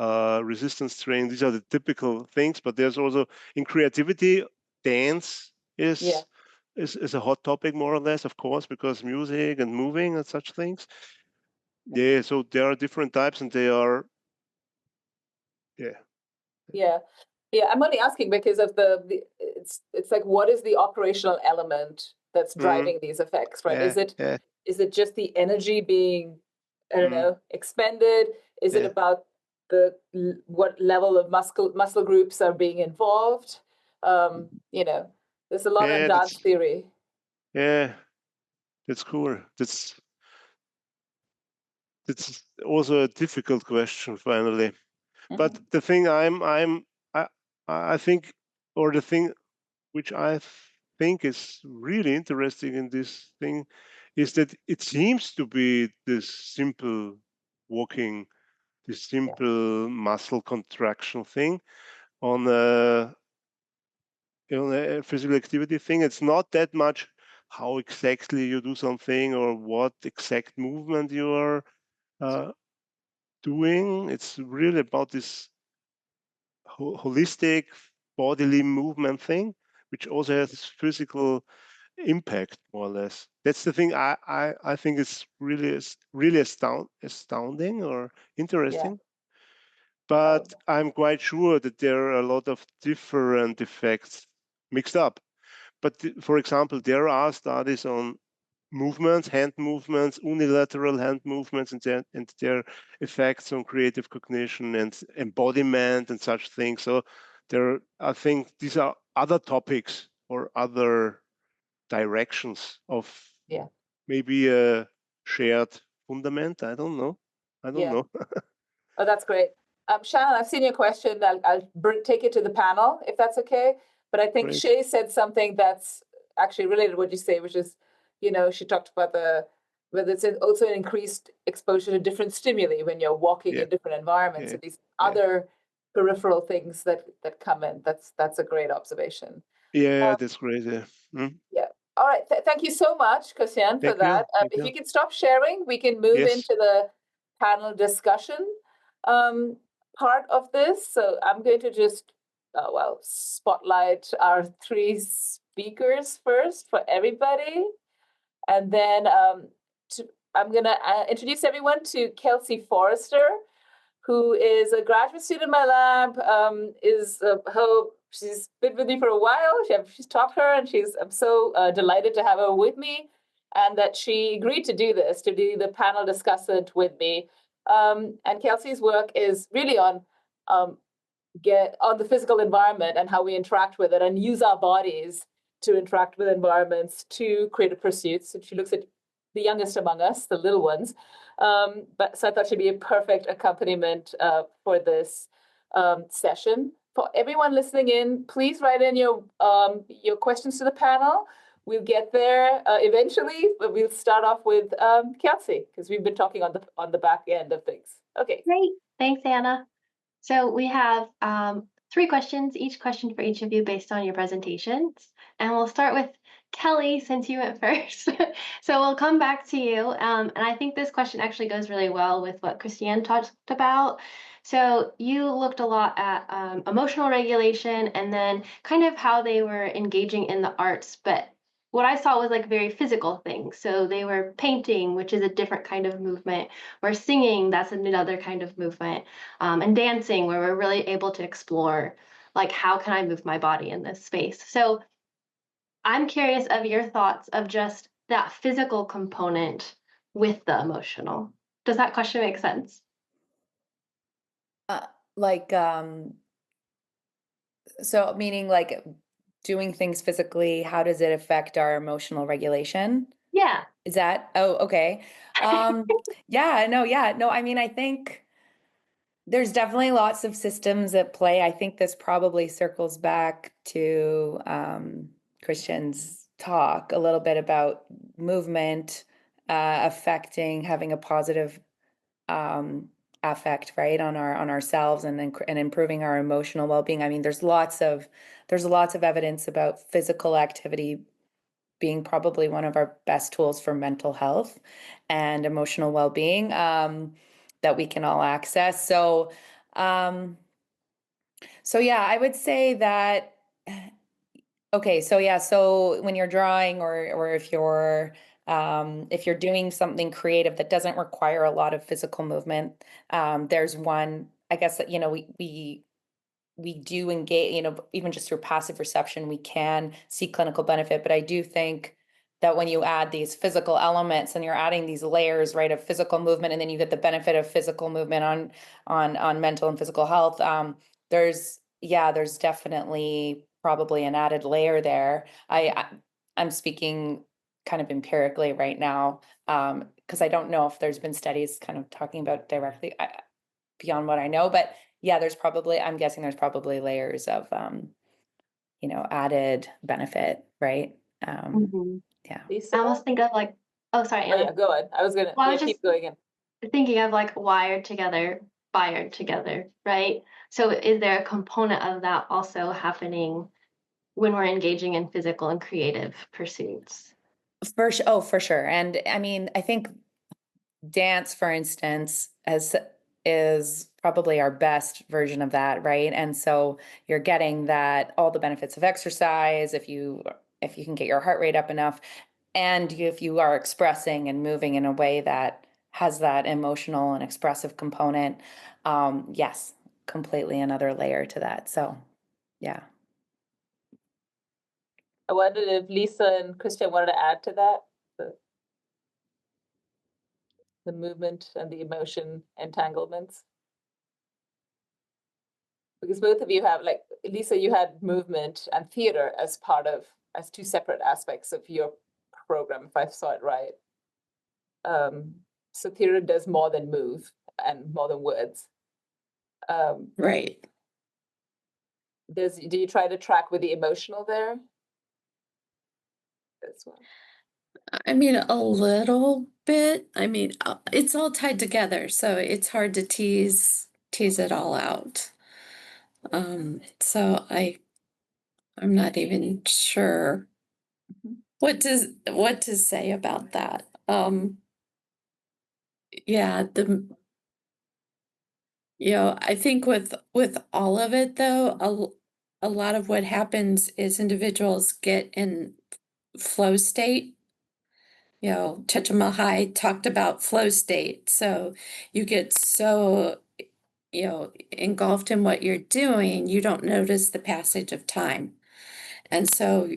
S4: resistance training. These are the typical things. But there's also in creativity, dance is a hot topic, more or less, of course, because music and moving and such things. Yeah, so there are different types, and they are,
S1: Yeah, I'm only asking because of it's like, what is the operational element that's driving these effects, right? Is it just the energy being, I don't know, expended? Is it about what level of muscle groups are being involved? There's a lot of dance theory.
S4: Yeah, that's cool. That's also a difficult question, finally. But the thing I think, or the thing which I think is really interesting in this thing, is that it seems to be this simple walking, this simple muscle contraction thing on a physical activity thing. It's not that much how exactly you do something or what exact movement you are doing. It's really about this holistic bodily movement thing, which also has physical impact, more or less. That's the thing I think is really astounding or interesting. But I'm quite sure that there are a lot of different effects mixed up. But for example, there are studies on movements, hand movements, unilateral hand movements, and their effects on creative cognition and embodiment and such things. So I think these are other topics or other directions of maybe a shared fundament. I don't know.
S1: Oh, that's great. Shannon, I've seen your question. I'll take it to the panel if that's okay. But I think
S4: Great.
S1: Shay said something that's actually related to what you say, which is, she talked about whether it's also an increased exposure to different stimuli when you're walking in different environments and these other peripheral things that come in. That's a great observation.
S4: Yeah, that's great.
S1: Yeah. All right. Thank you so much, Christian, for that. If you can stop sharing, we can move into the panel discussion part of this. So I'm going to just, spotlight our three speakers first for everybody. And then I'm going to introduce everyone to Kelsey Forrester, who is a graduate student in my lab, she's been with me for a while. She's taught her, and I'm so delighted to have her with me, and that she agreed to do this, to be the panel discussant with me. And Kelsey's work is really on the physical environment and how we interact with it and use our bodies to interact with environments to creative pursuits. And she looks at the youngest among us, the little ones. So I thought she'd be a perfect accompaniment for this session. For everyone listening in, please write in your questions to the panel. We'll get there eventually, but we'll start off with Kelsey, because we've been talking on the back end of things. Okay.
S5: Great. Thanks, Anna. So we have 3 questions, each question for each of you based on your presentations. And we'll start with Kelly, since you went first. So we'll come back to you. And I think this question actually goes really well with what Christiane talked about. So you looked a lot at emotional regulation and then kind of how they were engaging in the arts, but what I saw was like very physical things. So they were painting, which is a different kind of movement, or singing, that's another kind of movement, and dancing, where we're really able to explore, like, how can I move my body in this space? So I'm curious of your thoughts of just that physical component with the emotional. Does that question make sense?
S2: So meaning like doing things physically, how does it affect our emotional regulation?
S5: Yeah.
S2: Is that, oh, okay. No, I mean, I think there's definitely lots of systems at play. I think this probably circles back to Christian's talk a little bit about movement affecting, having a positive affect, right, on ourselves and improving our emotional well-being. I mean, there's lots of evidence about physical activity being probably one of our best tools for mental health and emotional well-being that we can all access. So yeah, I would say that. Okay, so when you're drawing or if you're doing something creative that doesn't require a lot of physical movement, there's one, I guess, that, we do engage, even just through passive reception, we can see clinical benefit. But I do think that when you add these physical elements and you're adding these layers, right, of physical movement, and then you get the benefit of physical movement on mental and physical health, there's definitely probably an added layer there. I'm speaking kind of empirically right now, because I don't know if there's been studies kind of talking about directly beyond what I know, but yeah, I'm guessing there's probably layers of, added benefit, right? Yeah.
S5: I almost think of like, oh, sorry, Anna.
S1: Oh, yeah, go on. I was gonna keep going in.
S5: Thinking of like wired together, fired together, right? So is there a component of that also happening when we're engaging in physical and creative pursuits?
S2: For sure. And I mean, I think dance, for instance, is probably our best version of that, right? And so you're getting that, all the benefits of exercise, if you can get your heart rate up enough, and if you are expressing and moving in a way that has that emotional and expressive component, yes, completely another layer to that. So yeah.
S1: I wondered if Lisa and Christian wanted to add to that. the movement and the emotion entanglements? Because both of you have, like, Lisa, you had movement and theater as as two separate aspects of your program, if I saw it right. So theater does more than move and more than words.
S3: Right.
S1: Do you try to track with the emotional there as well?
S3: I mean, a little bit. I mean, it's all tied together, so it's hard to tease it all out. So I'm not even sure what to say about that. Yeah, I think with all of it though, a lot of what happens is individuals get in flow state. Csikszentmihalyi talked about flow state. So you get so, engulfed in what you're doing, you don't notice the passage of time. And so,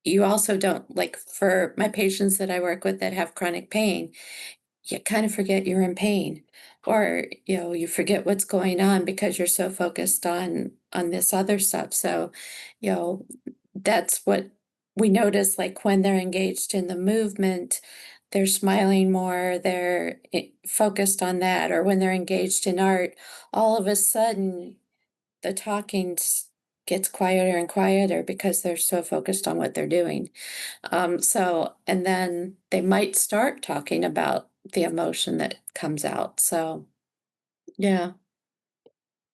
S3: you also don't, like, for my patients that I work with that have chronic pain, you kind of forget you're in pain, or you forget what's going on because you're so focused on this other stuff. So you know that's what we notice, like when they're engaged in the movement, they're smiling more, they're focused on that, or when they're engaged in art, all of a sudden the talking gets quieter and quieter because they're so focused on what they're doing. So, and then they might start talking about the emotion that comes out. So, yeah.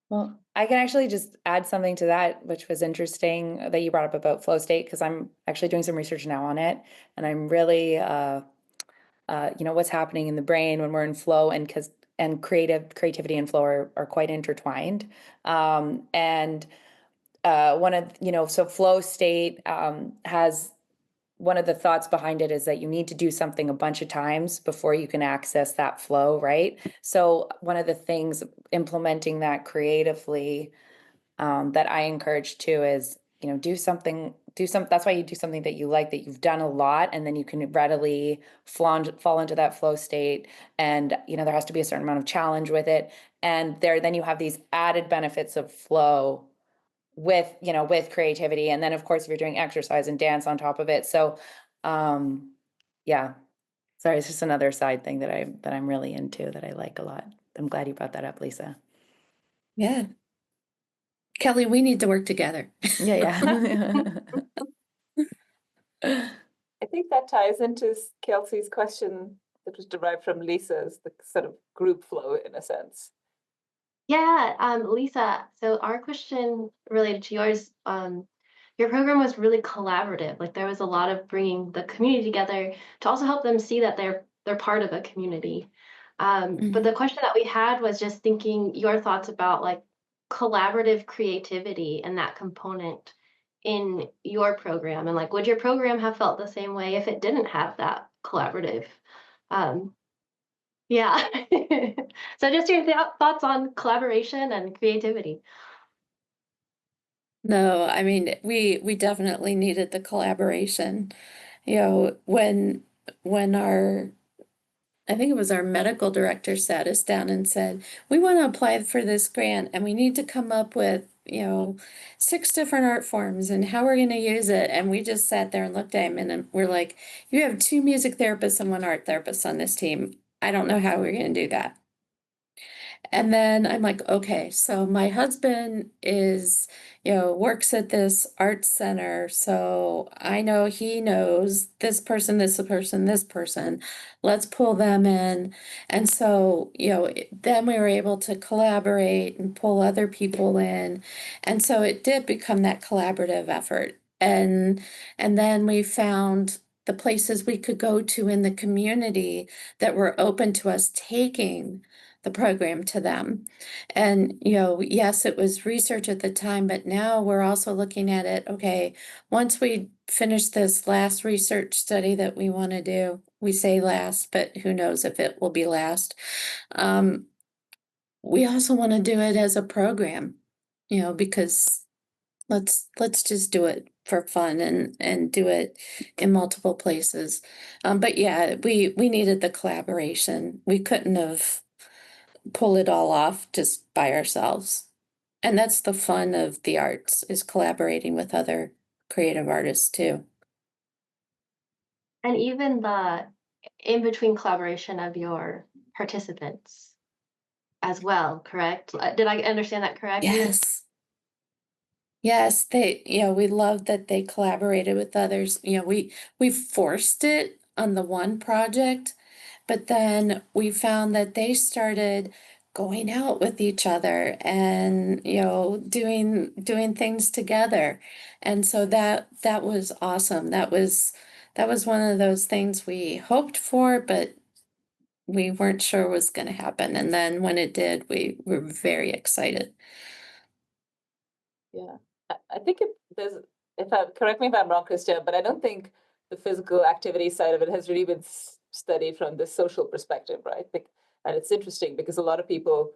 S2: Well, I can actually just add something to that, which was interesting that you brought up about flow state, because I'm actually doing some research now on it, and I'm really, what's happening in the brain when we're in flow, and creativity and flow are quite intertwined. And one of, so flow state has one of the thoughts behind it is that you need to do something a bunch of times before you can access that flow, right? So one of the things implementing that creatively that I encourage too is, that's why you do something that you like, that you've done a lot, and then you can readily fall into that flow state. And, there has to be a certain amount of challenge with it. And then you have these added benefits of flow with creativity. And then of course, if you're doing exercise and dance on top of it. So, yeah, sorry, it's just another side thing that I'm really into, that I like a lot. I'm glad you brought that up, Lisa.
S3: Yeah. Kelly, we need to work together.
S2: Yeah.
S1: I think that ties into Kelsey's question that was derived from Lisa's, the sort of group flow in a sense.
S5: Yeah, Lisa, so our question related to yours, your program was really collaborative. Like there was a lot of bringing the community together to also help them see that they're part of a community. But the question that we had was just thinking your thoughts about like collaborative creativity and that component in your program, and like would your program have felt the same way if it didn't have that collaborative? Um, yeah. So just your thoughts on collaboration and creativity.
S3: No, I mean, we definitely needed the collaboration. When I think it was our medical director sat us down and said, we want to apply for this grant and we need to come up with, 6 different art forms and how we're going to use it. And we just sat there and looked at him and we're like, you have 2 music therapists and 1 art therapist on this team. I don't know how we're going to do that. And then I'm like, okay, so my husband works at this art center. So I know he knows this person, this person, this person. Let's pull them in. And so, then we were able to collaborate and pull other people in. And so it did become that collaborative effort. And then we found the places we could go to in the community that were open to us taking the program to them. And, yes, it was research at the time, but now we're also looking at it. Okay, once we finish this last research study that we want to do, we say last, but who knows if it will be last. We also want to do it as a program, because let's just do it for fun and do it in multiple places. But yeah, we needed the collaboration. We couldn't have pulled it all off just by ourselves. And that's the fun of the arts, is collaborating with other creative artists too.
S5: And even the in between collaboration of your participants as well, correct? Did I understand that correctly?
S3: Yes. Yes, we love that they collaborated with others. We forced it on the one project, but then we found that they started going out with each other and, doing things together. And so that was awesome. That was one of those things we hoped for, but we weren't sure was going to happen. And then when it did, we were very excited.
S1: Yeah, I think correct me if I'm wrong, Christian, but I don't think the physical activity side of it has really been studied from the social perspective, right? And it's interesting because a lot of people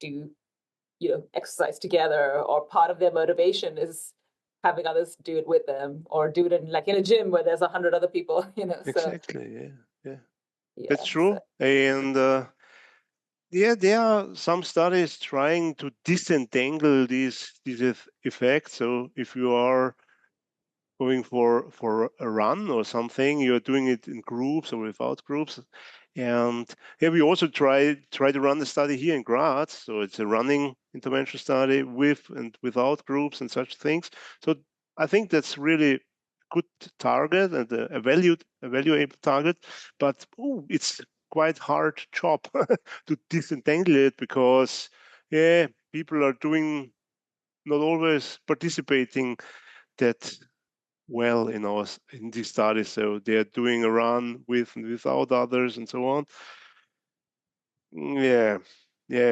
S1: do, exercise together, or part of their motivation is having others do it with them, or do it in a gym where there's 100 other people, So
S4: Exactly. Yeah.
S1: yeah,
S4: That's true. And there are some studies trying to disentangle these effects. So if you are going for a run or something, you're doing it in groups or without groups. And yeah, we also try to run the study here in Graz. So it's a running intervention study with and without groups and such things. So I think that's really a good target and a valuable target. But it's quite hard job to disentangle it, because people are doing, not always participating that well in these studies. So they are doing a run with and without others and so on. Yeah.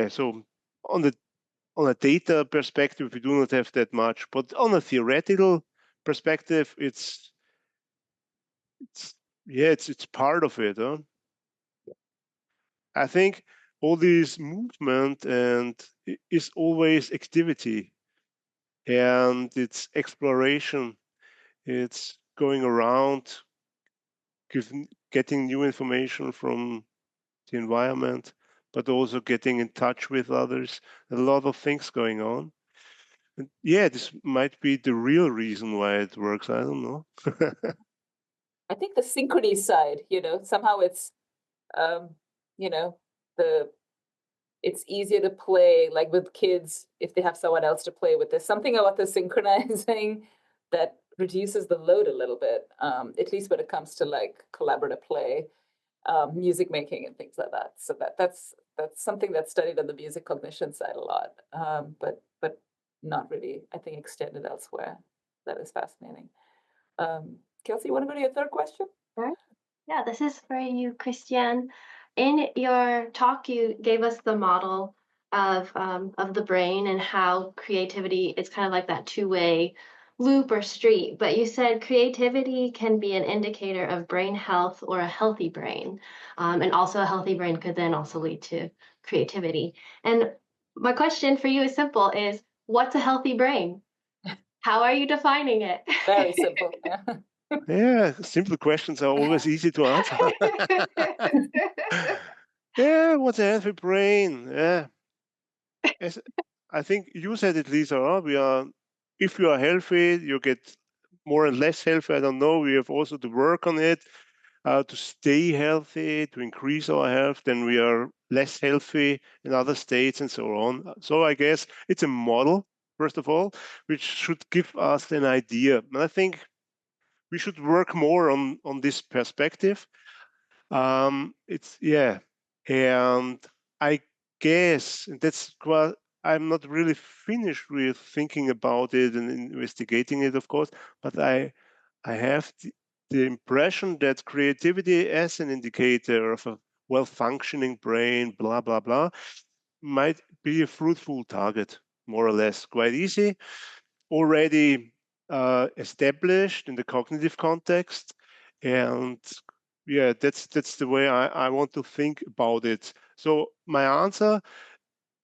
S4: So on a data perspective, we do not have that much, but on a theoretical perspective, it's part of it. Huh? I think all this movement and is always activity, and it's exploration. It's going around, getting new information from the environment, but also getting in touch with others. A lot of things going on. And this might be the real reason why it works. I don't know.
S1: I think the synchrony side, somehow it's, you know, it's easier to play like with kids if they have someone else to play with. There's something about the synchronizing that reduces the load a little bit, at least when it comes to like collaborative play, music making and things like that. So that's something that's studied on the music cognition side a lot, but not really, I think, extended elsewhere. That is fascinating. Kelsey, you want to go to your third question?
S5: Sure. Yeah, this is for you, Christian. In your talk, you gave us the model of the brain and how creativity is kind of like that two-way loop or street. But you said creativity can be an indicator of brain health or a healthy brain, and also a healthy brain could then also lead to creativity. And my question for you is simple: is what's a healthy brain? How are you defining it?
S1: Very simple.
S4: Yeah, simple questions are always easy to answer. What's a healthy brain? Yeah. As I think you said it, Lisa, if you are healthy, you get more and less healthy. I don't know. We have also to work on it, to stay healthy, to increase our health. Then we are less healthy in other states and so on. So I guess it's a model, first of all, which should give us an idea. And I think we should work more on this perspective. And I guess that's quite. I'm not really finished with thinking about it and investigating it, of course, but I have the impression that creativity as an indicator of a well-functioning brain, blah blah blah, might be a fruitful target, more or less, quite easy, already established in the cognitive context. And that's the way I want to think about it. So my answer,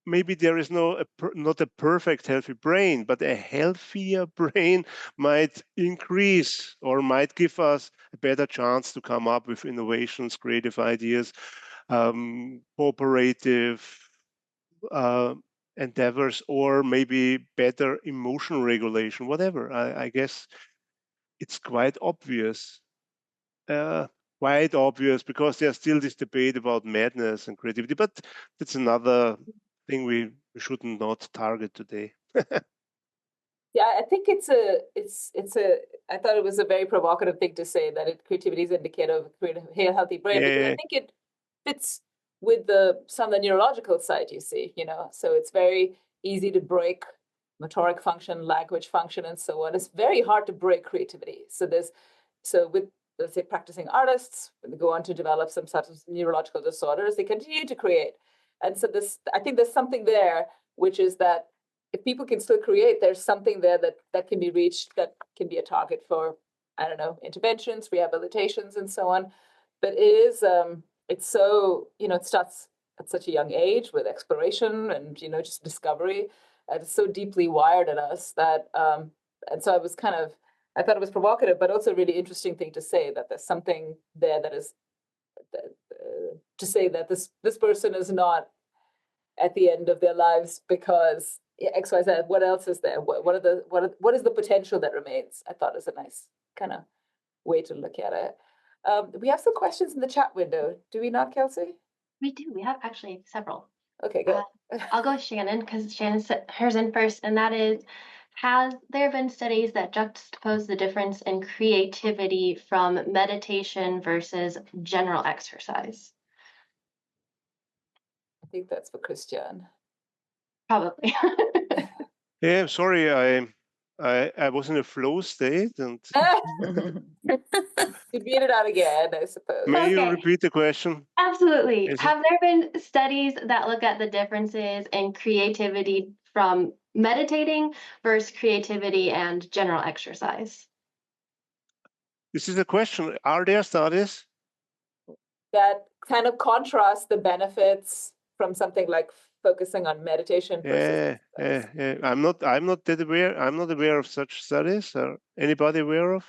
S4: maybe there is not a perfect healthy brain, but a healthier brain might increase or might give us a better chance to come up with innovations, creative ideas, cooperative endeavors, or maybe better emotional regulation, whatever. I guess it's quite obvious. Quite obvious, because there's still this debate about madness and creativity, but that's another thing we should not target today.
S1: Yeah, I think I thought it was a very provocative thing to say that creativity is indicative of a healthy brain, because I think it fits with some of the neurological side, you see, so it's very easy to break motoric function, language function, and so on. It's very hard to break creativity. So with, let's say, practicing artists, when they go on to develop some sort of neurological disorders, they continue to create. And so I think there's something there, which is that if people can still create, there's something there that can be reached, that can be a target for, I don't know, interventions, rehabilitations, and so on. But it's so, it starts at such a young age with exploration and, just discovery. And it's so deeply wired in us that, and so I thought it was provocative, but also a really interesting thing to say, that there's something there that is, to say that this person is not at the end of their lives because X, Y, Z. What else is there? What is the potential that remains? I thought is a nice kind of way to look at it. We have some questions in the chat window. Do we not, Kelsey?
S5: We do. We have actually several.
S1: Okay, good.
S5: I'll go with Shannon, because Shannon said hers in first, and that is, has there been studies that juxtapose the difference in creativity from meditation versus general exercise?
S1: I think that's for Christian.
S5: Probably.
S4: Yeah, sorry, I was in a flow state, and
S1: You beat it out again, I suppose.
S4: may you
S5: Okay.
S4: repeat the question?
S5: Absolutely.
S4: Is it-
S5: Have there been studies that look at the differences in creativity from meditating versus creativity and general exercise?
S4: This is a question. Are there studies?
S1: That kind of contrasts the benefits from something like focusing on meditation versus
S4: Yeah. I'm not that aware. I'm not aware of such studies. Are anybody aware of?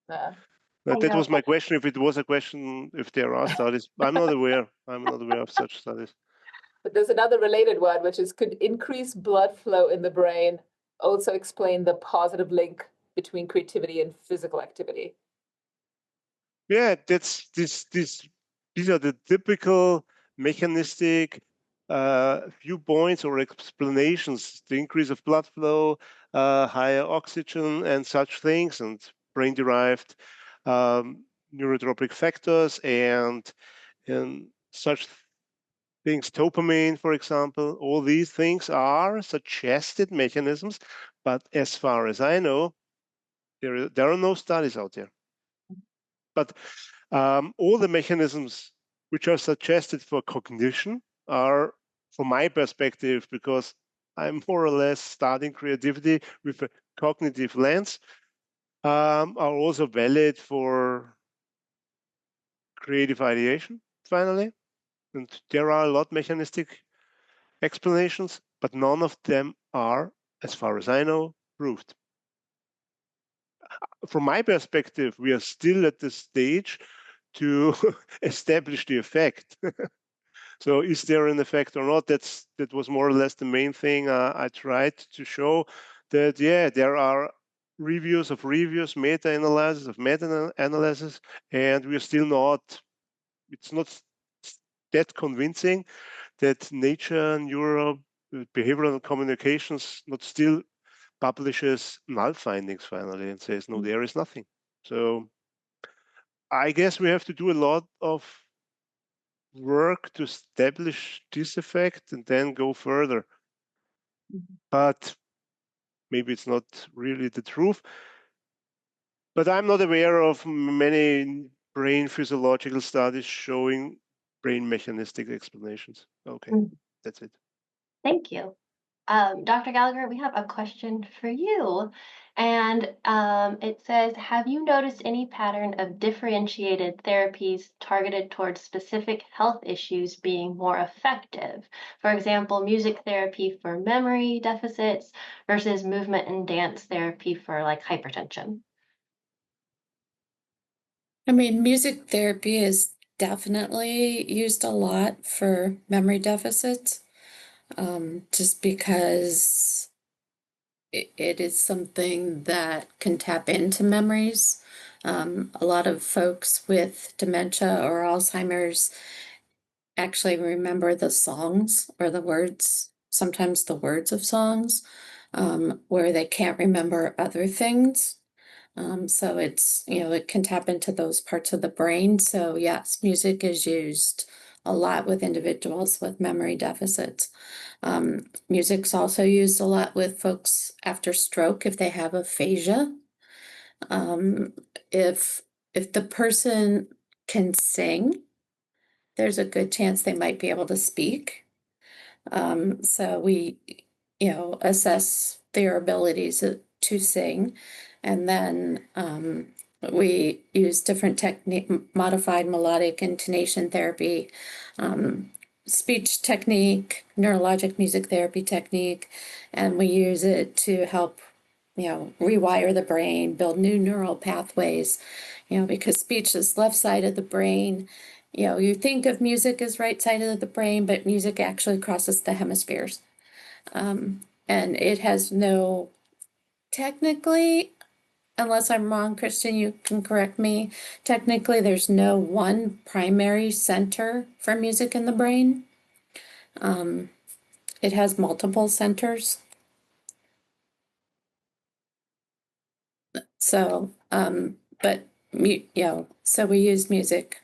S4: That was my question. If it was a question, if there are studies, I'm not aware. I'm not aware of such studies.
S1: But there's another related one, which is, could increased blood flow in the brain also explain the positive link between creativity and physical activity?
S4: Yeah, these are the typical mechanistic viewpoints or explanations: the increase of blood flow, higher oxygen, and such things, and brain-derived neurotropic factors, and such things, dopamine, for example. All these things are suggested mechanisms, but as far as I know, there are no studies out there. But all the mechanisms which are suggested for cognition are, from my perspective, because I'm more or less studying creativity with a cognitive lens, are also valid for creative ideation, finally. And there are a lot of mechanistic explanations, but none of them are, as far as I know, proved. From my perspective, we are still at the stage to establish the effect. So is there an effect or not? That was more or less the main thing I tried to show, that, yeah, there are reviews of reviews, meta-analysis of meta-analysis, and we're still not, it's not that convincing that Nature Neuro Behavioral Communications not still publishes null findings finally and says, no, there is nothing. So I guess we have to do a lot of work to establish this effect and then go further. But maybe it's not really the truth. But I'm not aware of many brain physiological studies showing brain mechanistic explanations. Okay, that's it.
S5: Thank you. Dr. Gallagher, we have a question for you. And it says, have you noticed any pattern of differentiated therapies targeted towards specific health issues being more effective? For example, music therapy for memory deficits versus movement and dance therapy for like hypertension.
S3: I mean, music therapy is definitely used a lot for memory deficits, just because it is something that can tap into memories. A lot of folks with dementia or Alzheimer's actually remember the songs or the words, sometimes the words of songs, where they can't remember other things. So it's, it can tap into those parts of the brain. So yes, music is used a lot with individuals with memory deficits. Music's also used a lot with folks after stroke if they have aphasia. If the person can sing, there's a good chance they might be able to speak. So we, assess their abilities to sing, and then we use different technique, modified melodic intonation therapy, speech technique, neurologic music therapy technique, and we use it to help, rewire the brain, build new neural pathways, because speech is left side of the brain. You think of music as right side of the brain, but music actually crosses the hemispheres. And it has no, technically, unless I'm wrong, Kristen, you can correct me. Technically, there's no one primary center for music in the brain. It has multiple centers. So, but, so we use music,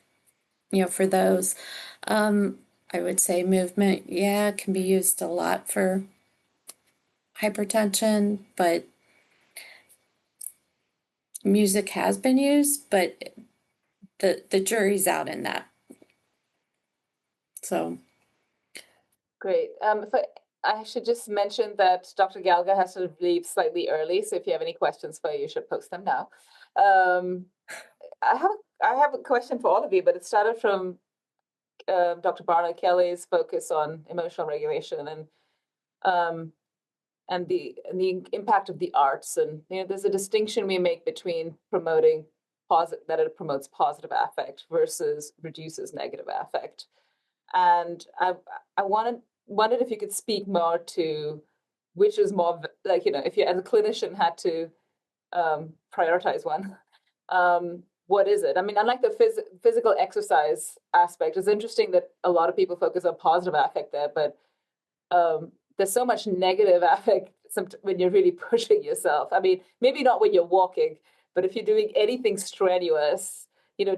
S3: for those. I would say movement, yeah, can be used a lot for hypertension, but music has been used, but the jury's out in that. So.
S1: Great. I should just mention that Dr. Gallagher has to leave slightly early, so if you have any questions for you should post them now. I have a question for all of you, but it started from Dr. Barnard Kelly's focus on emotional regulation and the impact of the arts. And there's a distinction we make between promoting that it promotes positive affect versus reduces negative affect. And I wondered if you could speak more to which is more like, if you as a clinician had to prioritize one, what is it? I mean, unlike the physical exercise aspect, it's interesting that a lot of people focus on positive affect there, but there's so much negative affect when you're really pushing yourself. I mean, maybe not when you're walking, but if you're doing anything strenuous,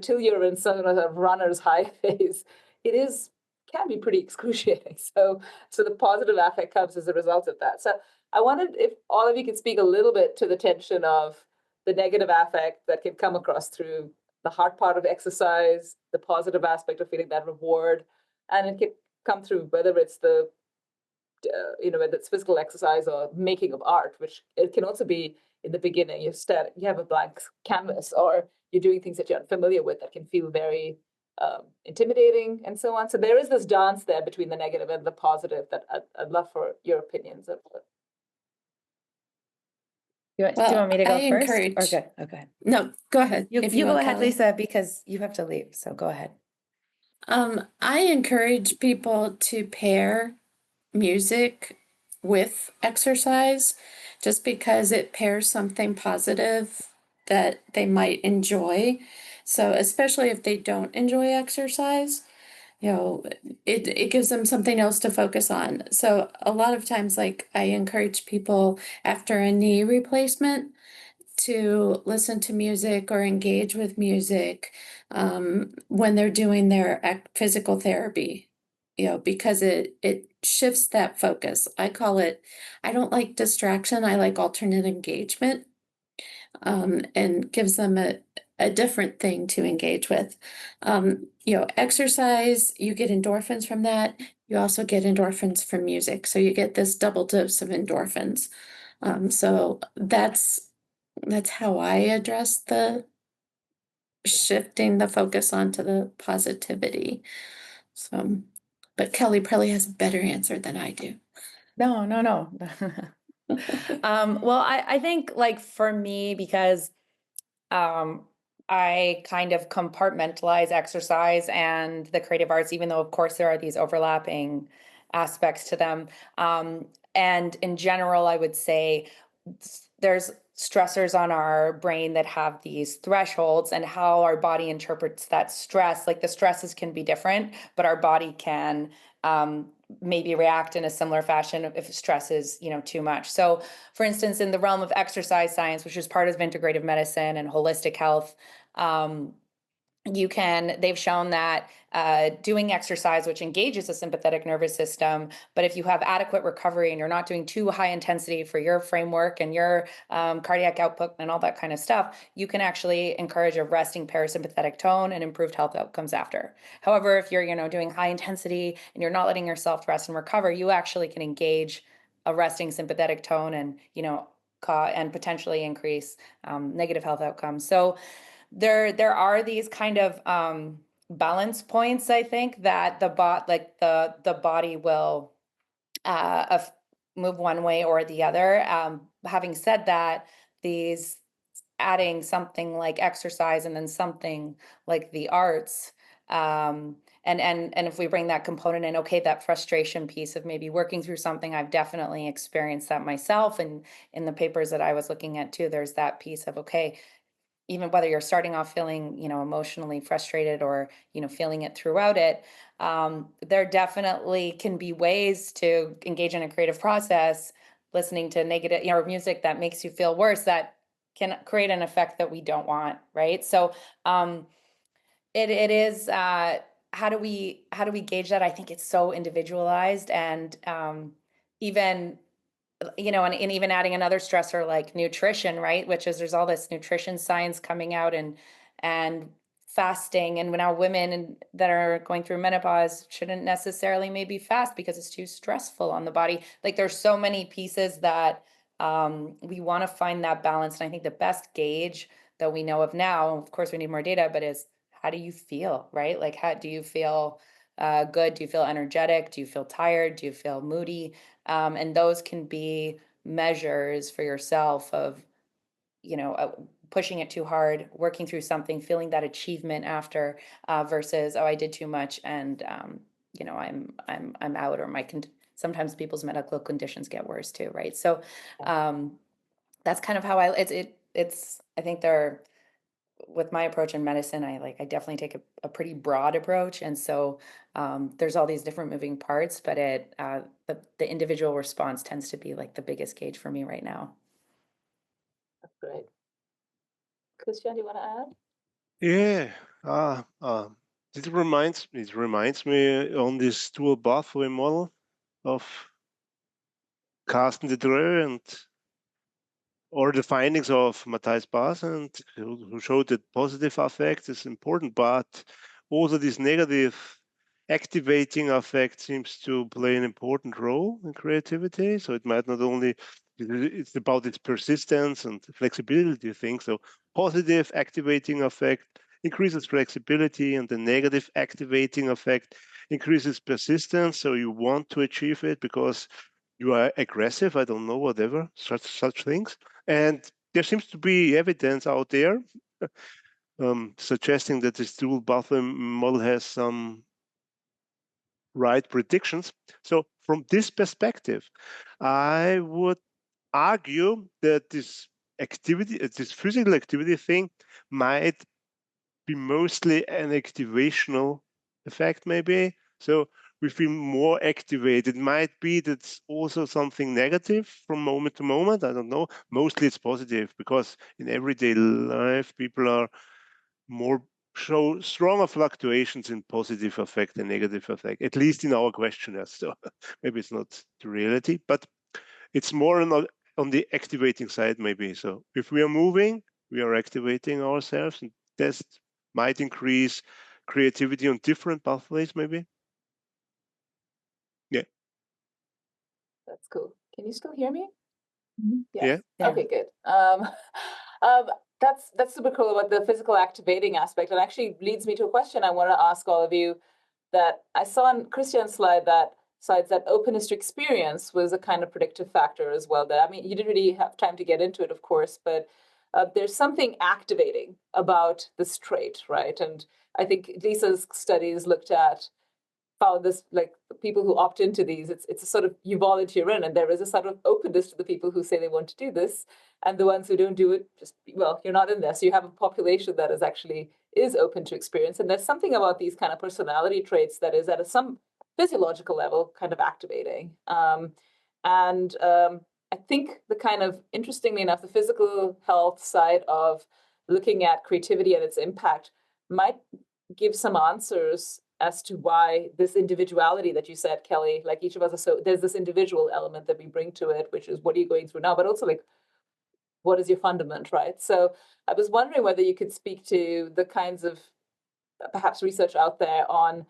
S1: till you're in some sort of runner's high phase, can be pretty excruciating. So the positive affect comes as a result of that. So I wondered if all of you could speak a little bit to the tension of the negative affect that can come across through the hard part of exercise, the positive aspect of feeling that reward, and it can come through whether it's whether it's physical exercise or making of art, which it can also be in the beginning. You have a blank canvas, or you're doing things that you're unfamiliar with that can feel very intimidating and so on. So there is this dance there between the negative and the positive that I'd love for your opinions of.
S2: Do you want me to go
S3: I
S2: first?
S3: encourage-
S2: Or okay.
S3: No, go ahead.
S2: You
S3: if
S2: go
S3: want,
S2: ahead,
S3: Kelly.
S2: Lisa, because you have to leave. So go ahead.
S3: I encourage people to pair music with exercise just because it pairs something positive that they might enjoy. So especially if they don't enjoy exercise, it gives them something else to focus on. So a lot of times, like, I encourage people after a knee replacement to listen to music or engage with music when they're doing their physical therapy, because it shifts that focus. I don't like distraction, I like alternate engagement, and gives them a different thing to engage with. Exercise, you get endorphins from that. You also get endorphins from music, so you get this double dose of endorphins. So that's how I address the shifting the focus onto the positivity. So, but Kelly probably has a better answer than I do.
S2: No. Well, I think like for me, because I kind of compartmentalize exercise and the creative arts, even though of course there are these overlapping aspects to them. And in general, I would say there's stressors on our brain that have these thresholds, and how our body interprets that stress. Like the stresses can be different, but our body can maybe react in a similar fashion if stress is, too much. So for instance, in the realm of exercise science, which is part of integrative medicine and holistic health, they've shown that doing exercise, which engages the sympathetic nervous system, but if you have adequate recovery and you're not doing too high intensity for your framework and your cardiac output and all that kind of stuff, you can actually encourage a resting parasympathetic tone and improved health outcomes after. However, if you're, doing high intensity and you're not letting yourself rest and recover, you actually can engage a resting sympathetic tone and, and potentially increase negative health outcomes. So there are these kind of balance points, I think, that the body will move one way or the other. Having said that, these adding something like exercise and then something like the arts, and if we bring that component in, okay, that frustration piece of maybe working through something, I've definitely experienced that myself, and in the papers that I was looking at too, there's that piece of, okay, even whether you're starting off feeling, emotionally frustrated or, feeling it throughout it, there definitely can be ways to engage in a creative process, listening to negative, music that makes you feel worse, that can create an effect that we don't want, right? So it is, how do we gauge that? I think it's so individualized, and even and even adding another stressor like nutrition, right? Which is, there's all this nutrition science coming out, and fasting, and now women that are going through menopause shouldn't necessarily maybe fast because it's too stressful on the body. Like there's so many pieces that we want to find that balance. And I think the best gauge that we know of now, of course we need more data, but is how do you feel, right? Like how do you feel good? Do you feel energetic? Do you feel tired? Do you feel moody? And those can be measures for yourself of, pushing it too hard, working through something, feeling that achievement after, versus, oh, I did too much, and I'm out, or sometimes people's medical conditions get worse too, right? So that's kind of how it's I think with my approach in medicine, I definitely take a pretty broad approach, and so there's all these different moving parts, but the individual response tends to be like the biggest gauge for me right now.
S1: That's great. Christian, do you want to add?
S4: Yeah. It reminds me on this dual pathway model of Carsten de Dreux and or the findings of Matthias Baas, and who showed that positive affect is important, but also this negative activating affect seems to play an important role in creativity. So it might not only, it's about its persistence and flexibility thing. So positive activating affect increases flexibility, and the negative activating affect increases persistence. So you want to achieve it because you are aggressive, I don't know, whatever, such things. And there seems to be evidence out there suggesting that this dual pathway model has some right predictions. So from this perspective, I would argue that this activity, this physical activity thing, might be mostly an activational effect, maybe. So we feel more activated. It might be that's also something negative from moment to moment. I don't know. Mostly it's positive, because in everyday life, people are show stronger fluctuations in positive effect and negative effect, at least in our questionnaires. So maybe it's not the reality, but it's more on the activating side, maybe. So if we are moving, we are activating ourselves, and this might increase creativity on different pathways, maybe.
S1: That's cool. Can you still hear me? Yes.
S4: Yeah.
S2: Yeah.
S1: Okay, good. That's super cool about the physical activating aspect, and actually leads me to a question I want to ask all of you that I saw on Christian's slides that openness to experience was a kind of predictive factor as well. That, I mean, you didn't really have time to get into it, of course, but there's something activating about this trait, right? And I think Lisa's studies looked at found this, like, the people who opt into these, it's a sort of, you volunteer in, and there is a sort of openness to the people who say they want to do this, and the ones who don't do it, just, well, you're not in there. So you have a population that is open to experience, and there's something about these kind of personality traits that is at some physiological level kind of activating. I think the kind of, interestingly enough, the physical health side of looking at creativity and its impact might give some answers as to why this individuality that you said, Kelly, like each of us are, so there's this individual element that we bring to it, which is what are you going through now, but also like, what is your fundament, right? So I was wondering whether you could speak to the kinds of perhaps research out there on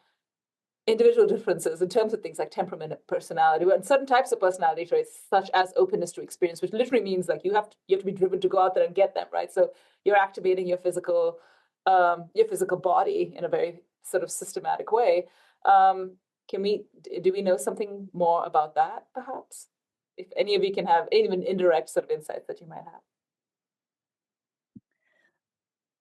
S1: individual differences in terms of things like temperament and personality, and certain types of personality traits, such as openness to experience, which literally means like you have to be driven to go out there and get them, right? So you're activating your physical body in a very sort of systematic way. Do we know something more about that, perhaps? If any of you can have even indirect sort of insights that you might have.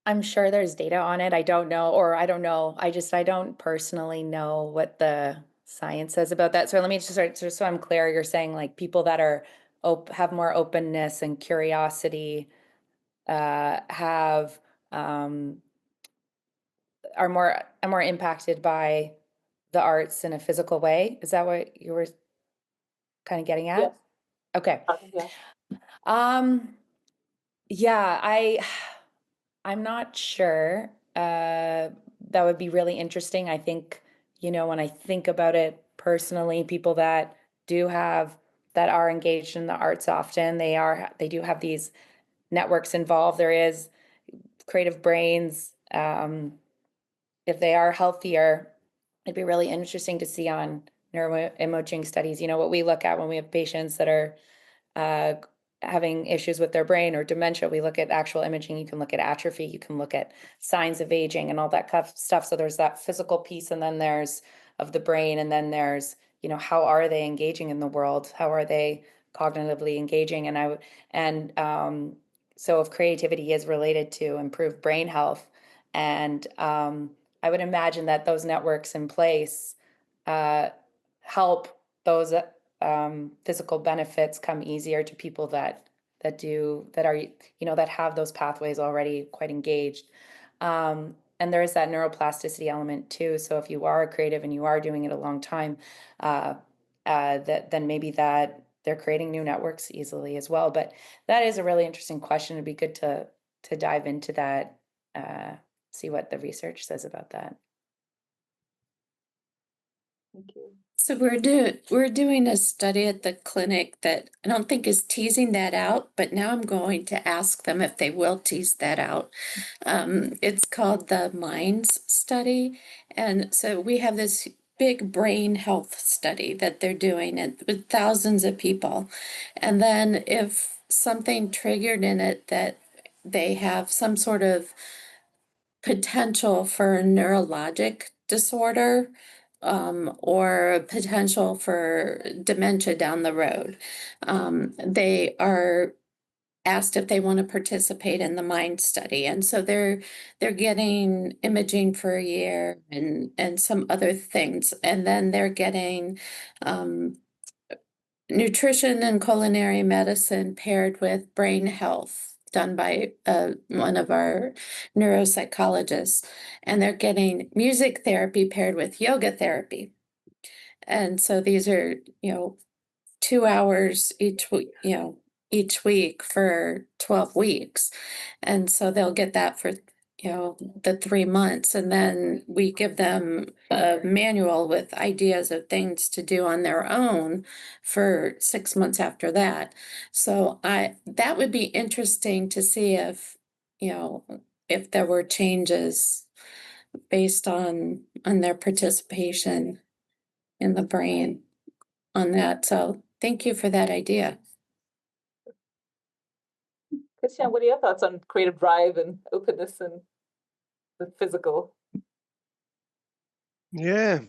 S2: I'm sure there's data on it. I don't know, or I don't know. I don't personally know what the science says about that. So let me just start, just so I'm clear, you're saying like people that are have more openness and curiosity, have are more impacted by the arts in a physical way. Is that what you were kind of getting at?
S1: Yes.
S2: Okay.
S1: Yeah.
S2: Yeah, I'm not sure. That would be really interesting. I think, when I think about it personally, people that are engaged in the arts often, they do have these networks involved. There is creative brains. If they are healthier, it'd be really interesting to see on neuroimaging studies. What we look at when we have patients that are having issues with their brain or dementia, we look at actual imaging. You can look at atrophy, you can look at signs of aging and all that stuff. So there's that physical piece, and then there's of the brain, and then there's, how are they engaging in the world? How are they cognitively engaging? So if creativity is related to improved brain health, and I would imagine that those networks in place help those physical benefits come easier to people that have those pathways already quite engaged. And there is that neuroplasticity element too. So if you are a creative and you are doing it a long time, then maybe that they're creating new networks easily as well. But that is a really interesting question. It'd be good to dive into that, see what the research says about that.
S1: Thank you.
S3: So we're doing a study at the clinic that I don't think is teasing that out, but now I'm going to ask them if they will tease that out. It's called the MINDS study. And so we have this big brain health study that they're doing with thousands of people. And then if something triggered in it that they have some sort of potential for neurologic disorder, or potential for dementia down the road. They are asked if they want to participate in the MIND study, and so they're getting imaging for a year and some other things, and then they're getting nutrition and culinary medicine paired with brain health done by one of our neuropsychologists, and they're getting music therapy paired with yoga therapy. And so these are, 2 hours each week for 12 weeks. And so they'll get that for, the 3 months. And then we give them a manual with ideas of things to do on their own for 6 months after that. So that would be interesting to see if there were changes based on their participation in the brain on that. So Thank you for that idea.
S1: Christian, what are your thoughts on creative drive and openness and the physical?
S4: Yeah.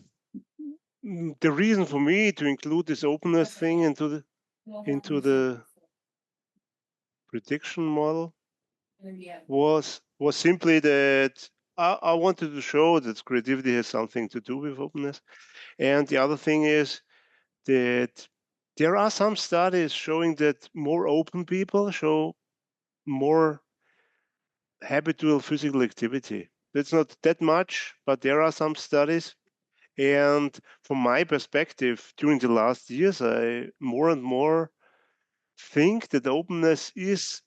S4: The reason for me to include this openness thing into the prediction model was simply that I wanted to show that creativity has something to do with openness. And the other thing is that there are some studies showing that more open people show more habitual physical activity. That's not that much, but there are some studies. And from my perspective, during the last years, I more and more think that openness is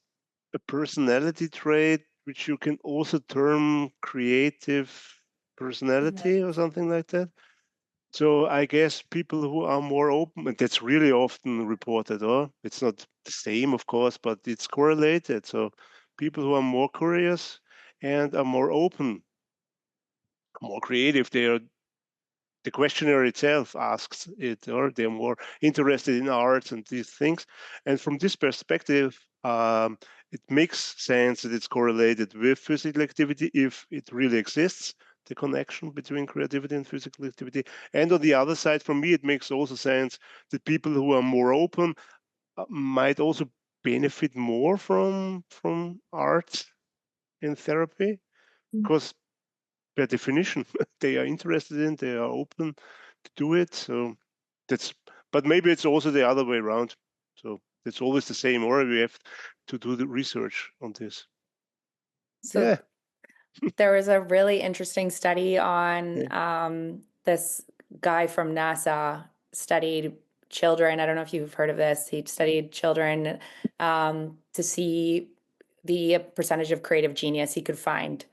S4: a personality trait which you can also term creative personality or something like that. So I guess people who are more open, and that's really often reported, or it's not the same, of course, but it's correlated. So people who are more curious and are more open, more creative, the questionnaire itself asks it, or they're more interested in arts and these things. And from this perspective, it makes sense that it's correlated with physical activity if it really exists, the connection between creativity and physical activity. And on the other side, for me, it makes also sense that people who are more open might also benefit more from art and therapy, because by definition, they are interested in, they are open to do it. So but maybe it's also the other way around. So it's always the same, or we have to do the research on this.
S2: So
S4: Yeah.
S2: there was a really interesting study on this guy from NASA studied children. I don't know if you've heard of this. He studied children to see the percentage of creative genius he could find.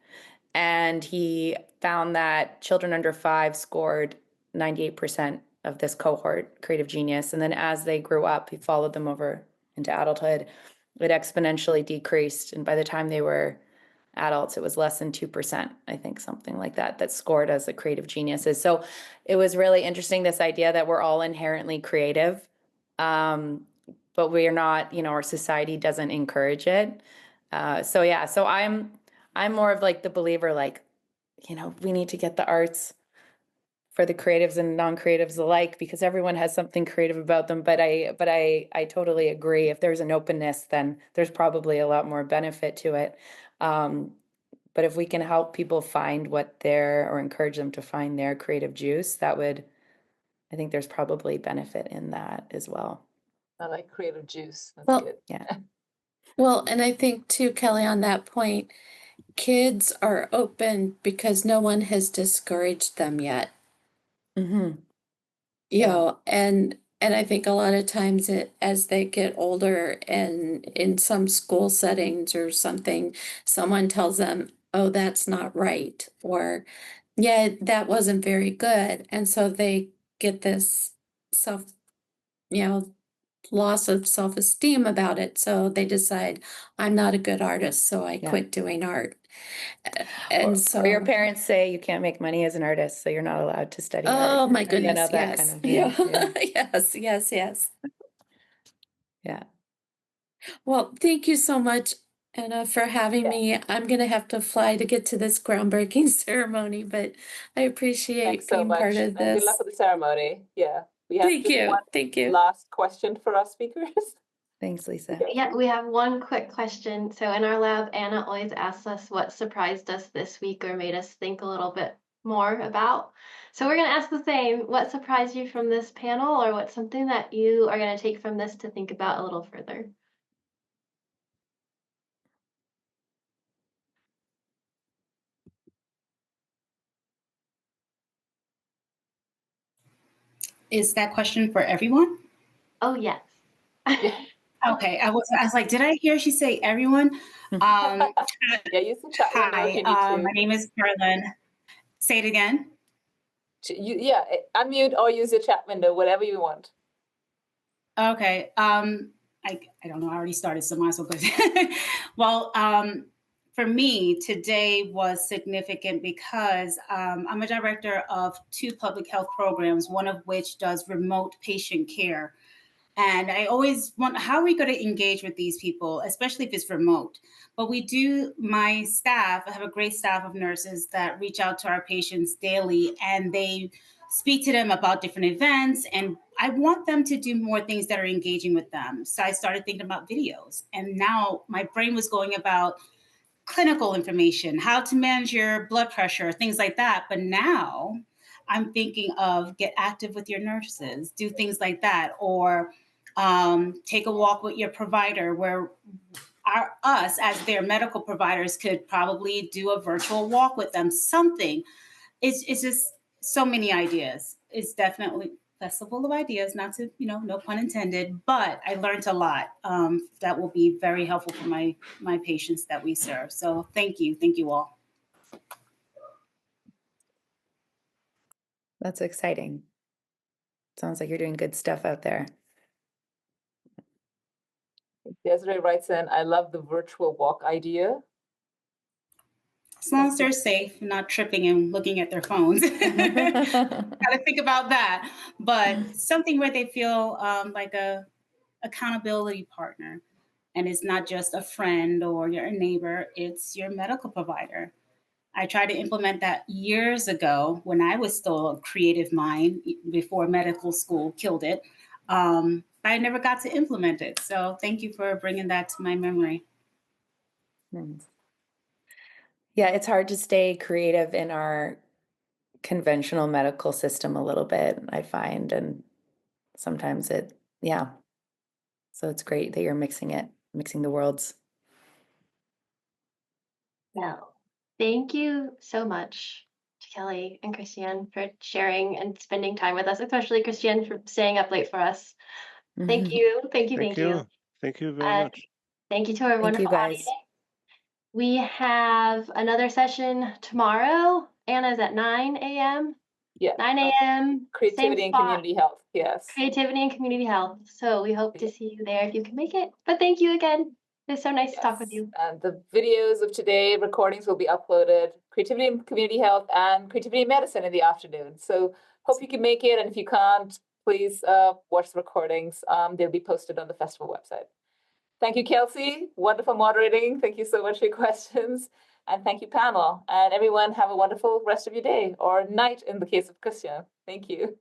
S2: And he found that children under 5 scored 98% of this cohort, creative genius. And then as they grew up, he followed them over into adulthood. It exponentially decreased. And by the time they were adults, it was less than 2%, I think, something like that, that scored as the creative geniuses. So it was really interesting, this idea that we're all inherently creative, but we are not, our society doesn't encourage it. So I'm more of like the believer, like, we need to get the arts for the creatives and non-creatives alike, because everyone has something creative about them. But I totally agree. If there's an openness, then there's probably a lot more benefit to it. But if we can help people find or encourage them to find their creative juice, I think there's probably benefit in that as well.
S1: I like creative juice. That's
S3: Well,
S1: good.
S2: Yeah.
S3: Well, and I think too, Kelly, on that point, kids are open because no one has discouraged them yet.
S2: Mm-hmm.
S3: And I think a lot of times as they get older and in some school settings or something, someone tells them, oh, that's not right, or yeah, that wasn't very good. And so they get this loss of self-esteem about it. So they decide, I'm not a good artist, so I quit doing art. And so
S2: or your parents say you can't make money as an artist, so you're not allowed to study art.
S3: oh my goodness,
S2: that
S3: yes.
S2: kind of thing.
S3: Yes.
S2: Yeah.
S3: Well, thank you so much, Anna, for having me. I'm gonna have to fly to get to this groundbreaking ceremony, but I appreciate
S1: Thanks so
S3: being
S1: much.
S3: part of
S1: And good luck
S3: this.
S1: with the ceremony. Yeah. We have
S3: Thank
S1: just
S3: you.
S1: one
S3: Thank you.
S1: last question for our speakers.
S2: Thanks, Lisa.
S5: Yeah, we have one quick question. So in our lab, Anna always asks us what surprised us this week or made us think a little bit more about. So we're going to ask the same. What surprised you from this panel, or what's something that you are going to take from this to think about a little further?
S6: Is that question for everyone?
S5: Oh, yes.
S1: Yeah.
S6: Okay, I was like, did I hear she say everyone?
S1: Yeah, use the chat window if
S6: Hi,
S1: you need to.
S6: my name is Carolyn. Say it again.
S1: Unmute or use your chat window, whatever you want.
S6: Okay, I don't know, I already started, so might as well go. Well, for me, today was significant because I'm a director of 2 public health programs, one of which does remote patient care. And I always want, how are we going to engage with these people, especially if it's remote? But we do, my staff, I have a great staff of nurses that reach out to our patients daily, and they speak to them about different events. And I want them to do more things that are engaging with them. So I started thinking about videos. And now my brain was going about clinical information, how to manage your blood pressure, things like that. But now I'm thinking of get active with your nurses, do things like that, or take a walk with your provider, where us as their medical providers could probably do a virtual walk with them. Something. It's just so many ideas. It's definitely festival of ideas, not to, no pun intended, but I learned a lot that will be very helpful for my patients that we serve. So thank you all.
S2: That's exciting. Sounds like you're doing good stuff out there.
S1: Desiree writes in, I love the virtual walk idea.
S6: As long as they're safe, not tripping and looking at their phones. Got to think about that. But something where they feel like a accountability partner, and it's not just a friend or your neighbor, it's your medical provider. I tried to implement that years ago when I was still a creative mind before medical school killed it. But I never got to implement it. So thank you for bringing that to my memory.
S2: Yeah, it's hard to stay creative in our conventional medical system a little bit, I find, and sometimes yeah. So it's great that you're mixing the worlds.
S5: Well, thank you so much to Kelly and Christiane for sharing and spending time with us, especially Christiane for staying up late for us. Thank you. Thank you.
S4: Thank you. Thank you very much.
S5: Thank you to our
S2: Thank
S5: wonderful
S2: you guys.
S5: audience. We have another session tomorrow. Anna's at 9 a.m.
S1: Yeah.
S5: 9 a.m.
S1: Creativity and community health. Yes.
S5: Creativity and community health. So we hope to see you there if you can make it. But thank you again. It's so nice to talk with you.
S1: And the videos of today, recordings will be uploaded. Creativity and community health and creativity and medicine in the afternoon. So hope you can make it. And if you can't, please watch the recordings. They'll be posted on the festival website. Thank you, Kelsey. Wonderful moderating. Thank you so much for your questions. And thank you, panel. And everyone, have a wonderful rest of your day or night in the case of Christiane. Thank you.